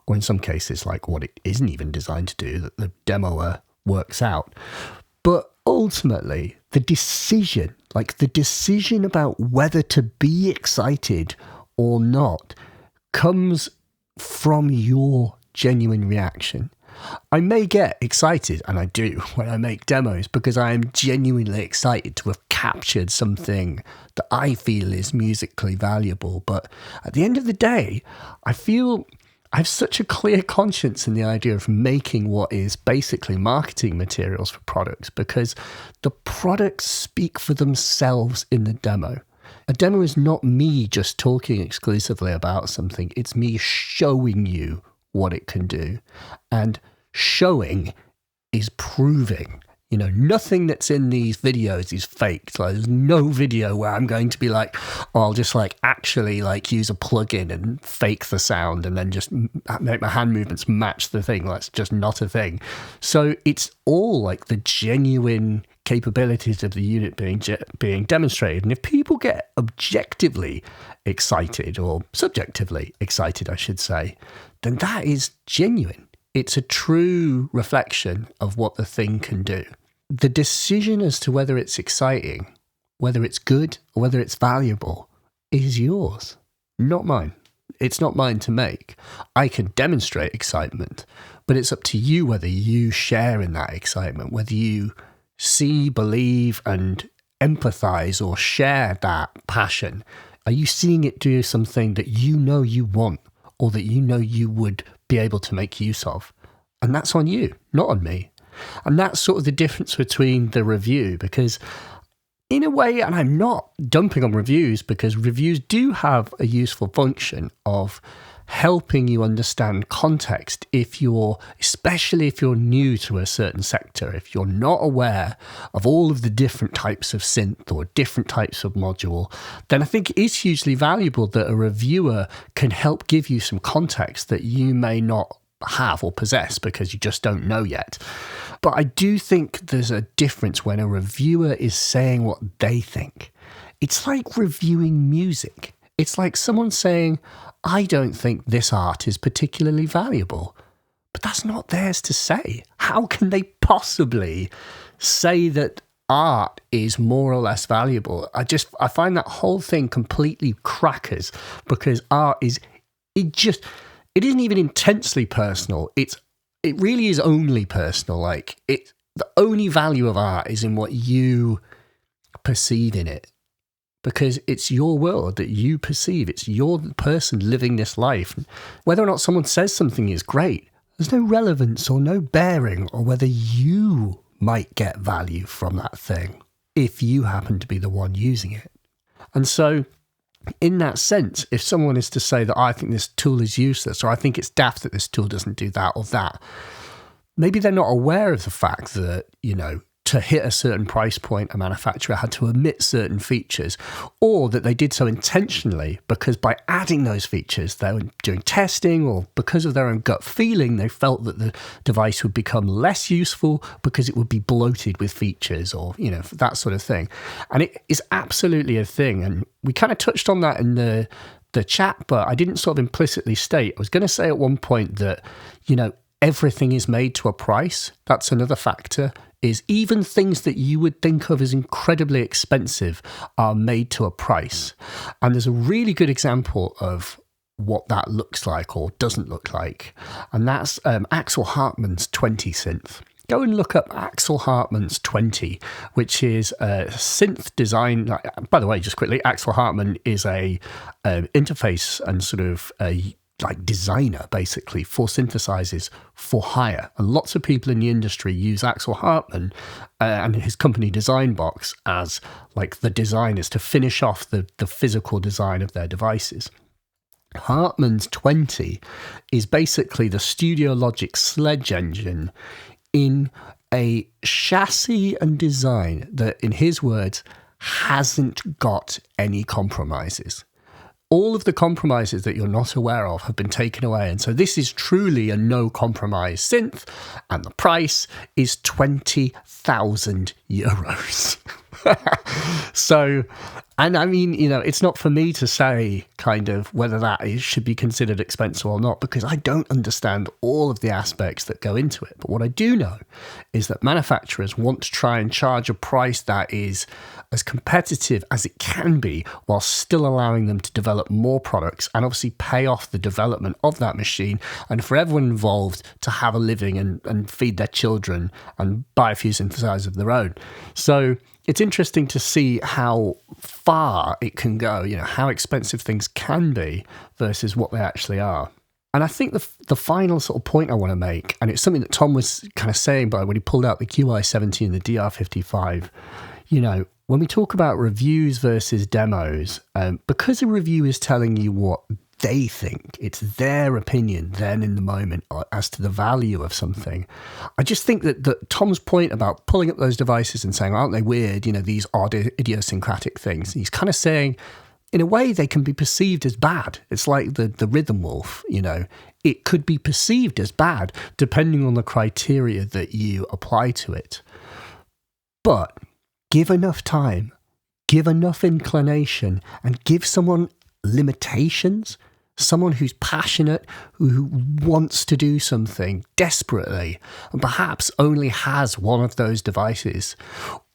Or in some cases, what it isn't even designed to do, that the demoer works out. But ultimately, the decision about whether to be excited or not comes from your genuine reaction. I may get excited, and I do, when I make demos, because I am genuinely excited to have captured something that I feel is musically valuable. But at the end of the day, I feel I have such a clear conscience in the idea of making what is basically marketing materials for products, because the products speak for themselves in the demo. A demo is not me just talking exclusively about something. It's me showing you what it can do. And showing is proving. Nothing that's in these videos is faked. There's no video where I'm going to be I'll just actually use a plugin and fake the sound and then just make my hand movements match the thing. That's just not a thing. So it's all the genuine capabilities of the unit being demonstrated. And if people get objectively excited, or subjectively excited, I should say, then that is genuine. It's a true reflection of what the thing can do. the decision as to whether it's exciting, whether it's good, or whether it's valuable is yours, not mine. It's not mine to make. I can demonstrate excitement, but it's up to you whether you share in that excitement, whether you see, believe, and empathize or share that passion. Are you seeing it do something that you know you want or that you know you would be able to make use of? And that's on you, not on me. And that's sort of the difference between the review, because in a way, and I'm not dumping on reviews, because reviews do have a useful function of helping you understand context especially if you're new to a certain sector, if you're not aware of all of the different types of synth or different types of module, then I think it is hugely valuable that a reviewer can help give you some context that you may not have or possess because you just don't know yet. But I do think there's a difference when a reviewer is saying what they think. It's like reviewing music. It's like someone saying, I don't think this art is particularly valuable. But that's not theirs to say. How can they possibly say that art is more or less valuable? I find that whole thing completely crackers, because art it isn't even intensely personal. It really is only personal. Like, the only value of art is in what you perceive in it, because it's your world that you perceive. It's your person living this life. Whether or not someone says something is great, there's no relevance or no bearing on whether you might get value from that thing if you happen to be the one using it. And so, in that sense, if someone is to say that I think this tool is useless, or I think it's daft that this tool doesn't do that or that, maybe they're not aware of the fact that, to hit a certain price point, a manufacturer had to omit certain features, or that they did so intentionally because by adding those features, they were doing testing, or because of their own gut feeling, they felt that the device would become less useful because it would be bloated with features, or, that sort of thing. And it is absolutely a thing. And we kind of touched on that in the chat, but I didn't sort of implicitly state. I was going to say at one point that, everything is made to a price. That's another factor, is even things that you would think of as incredibly expensive are made to a price. And there's a really good example of what that looks like or doesn't look like. And that's Axel Hartmann's 20 synth. Go and look up Axel Hartmann's 20, which is a synth design. By the way, just quickly, Axel Hartmann is a interface and sort of a designer, basically, for synthesizers for hire. And lots of people in the industry use Axel Hartmann and his company Designbox as the designers to finish off the physical design of their devices. Hartmann's 20 is basically the Studio Logic Sledge engine in a chassis and design that, in his words, hasn't got any compromises. All of the compromises that you're not aware of have been taken away. And so this is truly a no compromise synth. And the price is 20,000 euros. So, and I mean, it's not for me to say kind of whether that should be considered expensive or not, because I don't understand all of the aspects that go into it. But what I do know is that manufacturers want to try and charge a price that is as competitive as it can be, while still allowing them to develop more products and obviously pay off the development of that machine, and for everyone involved to have a living and feed their children and buy a few synthesizers of their own. So it's interesting to see how far it can go, how expensive things can be versus what they actually are. And I think the final sort of point I want to make, and it's something that Tom was kind of saying by when he pulled out the QI70 and the DR55, when we talk about reviews versus demos, because a review is telling you what they think, it's their opinion then in the moment as to the value of something. I just think that Tom's point about pulling up those devices and saying, aren't they weird, these odd idiosyncratic things, he's kind of saying, in a way, they can be perceived as bad. It's like the rhythm wolf, it could be perceived as bad depending on the criteria that you apply to it. But give enough time, give enough inclination, and give someone limitations, someone who's passionate, who wants to do something desperately, and perhaps only has one of those devices,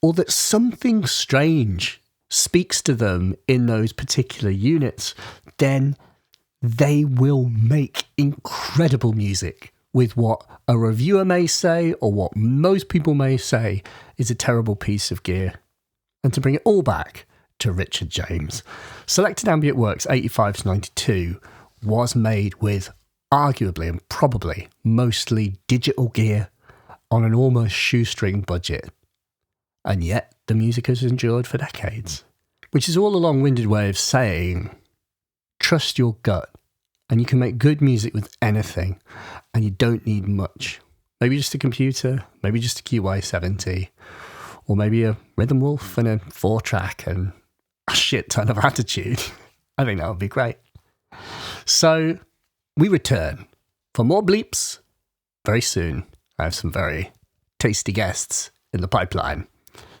or that something strange speaks to them in those particular units, then they will make incredible music with what a reviewer may say, or what most people may say is a terrible piece of gear. And to bring it all back to Richard James, Selected Ambient Works 85 to 92 was made with arguably and probably mostly digital gear on an almost shoestring budget. And yet the music has endured for decades, which is all a long-winded way of saying, trust your gut, and you can make good music with anything, and you don't need much. Maybe just a computer, maybe just a QY70, or maybe a Rhythm Wolf and a 4-track and a shit ton of attitude. I think that would be great. So we return for more bleeps very soon. I have some very tasty guests in the pipeline.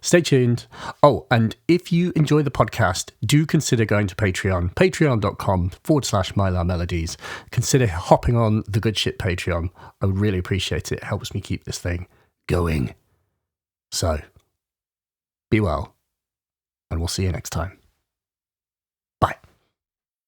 Stay tuned. Oh, and if you enjoy the podcast, do consider going to Patreon, patreon.com/Mylar Melodies. Consider hopping on the Good Shit Patreon. I would really appreciate it. It helps me keep this thing going. So, be well, and we'll see you next time.